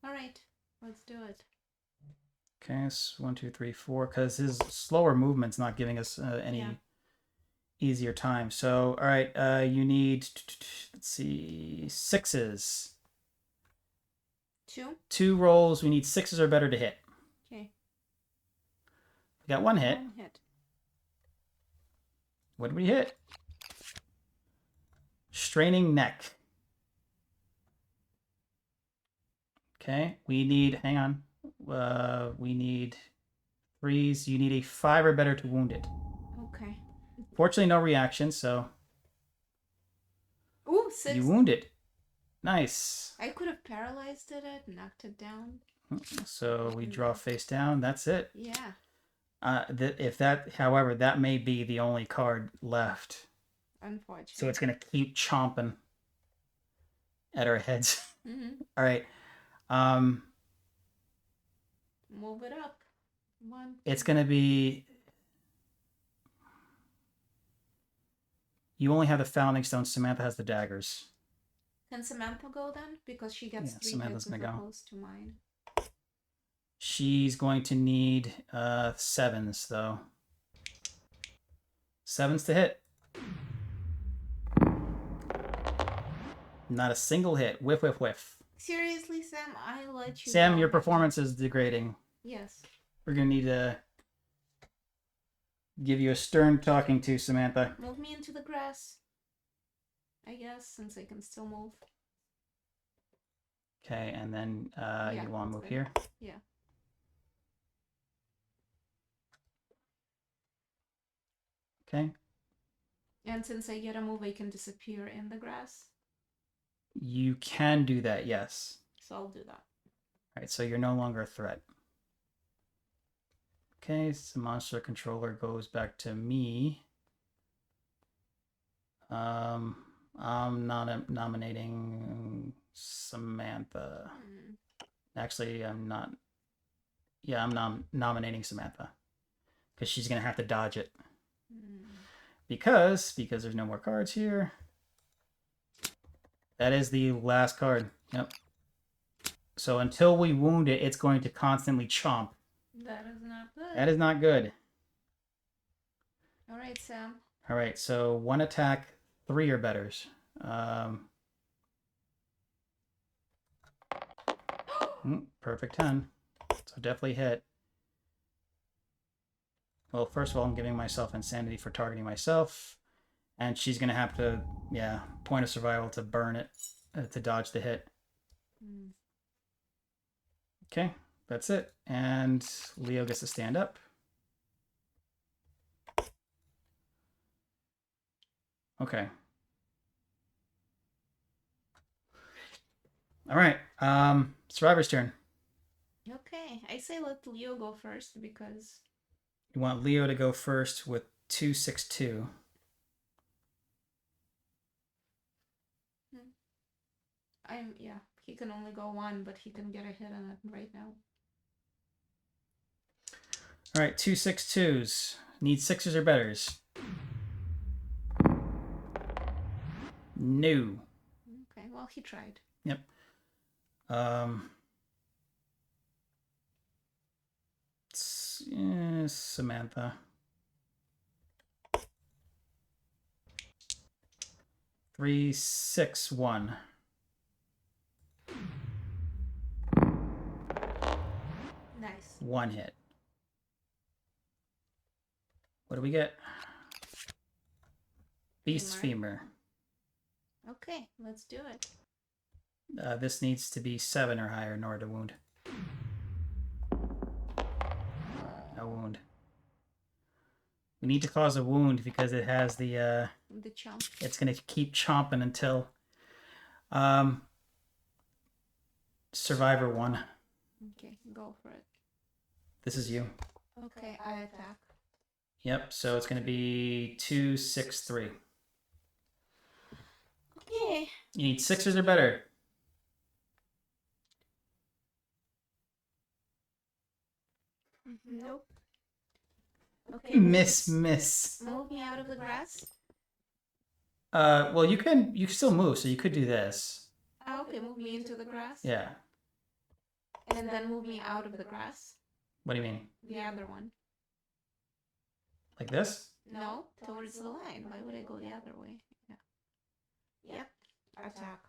B: All right, let's do it.
A: Okay, so 1, 2, 3, 4, because his slower movement's not giving us any
B: Yeah.
A: easier time. So, all right, you need, let's see, 6s.
B: 2.
A: 2 rolls, we need 6s or better to hit.
B: Okay.
A: We got 1 hit.
B: 1 hit.
A: What did we hit? Straining neck. Okay, we need, hang on. We need 3s. You need a 5 or better to wound it.
B: Okay.
A: Fortunately, no reaction, so
B: Ooh, 6.
A: you wound it. Nice.
B: I could have paralyzed it, knocked it down.
A: So we draw face down. That's it.
B: Yeah.
A: However, that may be the only card left.
B: Unfortunately.
A: So it's gonna keep chomping at our heads.
B: Mm-hmm.
A: All right.
B: Move it up. 1.
A: It's gonna be. You only have the founding stones. Samantha has the daggers.
B: Can Samantha go then? Because she gets
A: Yeah,
B: 3
A: Samantha's
B: hits as
A: gonna go.
B: opposed to mine.
A: She's going to need 7s though. 7s to hit. Not a single hit. Whiff, whiff, whiff.
B: Seriously, Sam, I let you
A: Sam,
B: go.
A: your performance is degrading.
B: Yes.
A: We're gonna need to give you a stern talking to, Samantha.
B: Move me into the grass. I guess, since I can still move.
A: Okay, and then
B: Yeah,
A: you want to
B: that's
A: move
B: good.
A: here?
B: Yeah.
A: Okay.
B: And since I get a move, I can disappear in the grass.
A: You can do that, yes.
B: So I'll do that.
A: All right, so you're no longer a threat. Okay, so monster controller goes back to me. I'm not nominating Samantha.
B: Hmm.
A: Actually, I'm not. Yeah, I'm nominating Samantha because she's gonna have to dodge it.
B: Hmm.
A: Because there's no more cards here. That is the last card. Yep. So until we wound it, it's going to constantly chomp.
B: That is not good.
A: That is not good.
B: All right, Sam.
A: All right, so 1 attack, 3 or betters. Perfect 10. So definitely hit. Well, first of all, I'm giving myself insanity for targeting myself. And she's going to have to, yeah, point of survival to burn it, to dodge the hit.
B: Mm.
A: Okay, that's it. And Leo gets to stand up. Okay. All right. Survivor's turn.
B: Okay, I say let Leo go first because
A: You want Leo to go first with 262.
B: yeah, he can only go one, but he can get a hit on it right now.
A: All right, 262s. Need sixes or betters. No.
B: Okay, well he tried.
A: Yep. Samantha. 361.
B: Nice.
A: One hit. What do we get? Beast femur.
B: Okay, let's do it.
A: This needs to be 7 or higher in order to wound. No wound. We need to cause a wound because it has the
B: chomp.
A: It's gonna keep chomping until Survivor 1.
B: Okay, go for it.
A: This is you.
B: Okay, I attack.
A: Yep, so it's gonna be 263.
B: Okay.
A: You need sixes or better.
B: Nope. Okay.
A: Miss.
B: Move me out of the grass.
A: Well, you can still move, so you could do this.
B: Oh, okay, move me into the grass.
A: Yeah.
B: And then move me out of the grass.
A: What do you mean?
B: The other one.
A: Like this?
B: No, towards the line. Why would I go the other way? Yeah. Yep. Attack.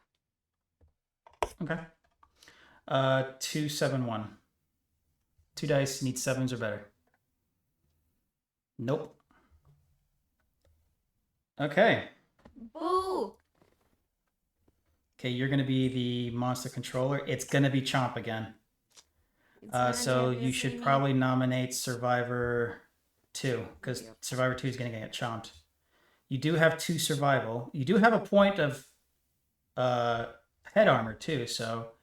A: Okay. 271. 2 dice, need 7s or better. Nope. Okay.
B: Boo!
A: Okay, you're gonna be the monster controller. It's gonna be Chomp again. So you should probably nominate Survivor 2, because Survivor 2 is gonna get chomped. You do have 2 survival. You do have a point of head armor too, so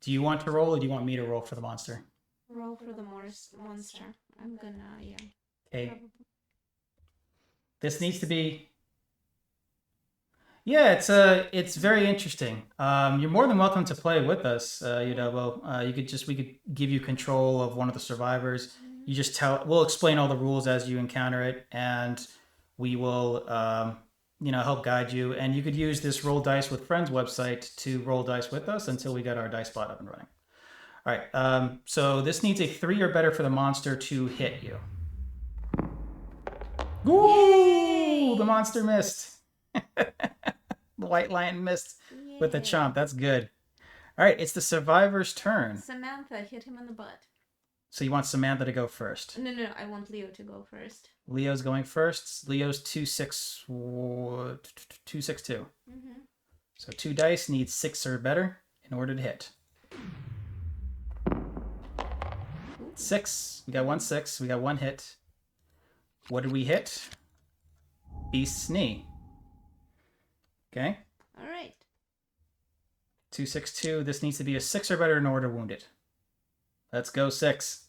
A: do you want to roll or do you want me to roll for the monster?
B: Roll for the monster. I'm gonna, yeah.
A: Okay.
B: Probably.
A: This needs to be. Yeah, it's very interesting. You're more than welcome to play with us. We could give you control of one of the survivors. You just we'll explain all the rules as you encounter it, and we will, help guide you. And you could use this Roll Dice with Friends website to roll dice with us until we get our dice bot up and running. All right. So this needs a 3 or better for the monster to hit you. Ooh, the monster missed. The white lion missed with the chomp. That's good. All right, it's the survivor's turn.
B: Samantha, hit him in the butt.
A: So you want Samantha to go first?
B: No, I want Leo to go first.
A: Leo's going first. Leo's 262. So 2 dice, needs 6 or better in order to hit. 6. We got 1 6. We got 1 hit. What did we hit? Beast's knee. Okay.
B: All right.
A: 262. This needs to be a 6 or better in order to wound it. Let's go 6.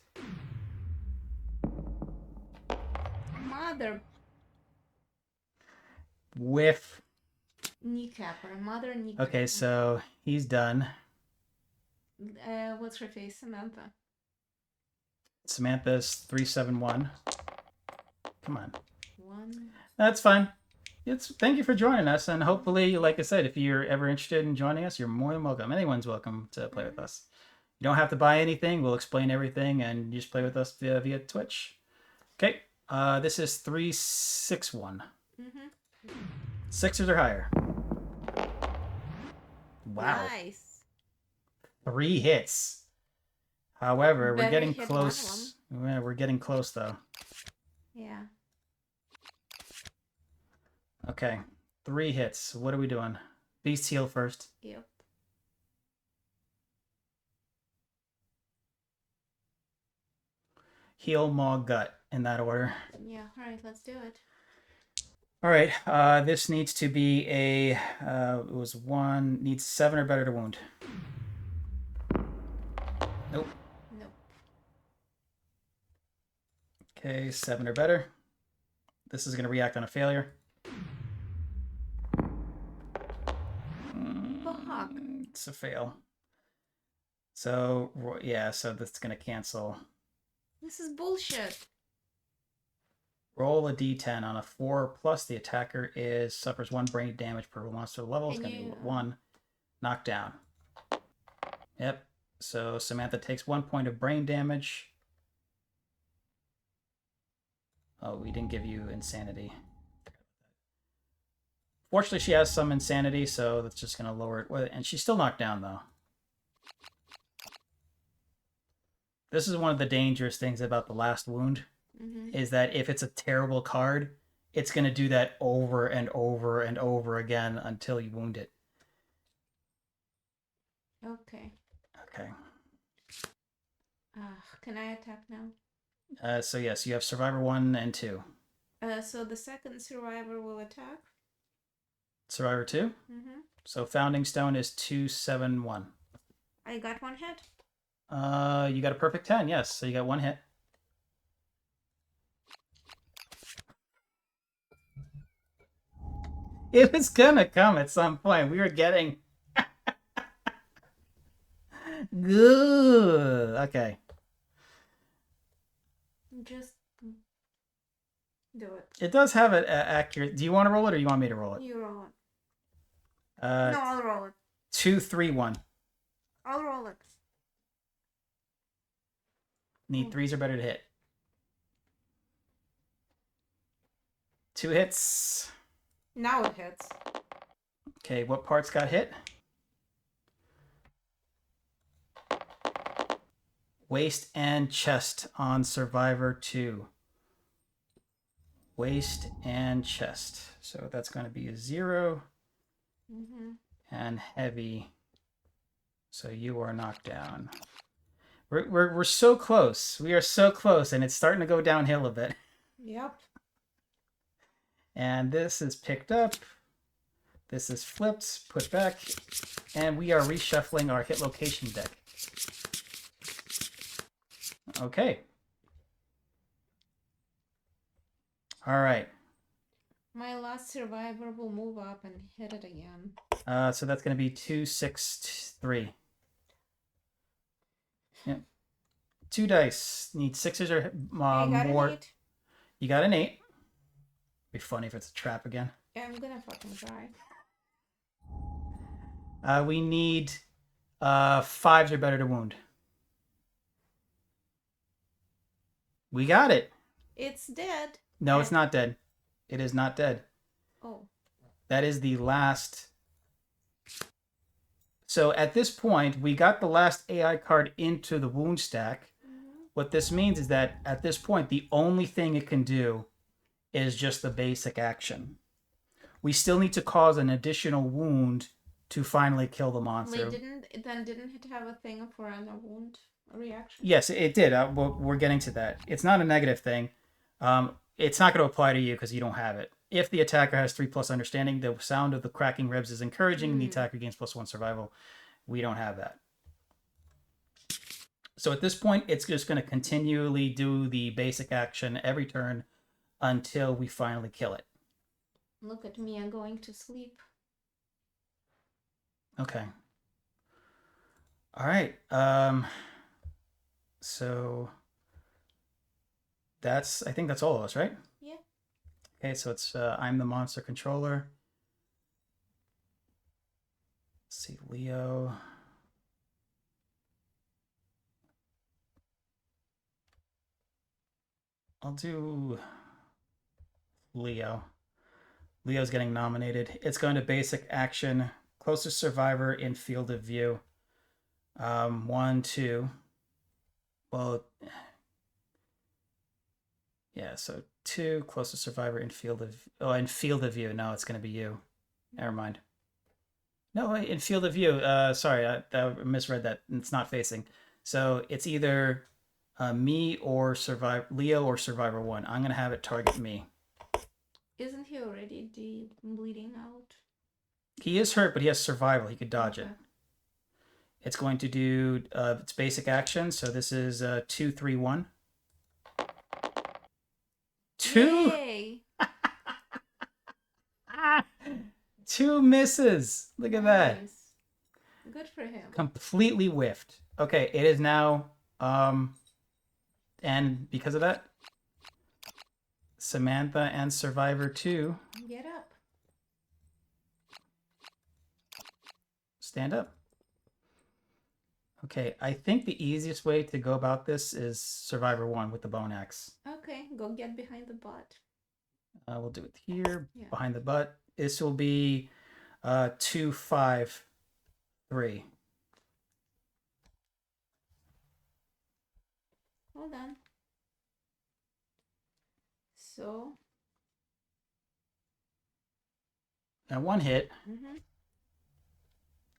B: Mother.
A: Whiff.
B: Kneecapper. Mother kneecapper.
A: Okay, so he's done.
B: What's her face? Samantha.
A: Samantha's 371. Come on.
B: 1.
A: That's fine. Thank you for joining us, and hopefully, like I said, if you're ever interested in joining us, you're more than welcome. Anyone's welcome to play with us. You don't have to buy anything. We'll explain everything, and you just play with us via Twitch. Okay. This is 361. 6s or higher. Wow.
B: Nice.
A: 3 hits. However, we're
B: Better
A: getting
B: hit
A: close. Yeah, we're getting close, though.
B: Yeah.
A: Okay. 3 hits. What are we doing? Beast heal first.
B: Yep.
A: Heal, maw, gut in that order.
B: Yeah. All right. Let's do it.
A: All right. This needs to be a. It was 1. Needs 7 or better to wound. Nope.
B: Nope.
A: Okay, 7 or better. This is going to react on a failure.
B: Fuck.
A: It's a fail. So, yeah, so that's going to cancel.
B: This is bullshit.
A: Roll a d10 on a 4 plus the attacker suffers 1 brain damage per monster level. It's going to be 1 knockdown. Yep. So Samantha takes 1 point of brain damage. Oh, we didn't give you insanity. Fortunately, she has some insanity, so that's just going to lower it. And she's still knocked down, though. This is one of the dangerous things about the last wound, is that if it's a terrible card, it's going to do that over and over and over again until you wound it.
B: Okay.
A: Okay.
B: Can I attack now?
A: So yes, you have Survivor 1 and 2.
B: So the second survivor will attack.
A: Survivor 2? So Founding Stone is 271.
B: I got 1 hit.
A: You got a perfect 10, yes. So you got 1 hit. It was gonna come at some point. We were getting... Good. Okay.
B: Just do it.
A: It does have an accurate... Do you want to roll it or you want me to roll it?
B: You roll it.
A: No,
B: I'll roll it.
A: 2, 3, 1.
B: I'll roll it.
A: Need 3s or better to hit. 2 hits.
B: Now it hits.
A: Okay, what parts got hit? Waist and chest on Survivor 2. Waist and chest. So that's going to be a 0. And heavy. So you are knocked down. We're so close. We are so close, and it's starting to go downhill a bit.
B: Yep.
A: And this is picked up. This is flipped, put back, and we are reshuffling our hit location deck. Okay. All right.
B: My last survivor will move up and hit it again.
A: So that's going to be 2, 6, 3. Yep. 2 dice. Need 6s or
B: I got
A: more.
B: an 8.
A: You got an 8. Be funny if it's a trap again.
B: Yeah, I'm gonna fucking try.
A: We need 5s or better to wound. We got it.
B: It's dead.
A: No, it's not dead. It is not dead.
B: Oh.
A: That is the last. So at this point, we got the last AI card into the wound stack. What this means is that at this point, the only thing it can do is just the basic action. We still need to cause an additional wound to finally kill the monster.
B: Wait, didn't it have a thing for a wound reaction?
A: Yes, it did. We're getting to that. It's not a negative thing. It's not going to apply to you because you don't have it. If the attacker has 3+ understanding, the sound of the cracking ribs is encouraging, and the attacker gains +1 survival. We don't have that. So at this point, it's just going to continually do the basic action every turn until we finally kill it.
B: Look at me, I'm going to sleep.
A: Okay. All right. So I think that's all of us, right?
B: Yeah.
A: Okay, so it's I'm the monster controller. Let's see, Leo. I'll do Leo. Leo's getting nominated. It's going to basic action, closest survivor in field of view. 1, 2. Well, yeah, so 2, closest survivor in field of view. No, it's going to be you. Never mind. No, wait, in field of view. Sorry, I misread that. It's not facing. So it's either me or Leo or Survivor 1. I'm going to have it target me.
B: Isn't he already bleeding out?
A: He is hurt, but he has survival. He could dodge it.
B: Okay.
A: It's going to do its basic action. So this is 2, 3, 1. 2.
B: Yay!
A: 2 misses. Look at that.
B: Nice. Good for him.
A: Completely whiffed. Okay, it is now and because of that, Samantha and Survivor 2
B: Get up.
A: stand up. Okay, I think the easiest way to go about this is Survivor 1 with the bone axe.
B: Okay, go get behind the butt.
A: We'll do it here,
B: Yeah.
A: behind the butt. This will be 2, 5, 3.
B: Hold on. So.
A: Now 1 hit.
B: Mm-hmm.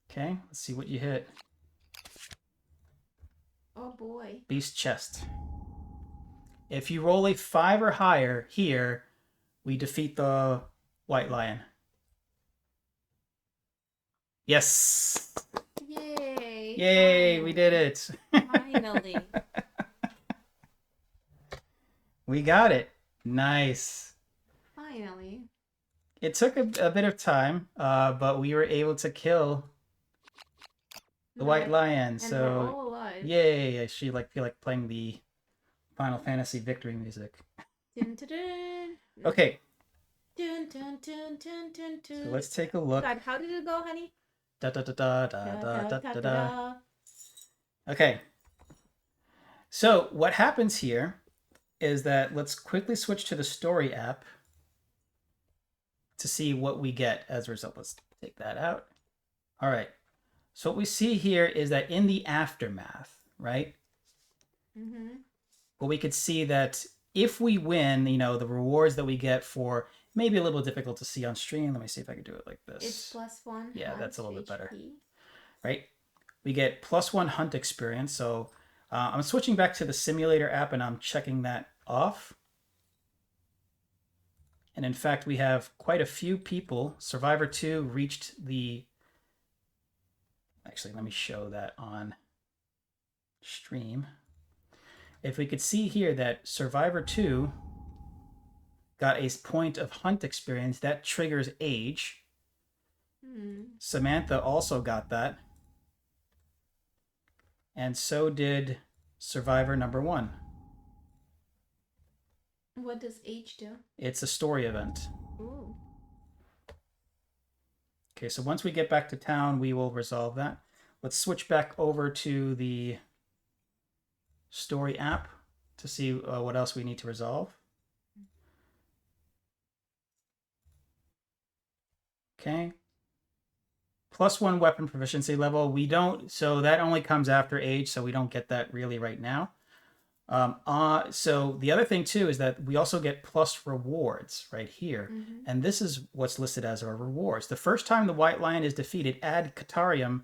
A: Okay, let's see what you hit.
B: Oh boy.
A: Beast chest. If you roll a 5 or higher here, we defeat the white lion. Yes!
B: Yay!
A: Yay, we did it!
B: Finally.
A: We got it. Nice.
B: Finally.
A: It took a bit of time, but we were able to kill the white lion.
B: And we're
A: So,
B: all alive.
A: yay! I feel like playing the Final Fantasy victory music.
B: Dun, dun, dun.
A: Okay,
B: Dun, dun, dun, dun, dun, dun.
A: so let's take a look.
B: God, how did it go, honey?
A: Da da da da da
B: Da,
A: da da
B: da,
A: da
B: da,
A: da.
B: da.
A: Okay. So what happens here is that let's quickly switch to the story app to see what we get as a result. Let's take that out. All right. So what we see here is that in the aftermath, right?
B: Mm-hmm.
A: Well, we could see that if we win, the rewards that we get for maybe a little difficult to see on stream. Let me see if I can do it like this.
B: It's +1.
A: Yeah,
B: hunt
A: that's a little bit better.
B: HP.
A: Right? We get +1 hunt experience. So I'm switching back to the simulator app and I'm checking that off. And in fact, we have quite a few people. Survivor 2 reached the... Actually, let me show that on stream. If we could see here that Survivor 2 got a point of hunt experience, that triggers age. Samantha also got that. And so did Survivor number 1.
B: What does H do?
A: It's a story event.
B: Ooh.
A: Okay, so once we get back to town, we will resolve that. Let's switch back over to the story app to see what else we need to resolve. Okay. +1 weapon proficiency level. We don't, so that only comes after age, so we don't get that really right now. So the other thing too is that we also get plus rewards right here.
B: Mm-hmm.
A: And this is what's listed as our rewards. The first time the white lion is defeated, add Catarium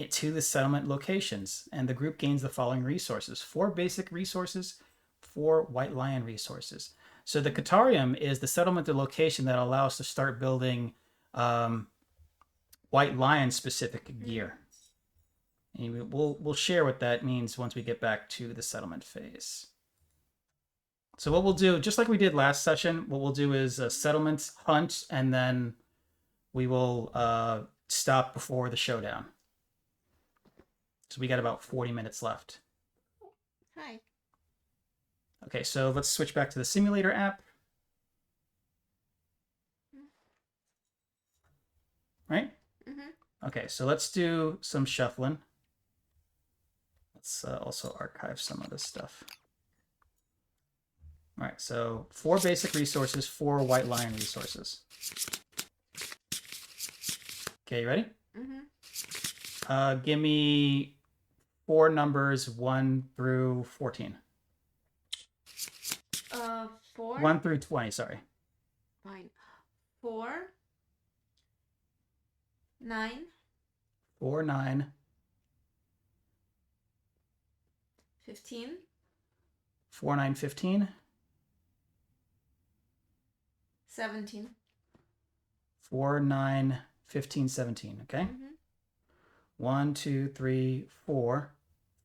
A: to the settlement locations. And the group gains the following resources: 4 basic resources, 4 white lion resources. So the Catarium is the settlement location that allows us to start building white lion specific gear. And we'll share what that means once we get back to the settlement phase. So what we'll do, just like we did last session, what we'll do is a settlement hunt, and then we will stop before the showdown. So we got about 40 minutes left.
B: Hi.
A: Okay, so let's switch back to the simulator app. Right?
B: Mm-hmm.
A: Okay, so let's do some shuffling. Let's also archive some of this stuff. All right, so 4 basic resources, 4 white lion resources. Okay, you ready?
B: Mm-hmm.
A: Give me 4 numbers 1 through 14.
B: 4.
A: 1 through 20, sorry.
B: Fine. 4, 9,
A: 4, 9,
B: 15,
A: 4, 9, 15,
B: 17.
A: 4, 9, 15, 17, okay?
B: Mm-hmm.
A: 1, 2, 3, 4,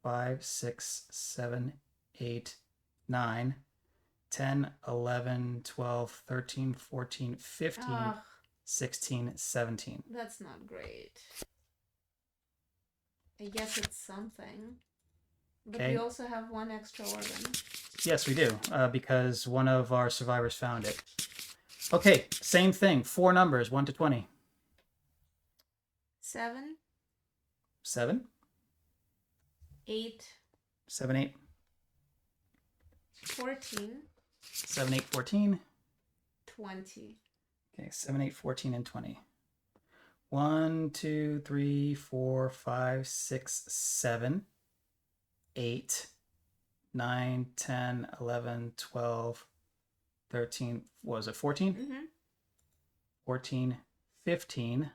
A: 5, 6, 7, 8, 9, 10, 11, 12, 13, 14, 15,
B: Ugh,
A: 16, 17.
B: that's not great. I guess it's something. But
A: Okay.
B: we also have 1 extra organ.
A: Yes, we do, because one of our survivors found it. Okay, same thing. 4 numbers, 1 to 20.
B: 7,
A: 7,
B: 8,
A: 7, 8,
B: 14,
A: 7, 8, 14.
B: 20.
A: Okay, 7, 8, 14, and 20. 1, 2, 3, 4, 5, 6, 7, 8, 9, 10, 11, 12, 13, what was it, 14?
B: Mm-hmm.
A: 14, 15,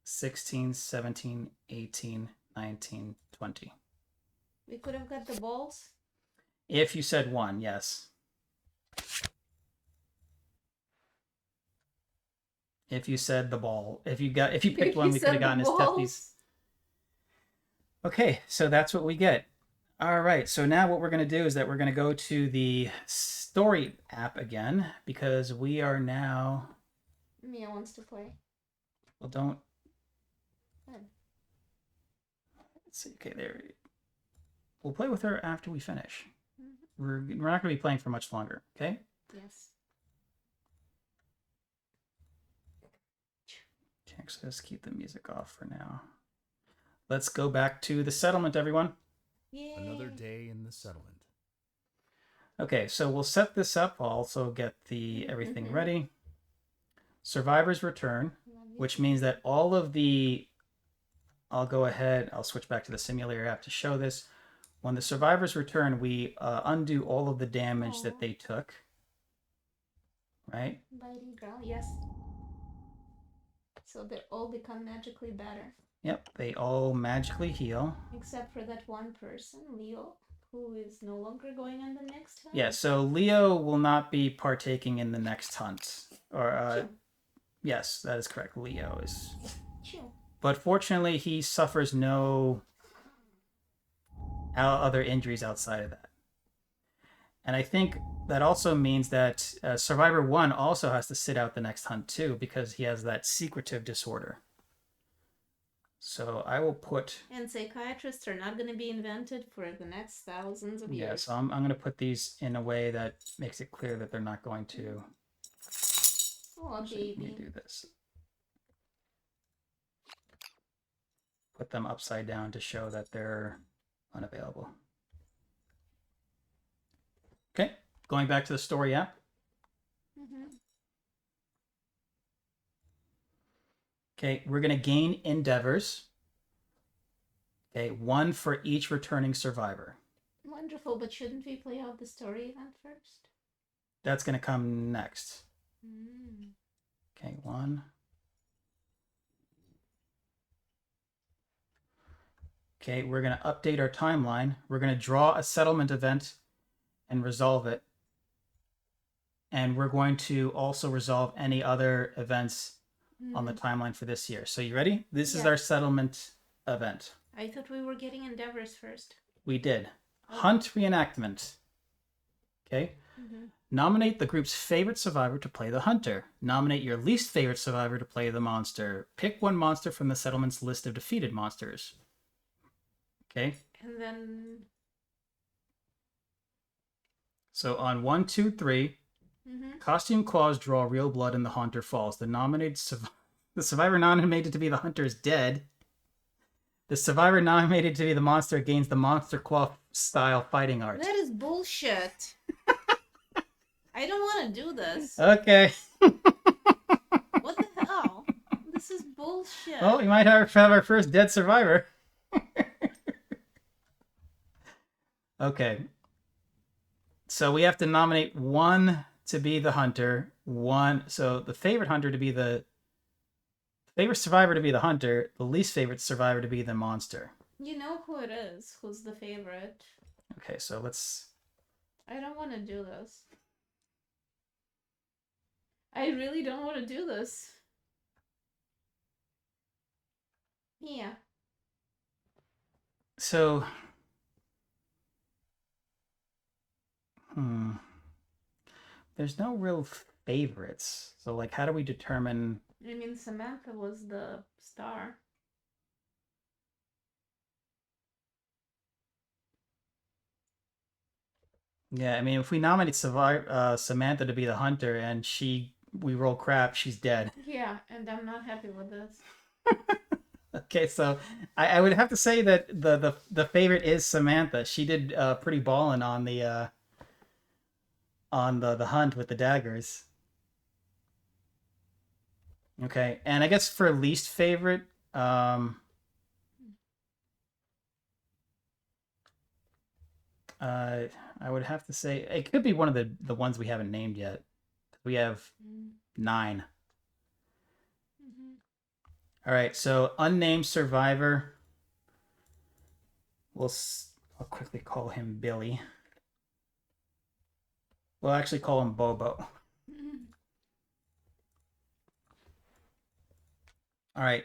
A: 16, 17, 18, 19, 20.
B: We could have got the balls.
A: If you said 1, yes. If you said the ball, if you picked one, we could have gotten his Tefties. Okay, so that's what we get. All right, so now what we're going to do is that we're going to go to the story app again because we are now.
B: Mia wants to play.
A: Well, don't.
B: Good.
A: Let's see. Okay, there. We'll play with her after we finish.
B: Mm-hmm.
A: We're not going to be playing for much longer. Okay.
B: Yes.
A: Okay, so let's keep the music off for now. Let's go back to the settlement, everyone.
B: Yay.
C: Another day in the settlement.
A: Okay, so we'll set this up. I'll also get the everything ready. Survivors return, which means that all of the... I'll go ahead. I'll switch back to the simulator app to show this. When the survivors return, we undo all of the damage that they took. Right?
B: Bitey girl, yes. So they all become magically better.
A: Yep, they all magically heal.
B: Except for that one person, Leo, who is no longer going on the next hunt.
A: Yeah, so Leo will not be partaking in the next hunt. Or, yes, that is correct. Leo is.
B: Chill.
A: But fortunately, he suffers no other injuries outside of that. And I think that also means that Survivor 1 also has to sit out the next hunt too, because he has that secretive disorder. So I will put...
B: And psychiatrists are not going to be invented for the next thousands of years.
A: Yeah, so I'm going to put these in a way that makes it clear that they're not going to...
B: Oh,
A: Actually, let me
B: baby.
A: do this. Put them upside down to show that they're unavailable. Okay, going back to the story app.
B: Mm-hmm.
A: Okay, we're going to gain endeavors. Okay, 1 for each returning survivor.
B: Wonderful, but shouldn't we play out the story event first?
A: That's going to come next.
B: Mm.
A: Okay, 1. Okay, we're going to update our timeline. We're going to draw a settlement event and resolve it. And we're going to also resolve any other events on the timeline for this year. So you ready? This is our settlement event.
B: I thought we were getting endeavors first.
A: We did. Hunt reenactment. Okay.
B: Mm-hmm.
A: Nominate the group's favorite survivor to play the hunter. Nominate your least favorite survivor to play the monster. Pick one monster from the settlement's list of defeated monsters. Okay.
B: And then...
A: So on 1, 2, 3, costume claws draw real blood and the hunter falls. The survivor nominated to be the hunter is dead. The survivor nominated to be the monster gains the monster claw style fighting art.
B: That is bullshit. I don't want to do this.
A: Okay.
B: What the hell? This is bullshit.
A: Oh, we might have our first dead survivor. Okay. So we have to nominate one to be the hunter, one. So the favorite hunter to be the favorite survivor to be the hunter, the least favorite survivor to be the monster.
B: You know who it is. Who's the favorite?
A: Okay, so let's.
B: I don't want to do this. I really don't want to do this. Yeah.
A: So. There's no real favorites. So, like, how do we determine?
B: I mean, Samantha was the star.
A: Yeah, I mean, if we nominate Samantha to be the hunter and we roll crap, she's dead.
B: Yeah, and I'm not happy with this.
A: Okay, so I would have to say that the favorite is Samantha. She did pretty ballin' on the hunt with the daggers. Okay, and I guess for least favorite, I would have to say it could be one of the ones we haven't named yet. We have 9.
B: Mm-hmm.
A: All right, so unnamed survivor. I'll quickly call him Billy. We'll actually call him Bobo. All right.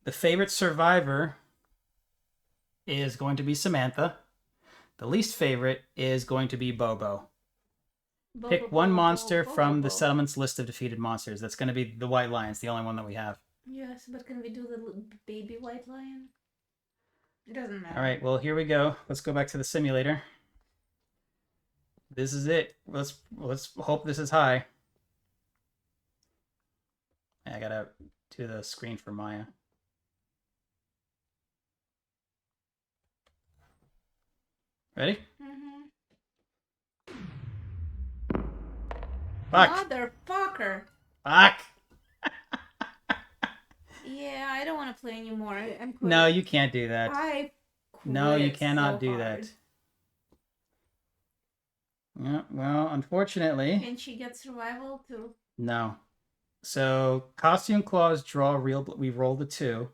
A: The favorite survivor is going to be Samantha. The least favorite is going to be Bobo. Pick one monster from the settlement's list of defeated monsters. That's going to be the White Lion. It's the only one that we have.
B: Yes, but can we do the little baby white lion? It doesn't matter.
A: All right, well, here we go. Let's go back to the simulator. This is it. Let's hope this is high. I gotta do the screen for Maya. Ready?
B: Mm-hmm.
A: Fuck!
B: Motherfucker!
A: Fuck!
B: Yeah, I don't want to play anymore. I'm quitting.
A: No, you can't do that.
B: I
A: No, you
B: quit
A: cannot
B: so
A: do
B: hard.
A: that. Yeah, well, unfortunately.
B: Can she get survival too?
A: No. So, costume claws draw real. We rolled a 2.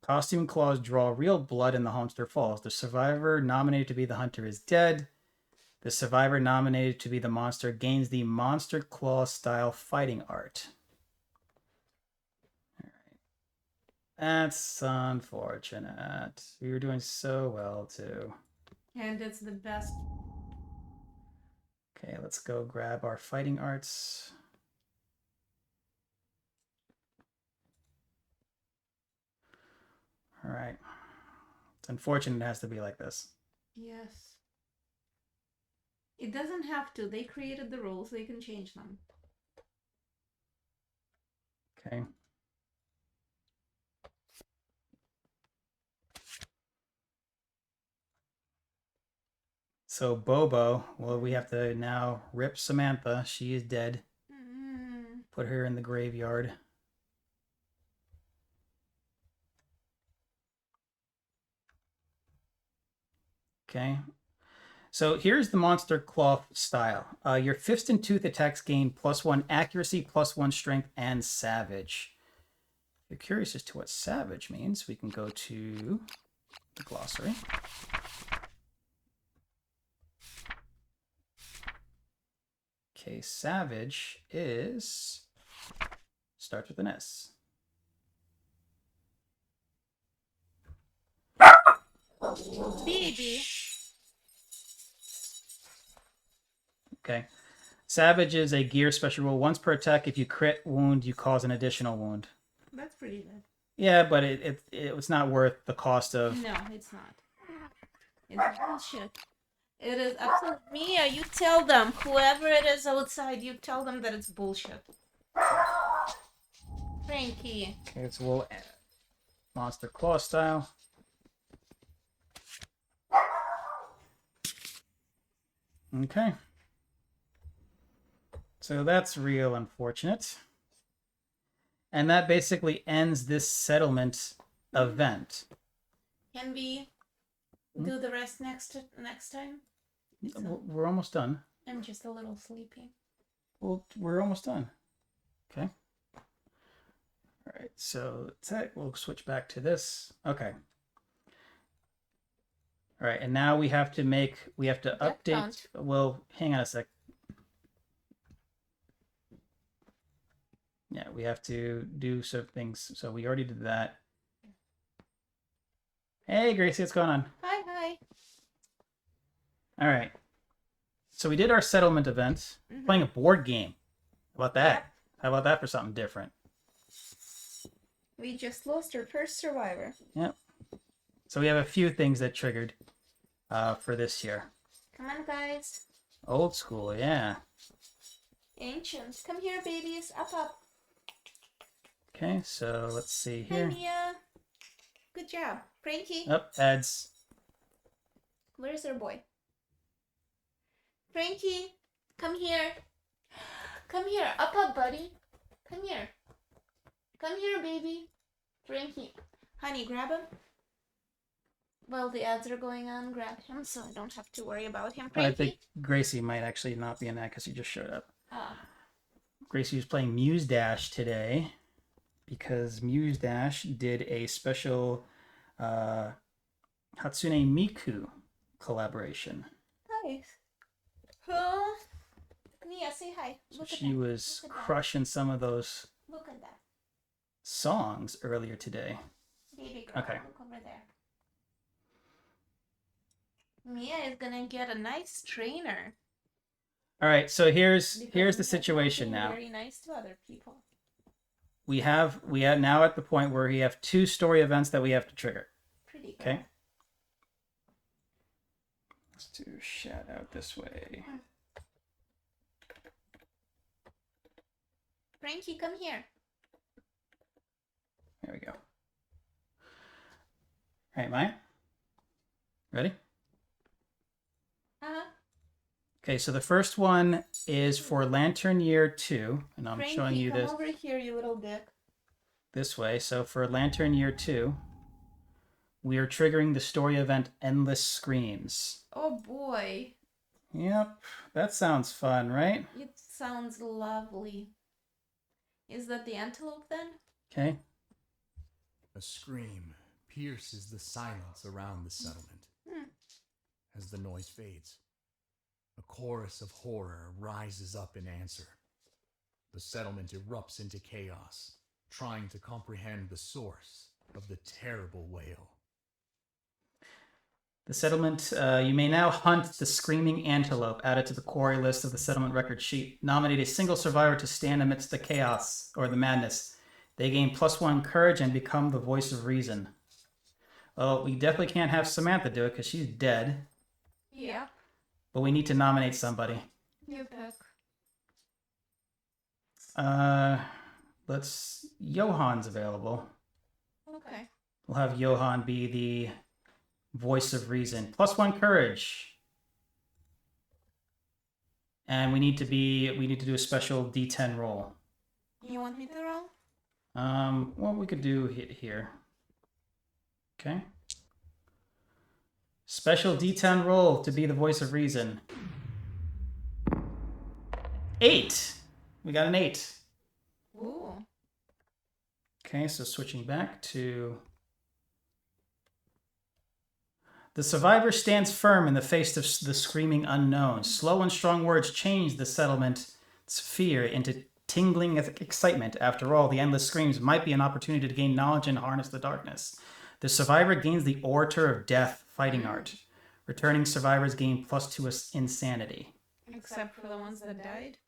A: Costume claws draw real blood in the Homester Falls. The survivor nominated to be the hunter is dead. The survivor nominated to be the monster gains the Monster Claw style fighting art. All right. That's unfortunate. We were doing so well, too.
B: And it's the best.
A: Okay, let's go grab our fighting arts. All right. It's unfortunate it has to be like this.
B: Yes. It doesn't have to. They created the rules. They can change them.
A: Okay. So Bobo, well, we have to now rip Samantha. She is dead. Put her in the graveyard. Okay. So here's the Monster Claw style. Your Fist and Tooth attacks gain +1 accuracy, +1 strength, and savage. If you're curious as to what savage means, we can go to the glossary. Okay, savage is starts with an S.
B: Baby.
A: Okay. Savage is a gear special rule. Once per attack, if you crit wound, you cause an additional wound.
B: That's pretty good.
A: Yeah, but it's not worth the cost of.
B: No, it's not. It's bullshit. It is absolute. Mia, you tell them. Whoever it is outside, you tell them that it's bullshit. Frankie.
A: Okay, it's a little Monster Claw style. Okay. So that's real unfortunate. And that basically ends this settlement event.
B: Can we do the rest next time?
A: We're almost done.
B: I'm just a little sleepy.
A: Well, we're almost done. Okay. All right. So we'll switch back to this. Okay. All right, and now we have to update.
B: count.
A: Well, hang on a sec. Yeah, we have to do some things. So we already did that. Hey, Gracie, what's going on?
B: Hi.
A: All right. So we did our settlement event, playing a board game. How about that?
B: Yep.
A: How about that for something different?
B: We just lost our first survivor.
A: Yep. So we have a few things that triggered for this year.
B: Come on, guys.
A: Old school, yeah.
B: Ancient. Come here, babies. Up.
A: Okay, so let's see
B: Hi,
A: here.
B: Mia. Good job. Frankie.
A: Up, ads.
B: Where's our boy? Frankie, come here. Come here. Up, buddy. Come here. Come here, baby. Frankie. Honey, grab him. While the ads are going on, grab him so I don't have to worry about him. Frankie.
A: I think Gracie might actually not be in that because he just showed up.
B: Ah.
A: Gracie was playing Muse Dash today because Muse Dash did a special Hatsune Miku collaboration.
B: Hi. Oh. Mia, say hi.
A: So
B: Look at
A: she
B: that.
A: was
B: Look at that.
A: crushing some of those
B: Look at that.
A: songs earlier today.
B: Baby girl,
A: Okay.
B: look over there. Mia is gonna get a nice trainer.
A: All right, so here's
B: Because
A: the
B: Mia's not
A: situation
B: being
A: now.
B: Very nice to other people.
A: We are now at the point where we have 2 story events that we have to trigger.
B: Pretty good.
A: Okay. Let's do shout out this way.
B: Frankie, come here.
A: There we go. All right, Maya. Ready?
B: Uh-huh.
A: Okay, so the first one is for Lantern Year 2, and I'm
B: Frankie,
A: showing you
B: come
A: this
B: over here, you little dick.
A: this way. So for Lantern Year 2, we are triggering the story event Endless Screams.
B: Oh boy.
A: Yep, that sounds fun, right?
B: It sounds lovely. Is that the antelope then?
A: Okay.
C: A scream pierces the silence around the settlement. As the noise fades, a chorus of horror rises up in answer. The settlement erupts into chaos, trying to comprehend the source of the terrible wail.
A: The settlement, you may now hunt the screaming antelope added to the quarry list of the settlement record sheet. Nominate a single survivor to stand amidst the chaos or the madness. They gain +1 courage and become the voice of reason. Well, we definitely can't have Samantha do it because she's dead,
B: Yeah.
A: but we need to nominate somebody.
B: You pick.
A: Johan's available.
B: Okay.
A: We'll have Johan be the voice of reason. +1 courage. And we need to do a special D10 roll.
B: You want me to roll?
A: Well, we could do it here. Okay. Special D10 roll to be the voice of reason. 8. We got an 8.
B: Ooh.
A: Okay, so switching back to... The survivor stands firm in the face of the screaming unknown. Slow and strong words change the settlement's fear into tingling excitement. After all, the endless screams might be an opportunity to gain knowledge and harness the darkness. The survivor gains the Orator of Death fighting art. Returning survivors gain +2 insanity.
B: Except for the ones that died.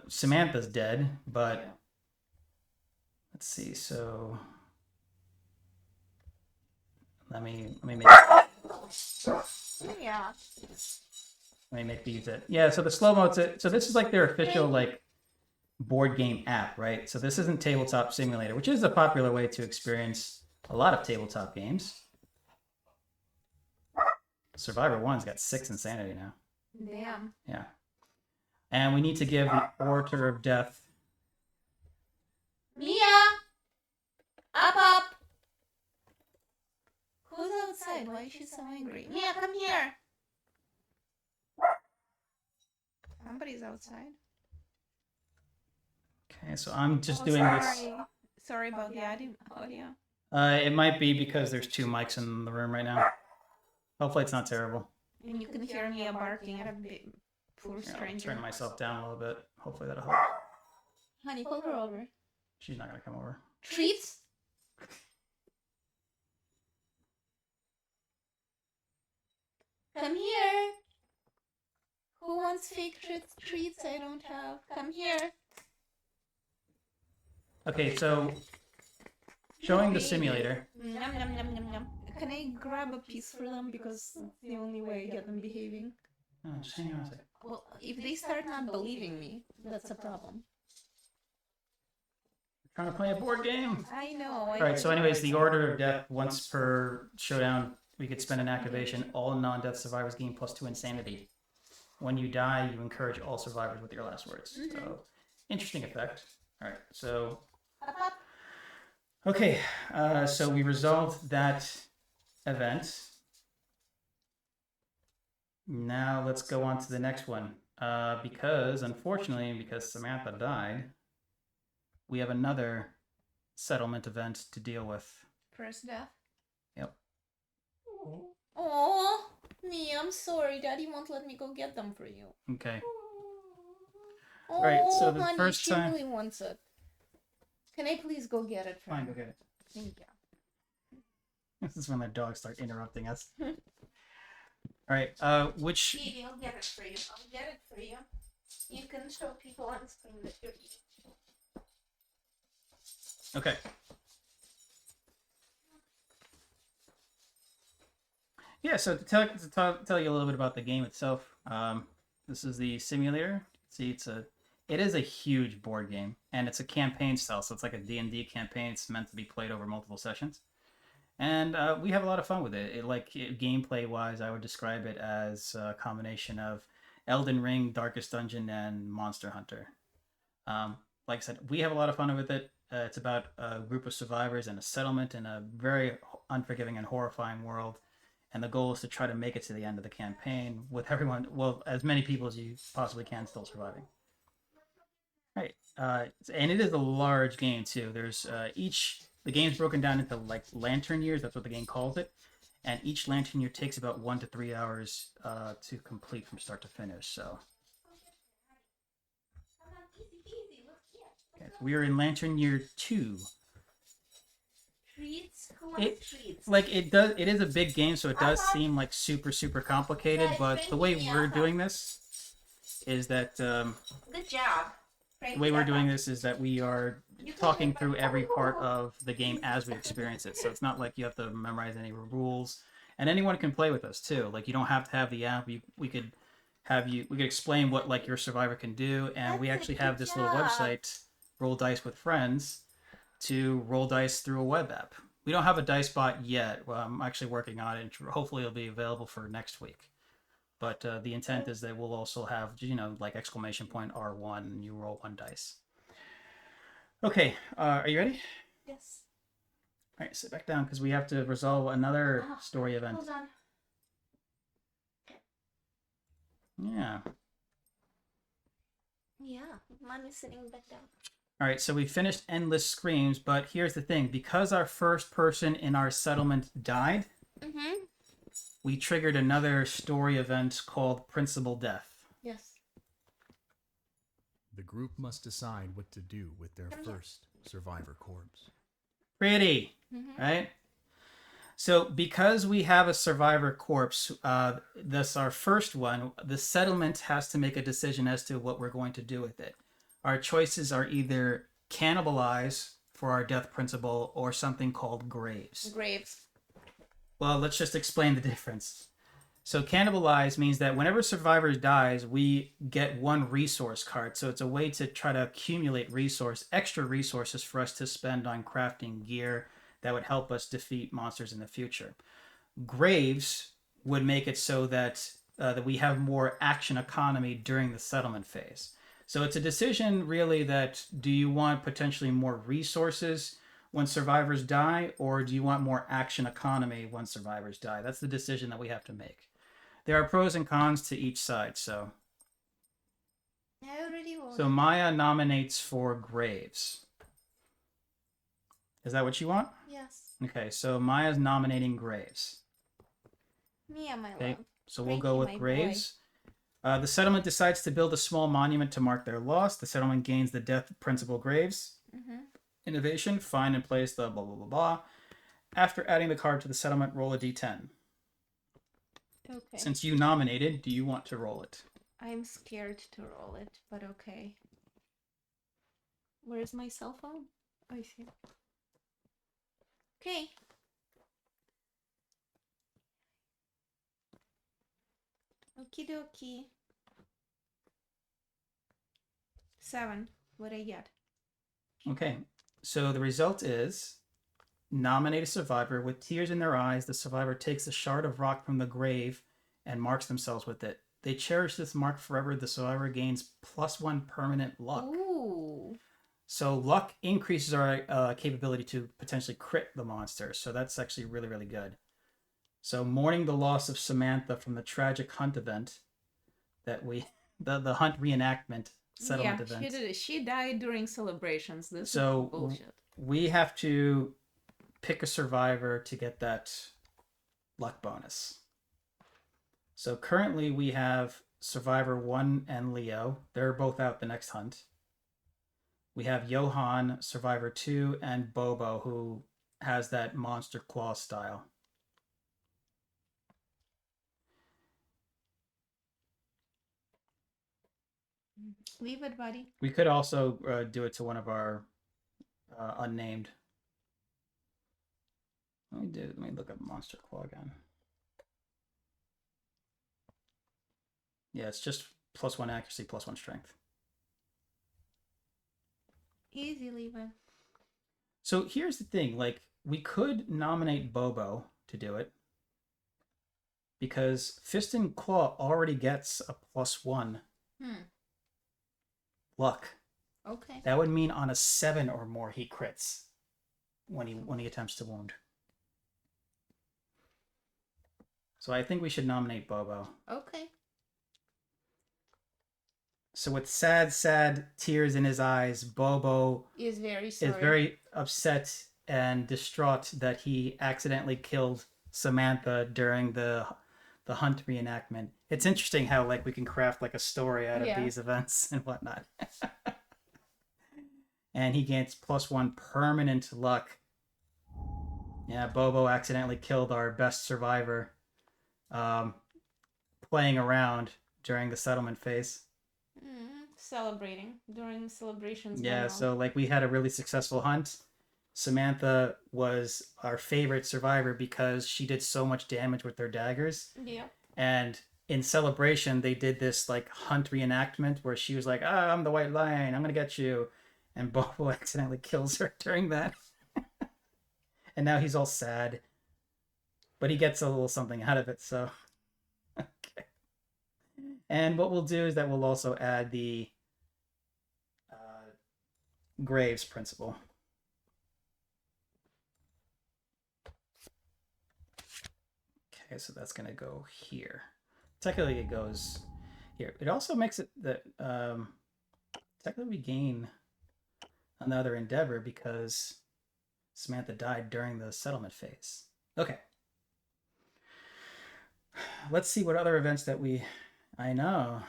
A: Samantha's dead, but
B: Yeah.
A: let's see. So let me make
B: Yeah.
A: these it. Yeah. So the slow mo. So this is like their official like board game app, right? So this isn't Tabletop Simulator, which is a popular way to experience a lot of tabletop games. Survivor 1's got 6 insanity now.
B: Damn.
A: Yeah. And we need to give the Orator of Death.
B: Mia! Up! Who's outside? Why is she so angry? Mia, come here!
D: Somebody's outside.
A: Okay, so I'm just
D: Oh,
A: doing this.
D: sorry. Sorry about the audio.
A: It might be because there's 2 mics in the room right now. Hopefully it's not terrible.
D: And you can hear me barking at a poor
A: Here, I'll
D: stranger.
A: turn myself down a little bit. Hopefully that'll help.
B: Honey, call her over.
A: She's not gonna come over.
B: Treats? Come here. Who wants fake treats I don't have? Come here.
A: Okay, so showing the simulator.
B: Yum, yum, yum, yum, yum.
D: Can I grab a piece for them because it's the only way I get them behaving?
A: Oh, just hang on a second.
B: Well, if they start not believing me, that's a problem.
A: Trying to play a board game.
D: I know.
A: Alright, so anyways, the order of death, once per showdown, we could spend an activation. All non-death survivors gain +2 insanity. When you die, you encourage all survivors with your last words. So, interesting effect. Alright, so... Okay, so we resolved that event. Now let's go on to the next one. Because, unfortunately, because Samantha died, we have another settlement event to deal with.
D: First death.
A: Yep.
B: Oh, me, I'm sorry. Daddy won't let me go get them for you.
A: Okay.
B: Oh,
A: Right, so the
B: honey,
A: first
B: she
A: time-
B: really wants it. Can I please go get it for
A: Fine,
B: her?
A: go get it.
B: Thank you.
A: This is when the dogs start interrupting us. Alright, which...
B: Baby, I'll get it for you. I'll get it for you. You can show people on screen that you're eating.
A: Okay. Yeah, so to tell you a little bit about the game itself, this is the simulator. See, it is a huge board game, and it's a campaign style, so it's like a D&D campaign. It's meant to be played over multiple sessions, and we have a lot of fun with it. Gameplay-wise, I would describe it as a combination of Elden Ring, Darkest Dungeon, and Monster Hunter. Like I said, we have a lot of fun with it. It's about a group of survivors and a settlement in a very unforgiving and horrifying world. And the goal is to try to make it to the end of the campaign with everyone, well, as many people as you possibly can still surviving. Right. And it is a large game, too. There's the game's broken down into like lantern years. That's what the game calls it. And each lantern year takes about 1 to 3 hours to complete from start to finish. So. Okay, so we are in lantern year 2.
B: Treats? Who wants treats?
A: It is a big game, so it does seem like super complicated, but the way we're doing this is that
B: Good job.
A: the way we're doing this is that we are talking through every part of the game as we experience it. So it's not like you have to memorize any rules, and anyone can play with us too. Like, you don't have to have the app. We could explain what like your survivor can do, and we actually have this little website, Roll Dice with Friends, to roll dice through a web app. We don't have a dice bot yet. Well, I'm actually working on it, and hopefully it'll be available for next week. But the intent is that we'll also have, like !R1, and you roll 1 dice. Okay, are you ready?
B: Yes.
A: All right, sit back down because we have to resolve another story event.
B: Hold on.
A: Yeah.
B: Yeah, mommy's sitting back down.
A: All right, so we finished Endless Screams, but here's the thing. Because our first person in our settlement died, we triggered another story event called Principal Death.
B: Yes.
C: The group must decide what to do with their first survivor corpse.
A: Pretty, right? So because we have a survivor corpse, that's our first one, the settlement has to make a decision as to what we're going to do with it. Our choices are either cannibalize for our death principle or something called graves.
B: Graves.
A: Well, let's just explain the difference. So cannibalize means that whenever survivor dies, we get 1 resource card. So it's a way to try to accumulate extra resources for us to spend on crafting gear that would help us defeat monsters in the future. Graves would make it so that that we have more action economy during the settlement phase. So it's a decision really that, do you want potentially more resources when survivors die, or do you want more action economy when survivors die? That's the decision that we have to make. There are pros and cons to each side, so.
B: I already voted.
A: So Maya nominates for Graves. Is that what you want?
B: Yes.
A: Okay, so Maya's nominating Graves.
B: Mia, my
A: Okay,
B: love.
A: so we'll
B: Frankie,
A: go with
B: my boy.
A: Graves. The settlement decides to build a small monument to mark their loss. The settlement gains the death of Principal Graves.
B: Mm-hmm.
A: Innovation, find and place the blah, blah, blah, blah. After adding the card to the settlement, roll a d10.
B: Okay.
A: Since you nominated, do you want to roll it?
B: I'm scared to roll it, but okay. Where's my cell phone? Oh, I see. Okay. Okie dokie. 7. What I get?
A: Okay, so the result is nominate a survivor with tears in their eyes. The survivor takes a shard of rock from the grave and marks themselves with it. They cherish this mark forever. The survivor gains +1 permanent luck.
B: Ooh.
A: So luck increases our capability to potentially crit the monster. So that's actually really, really good. So mourning the loss of Samantha from the tragic hunt event that the hunt reenactment settlement event.
B: She died during celebrations. This
A: So
B: is bullshit.
A: we have to pick a survivor to get that luck bonus. So currently we have Survivor 1 and Leo. They're both out the next hunt. We have Johan, Survivor 2, and Bobo, who has that monster claw style.
B: Leave it, buddy.
A: We could also do it to one of our unnamed. Let me look up monster claw again. Yeah, it's just +1 accuracy, +1 strength.
B: Easy, leave it.
A: So here's the thing, like, we could nominate Bobo to do it because Fist and Claw already gets a +1 luck.
B: Okay.
A: That would mean on a 7 or more he crits when he attempts to wound. So I think we should nominate Bobo.
B: Okay.
A: So with sad tears in his eyes, Bobo
B: Is very sorry.
A: is very upset and distraught that he accidentally killed Samantha during the hunt reenactment. It's interesting how like we can craft like a story out of these events and whatnot. And he gains +1 permanent luck. Yeah, Bobo accidentally killed our best survivor playing around during the settlement phase.
B: Celebrating during celebrations.
A: Yeah, so like we had a really successful hunt. Samantha was our favorite survivor because she did so much damage with their daggers.
B: Yeah.
A: And in celebration, they did this like hunt reenactment where she was like, "Ah, I'm the white lion. I'm gonna get you," and Bobo accidentally kills her during that. And now he's all sad, but he gets a little something out of it. So, okay. And what we'll do is that we'll also add the Graves principle. Okay, so that's going to go here. Technically, it goes here. It also makes it that technically we gain another endeavor because Samantha died during the settlement phase. Okay. Let's see what other events that I know.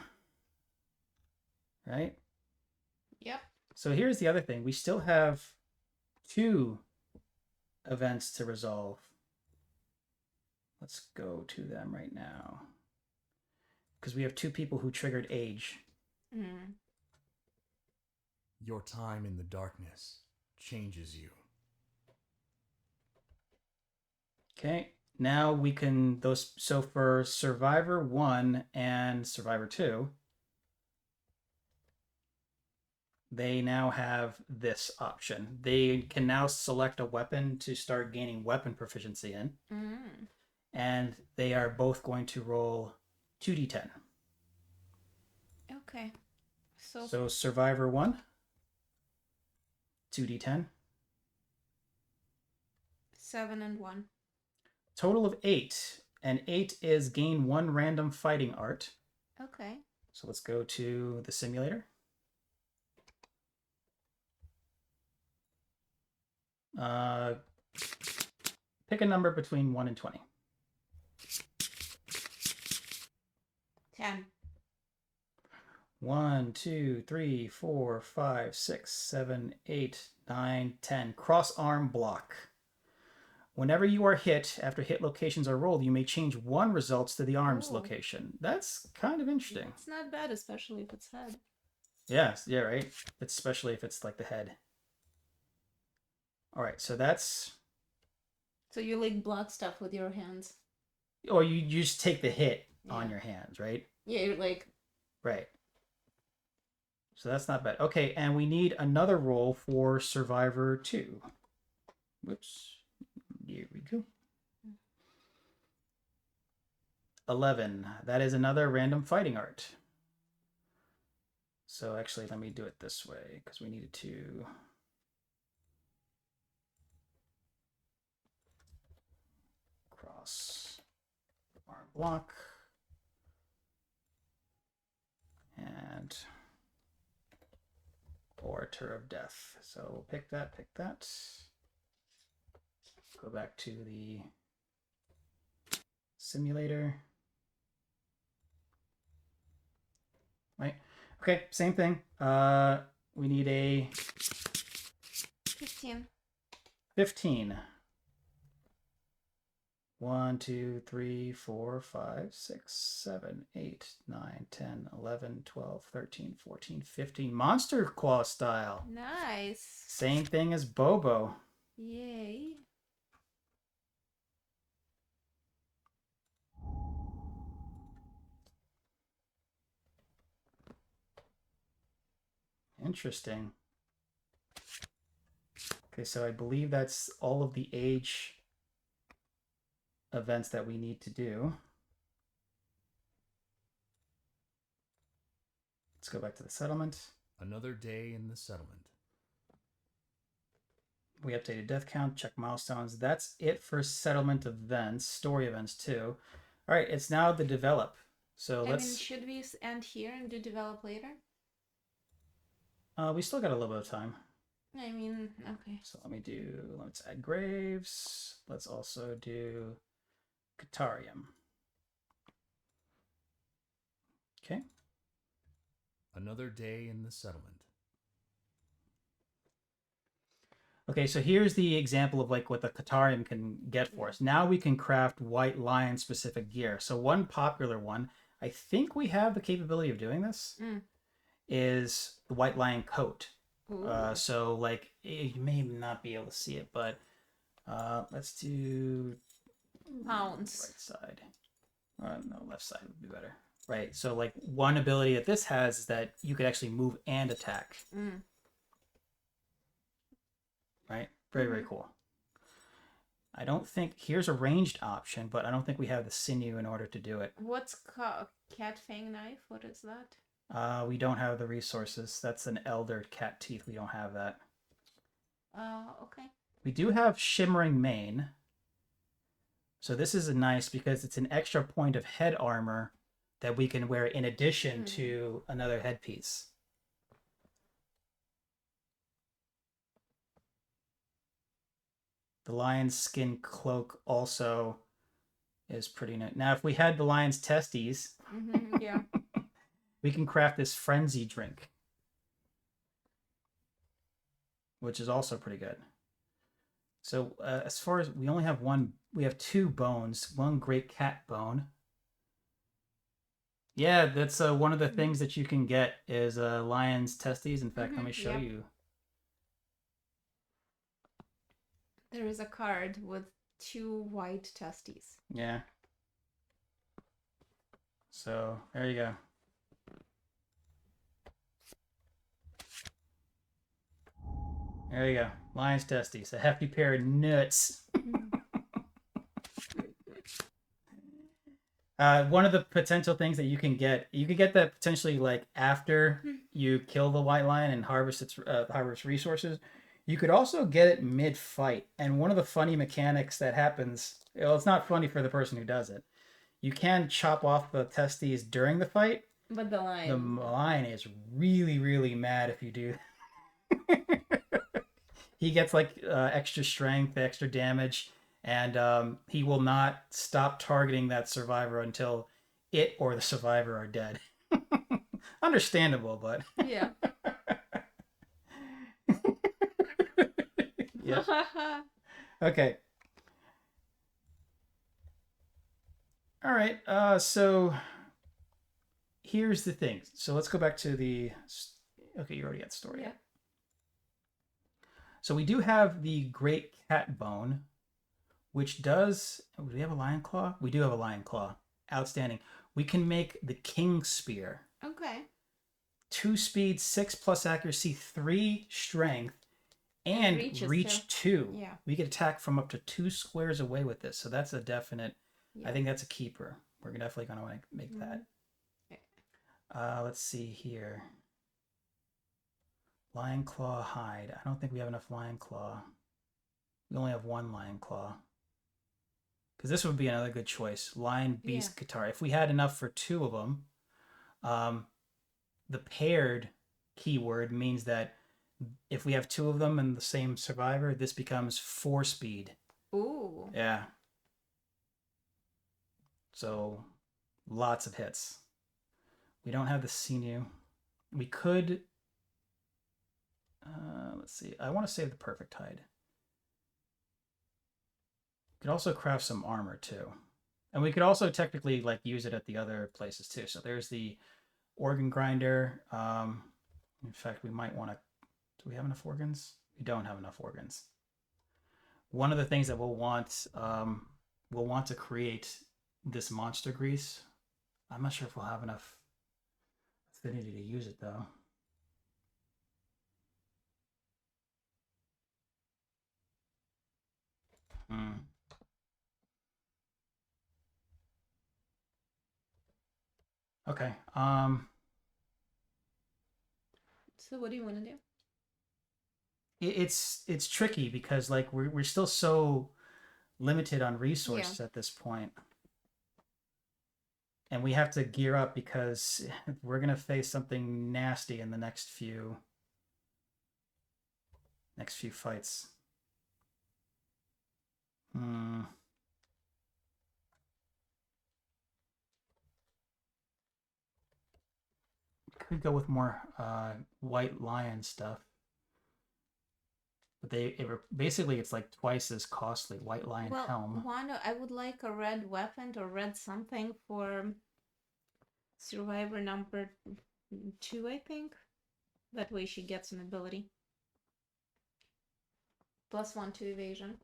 A: Right?
B: Yep.
A: So here's the other thing. We still have 2 events to resolve. Let's go to them right now. Because we have 2 people who triggered age.
C: Your time in the darkness changes you.
A: Okay. Now we can so for Survivor 1 and Survivor 2, they now have this option. They can now select a weapon to start gaining weapon proficiency in. And they are both going to roll 2d10.
B: Okay.
A: So Survivor 1, 2d10.
B: 7 and 1.
A: Total of 8. And 8 is gain 1 random fighting art.
B: Okay.
A: So let's go to the simulator. Pick a number between 1 and 20.
B: 10.
A: 1, 2, 3, 4, 5, 6, 7, 8, 9, 10. Cross arm block. Whenever you are hit, after hit locations are rolled, you may change one results to the arm's
D: Oh.
A: location. That's kind of interesting.
D: It's not bad, especially if it's head.
A: Yes, yeah, right? Especially if it's like the head. All right, so that's...
B: So you like block stuff with your hands.
A: Or you just take the hit on
B: Yeah.
A: your hands, right?
B: Yeah, you're like...
A: Right. So that's not bad. Okay, and we need another roll for Survivor 2. Whoops. Here we go. 11. That is another random fighting art. So actually, let me do it this way, because we needed to... cross arm block. And... Orator of Death. So we'll pick that, Go back to the simulator. Right. Okay, same thing. We need a
B: 15.
A: 15. 1, 2, 3, 4, 5, 6, 7, 8, 9, 10, 11, 12, 13, 14, 15. Monster Claw style.
B: Nice.
A: Same thing as Bobo.
B: Yay.
A: Interesting. Okay, so I believe that's all of the age events that we need to do. Let's go back to the settlement.
C: Another day in the settlement.
A: We updated death count, check milestones. That's it for settlement events, story events too. All right, it's now the develop. So
B: I
A: let's...
B: mean, should we end here and do develop later?
A: we still got a little bit of time.
B: I mean, okay.
A: So let's add graves. Let's also do Catarium. Okay.
C: Another day in the settlement.
A: Okay, so here's the example of like what the Catarium can get for us. Now we can craft White Lion specific gear. So one popular one, I think we have the capability of doing this, is the White Lion coat. So like you may not be able to see it, but let's do
B: Pounds.
A: right side. No, left side would be better. Right. So like one ability that this has is that you could actually move and attack. Right. Very, very cool. I don't think here's a ranged option, but I don't think we have the sinew in order to do it.
B: What's cat fang knife? What is that?
A: We don't have the resources. That's an elder cat teeth. We don't have that.
B: Okay.
A: We do have shimmering mane. So this is nice because it's an extra point of head armor that we can wear in addition to another headpiece. The lion's skin cloak also is pretty nice. Now, if we had the lion's testes,
B: Yeah.
A: we can craft this frenzy drink, which is also pretty good. So as far as we only have one, we have 2 bones, 1 great cat bone. Yeah, that's one of the things that you can get is lion's testes. In fact, let me show you.
B: There is a card with 2 white testes.
A: Yeah. So there you go. There you go. Lion's testes. A hefty pair of nuts. One of the potential things that you can get that potentially like after you kill the white lion and harvest its resources. You could also get it mid-fight. And one of the funny mechanics that happens, well, it's not funny for the person who does it. You can chop off the testes during the fight,
D: But the
A: The
D: lion.
A: lion is really, really mad if you do. He gets like extra strength, extra damage, and he will not stop targeting that survivor until it or the survivor are dead. Understandable, but
D: Yeah.
A: yeah. Okay. All right. So here's the thing. So let's go back to the. Okay, you already got the story.
D: Yeah.
A: So we do have the great cat bone, which does. Oh, do we have a lion claw? We do have a lion claw. Outstanding. We can make the king spear.
B: Okay.
A: 2 speed, 6 plus accuracy, 3 strength, and
B: reaches
A: reach 2.
B: Yeah.
A: We can attack from up to 2 squares away with this. So that's a definite.
B: Yeah.
A: I think that's a keeper. We're definitely going to want to make that. Let's see here. Lion claw hide. I don't think we have enough lion claw. We only have 1 lion claw. Because this would be another good choice. Lion, beast, guitar. If we had enough for 2 of them, the paired keyword means that if we have 2 of them and the same survivor, this becomes 4 speed.
B: Ooh.
A: Yeah. So lots of hits. We don't have the sinew. We could. Let's see. I want to save the perfect hide. We could also craft some armor too, and we could also technically like use it at the other places too. So there's the organ grinder. In fact, we might want to. Do we have enough organs? We don't have enough organs. One of the things that we'll want to create this monster grease. I'm not sure if we'll have enough affinity to use it though. Okay.
B: So what do you want to do?
A: It's tricky because like we're still so limited on resources at this point. And we have to gear up because we're gonna face something nasty in the next few fights. Could go with more white lion stuff. But basically it's like twice as costly. White lion helm.
B: I would like a red weapon or red something for survivor number 2, I think. That way she gets an ability. +1 to evasion.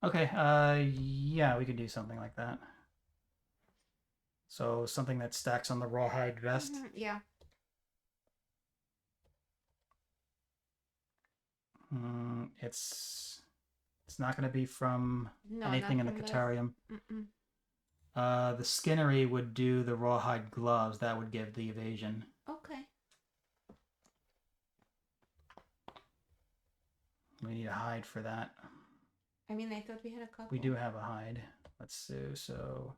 A: Okay, yeah, we could do something like that. So something that stacks on the rawhide vest.
B: Yeah.
A: It's not going to be from anything in the Catarium. The Skinnery would do the rawhide gloves. That would give the evasion.
B: Okay.
A: We need a hide for that.
B: I mean, I thought we had a couple.
A: We do have a hide. Let's see. So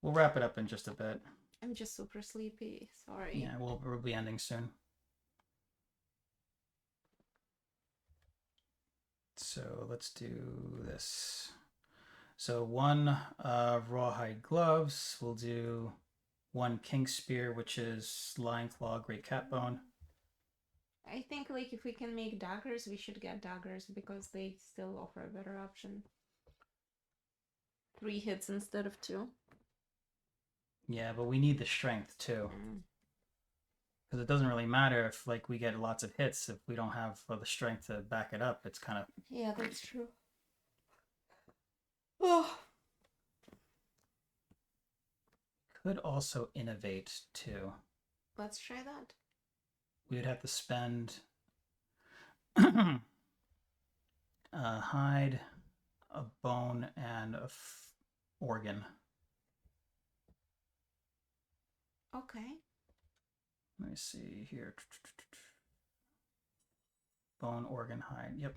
A: we'll wrap it up in just a bit.
B: I'm just super sleepy. Sorry.
A: Yeah, we'll be ending soon. So let's do this. So 1 rawhide gloves. We'll do 1 king spear, which is lion claw, great cat bone.
B: I think like if we can make daggers, we should get daggers because they still offer a better option. 3 hits instead of 2.
A: Yeah, but we need the strength too. Because it doesn't really matter if like we get lots of hits if we don't have the strength to back it up. It's kind of...
B: Yeah, that's true. Oh.
A: Could also innovate too.
B: Let's try that.
A: We would have to spend a hide, a bone, and a organ.
B: Okay.
A: Let me see here. Bone, organ, hide. Yep.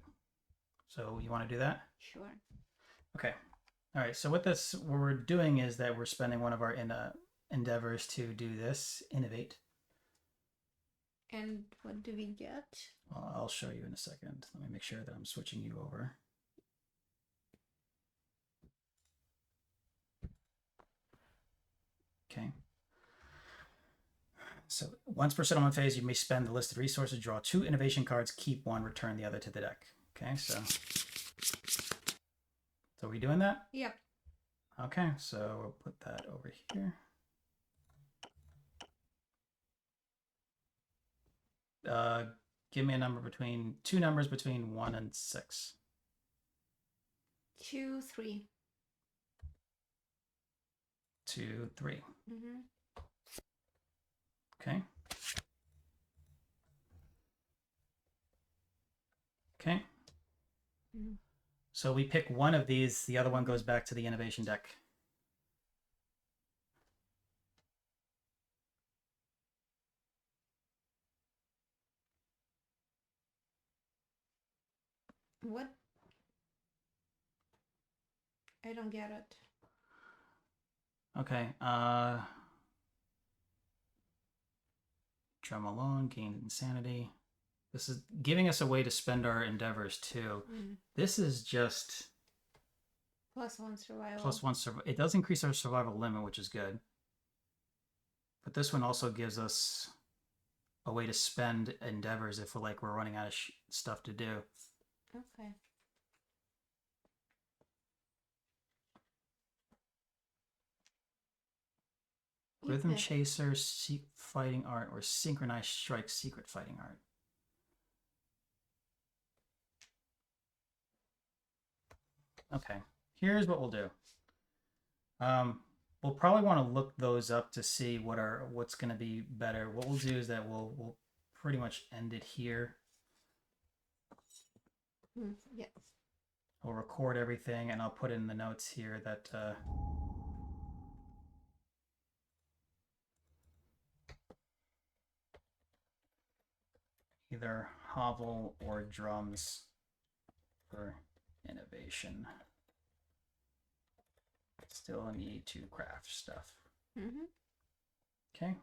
A: So you want to do that?
B: Sure.
A: Okay. All right, so with this, what we're doing is that we're spending one of our endeavors to do this, innovate.
D: And what do we get?
A: Well, I'll show you in a second. Let me make sure that I'm switching you over. Okay. So once per settlement phase, you may spend the listed resources, draw 2 innovation cards, keep 1, return the other to the deck. Okay, so are we doing that?
D: Yep.
A: Okay, so we'll put that over here. Give me a number between 2 numbers between 1 and 6.
D: 2, 3.
A: 2, 3.
D: Mm-hmm.
A: Okay. Okay.
D: Mm.
A: So we pick one of these, the other one goes back to the innovation deck.
D: What? I don't get it.
A: Okay. Drum alone, gain insanity. This is giving us a way to spend our endeavors too.
D: Mm.
A: This is just
D: +1 survival.
A: +1 survival. It does increase our survival limit, which is good. But this one also gives us a way to spend endeavors if we're running out of stuff to do.
D: Okay.
A: Rhythm
D: Okay.
A: Chaser, Fighting Art, or Synchronized Strike, Secret Fighting Art. Okay, here's what we'll do. We'll probably want to look those up to see what's going to be better. What we'll do is that we'll pretty much end it here.
D: Yes.
A: We'll record everything, and I'll put in the notes here that either hovel or drums for innovation. Still need to craft stuff.
D: Mm-hmm.
A: Okay.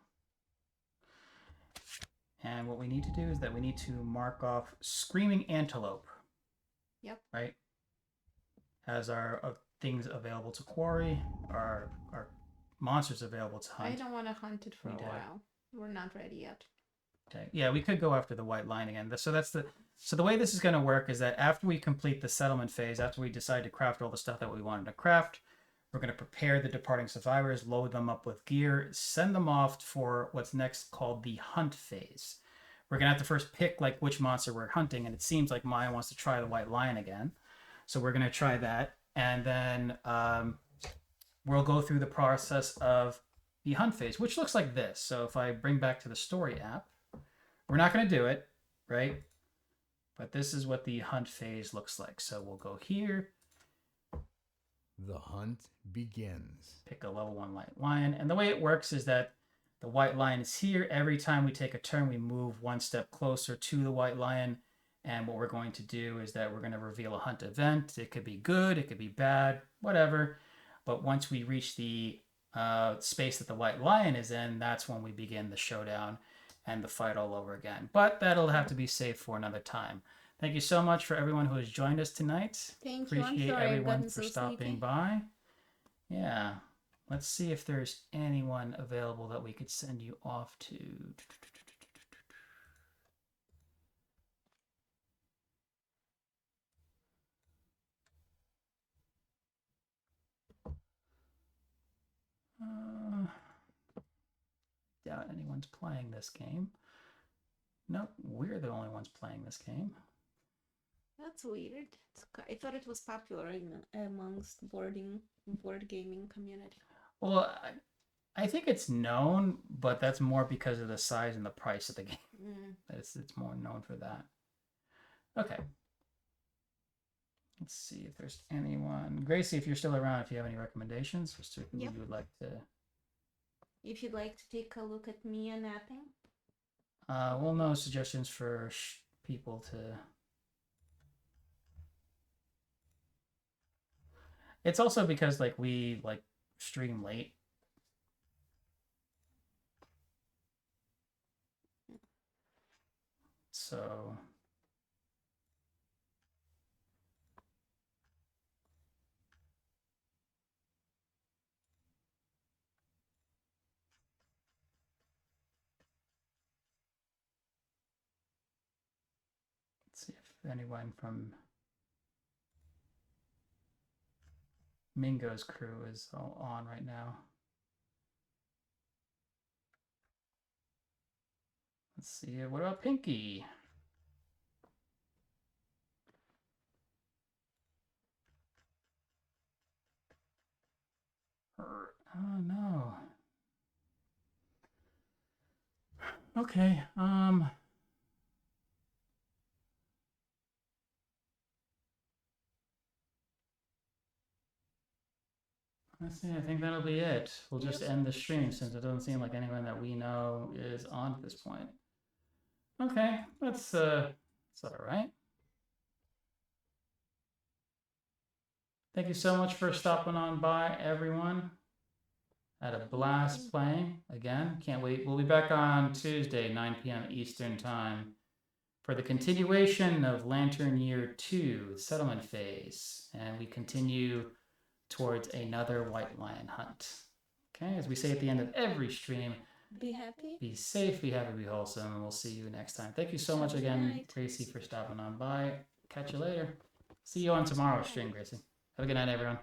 A: And what we need to do is that we need to mark off Screaming Antelope.
D: Yep.
A: Right? As our things available to quarry, our monsters available to hunt.
D: I don't want to hunt it for
A: We
D: a
A: did.
D: while. We're not ready yet.
A: Okay. Yeah, we could go after the white line again. So the way this is going to work is that after we complete the settlement phase, after we decide to craft all the stuff that we wanted to craft, we're going to prepare the departing survivors, load them up with gear, send them off for what's next called the hunt phase. We're going to have to first pick which monster we're hunting, and it seems like Maya wants to try the white lion again. So we're going to try that, and then we'll go through the process of the hunt phase, which looks like this. So if I bring back to the story app, we're not going to do it, right? But this is what the hunt phase looks like. So we'll go here.
C: The hunt begins.
A: Pick a level 1 white lion. And the way it works is that the white lion is here. Every time we take a turn, we move 1 step closer to the white lion. And what we're going to do is that we're going to reveal a hunt event. It could be good, it could be bad, whatever. But once we reach the space that the white lion is in, that's when we begin the showdown and the fight all over again. But that'll have to be saved for another time. Thank you so much for everyone who has joined us tonight.
D: Thank you. I'm
A: Appreciate
D: sorry I've
A: everyone
D: gotten
A: for
D: so
A: stopping
D: sleepy.
A: by. Yeah. Let's see if there's anyone available that we could send you off to. Doubt anyone's playing this game. Nope, we're the only ones playing this game.
D: That's weird. I thought it was popular amongst board gaming community.
A: Well, I think it's known, but that's more because of the size and the price of the game. It's more known for that. Okay. Let's see if there's anyone. Gracie, if you're still around, if you have any recommendations for certain
D: Yep.
A: you would like to.
D: If you'd like to take a look at Mia napping.
A: We'll know suggestions for people to. It's also because like we like stream late. So let's see if anyone from Mingo's crew is all on right now. Let's see. What about Pinky? Oh no. Okay. Let's see. I think that'll be it. We'll just end the stream since it doesn't seem like anyone that we know is on at this point. Okay, that's all right. Thank you so much for stopping on by, everyone. Had a blast playing again. Can't wait. We'll be back on Tuesday, 9 p.m. Eastern Time, for the continuation of Lantern Year 2, Settlement Phase, and we continue towards another White Lion hunt. Okay, as we say at the end of every stream,
D: Be happy.
A: be safe, be happy, be wholesome, and we'll see you next time. Thank you so much again, Gracie, for stopping on by. Catch you later. See you on tomorrow's stream, Gracie. Have a good night, everyone.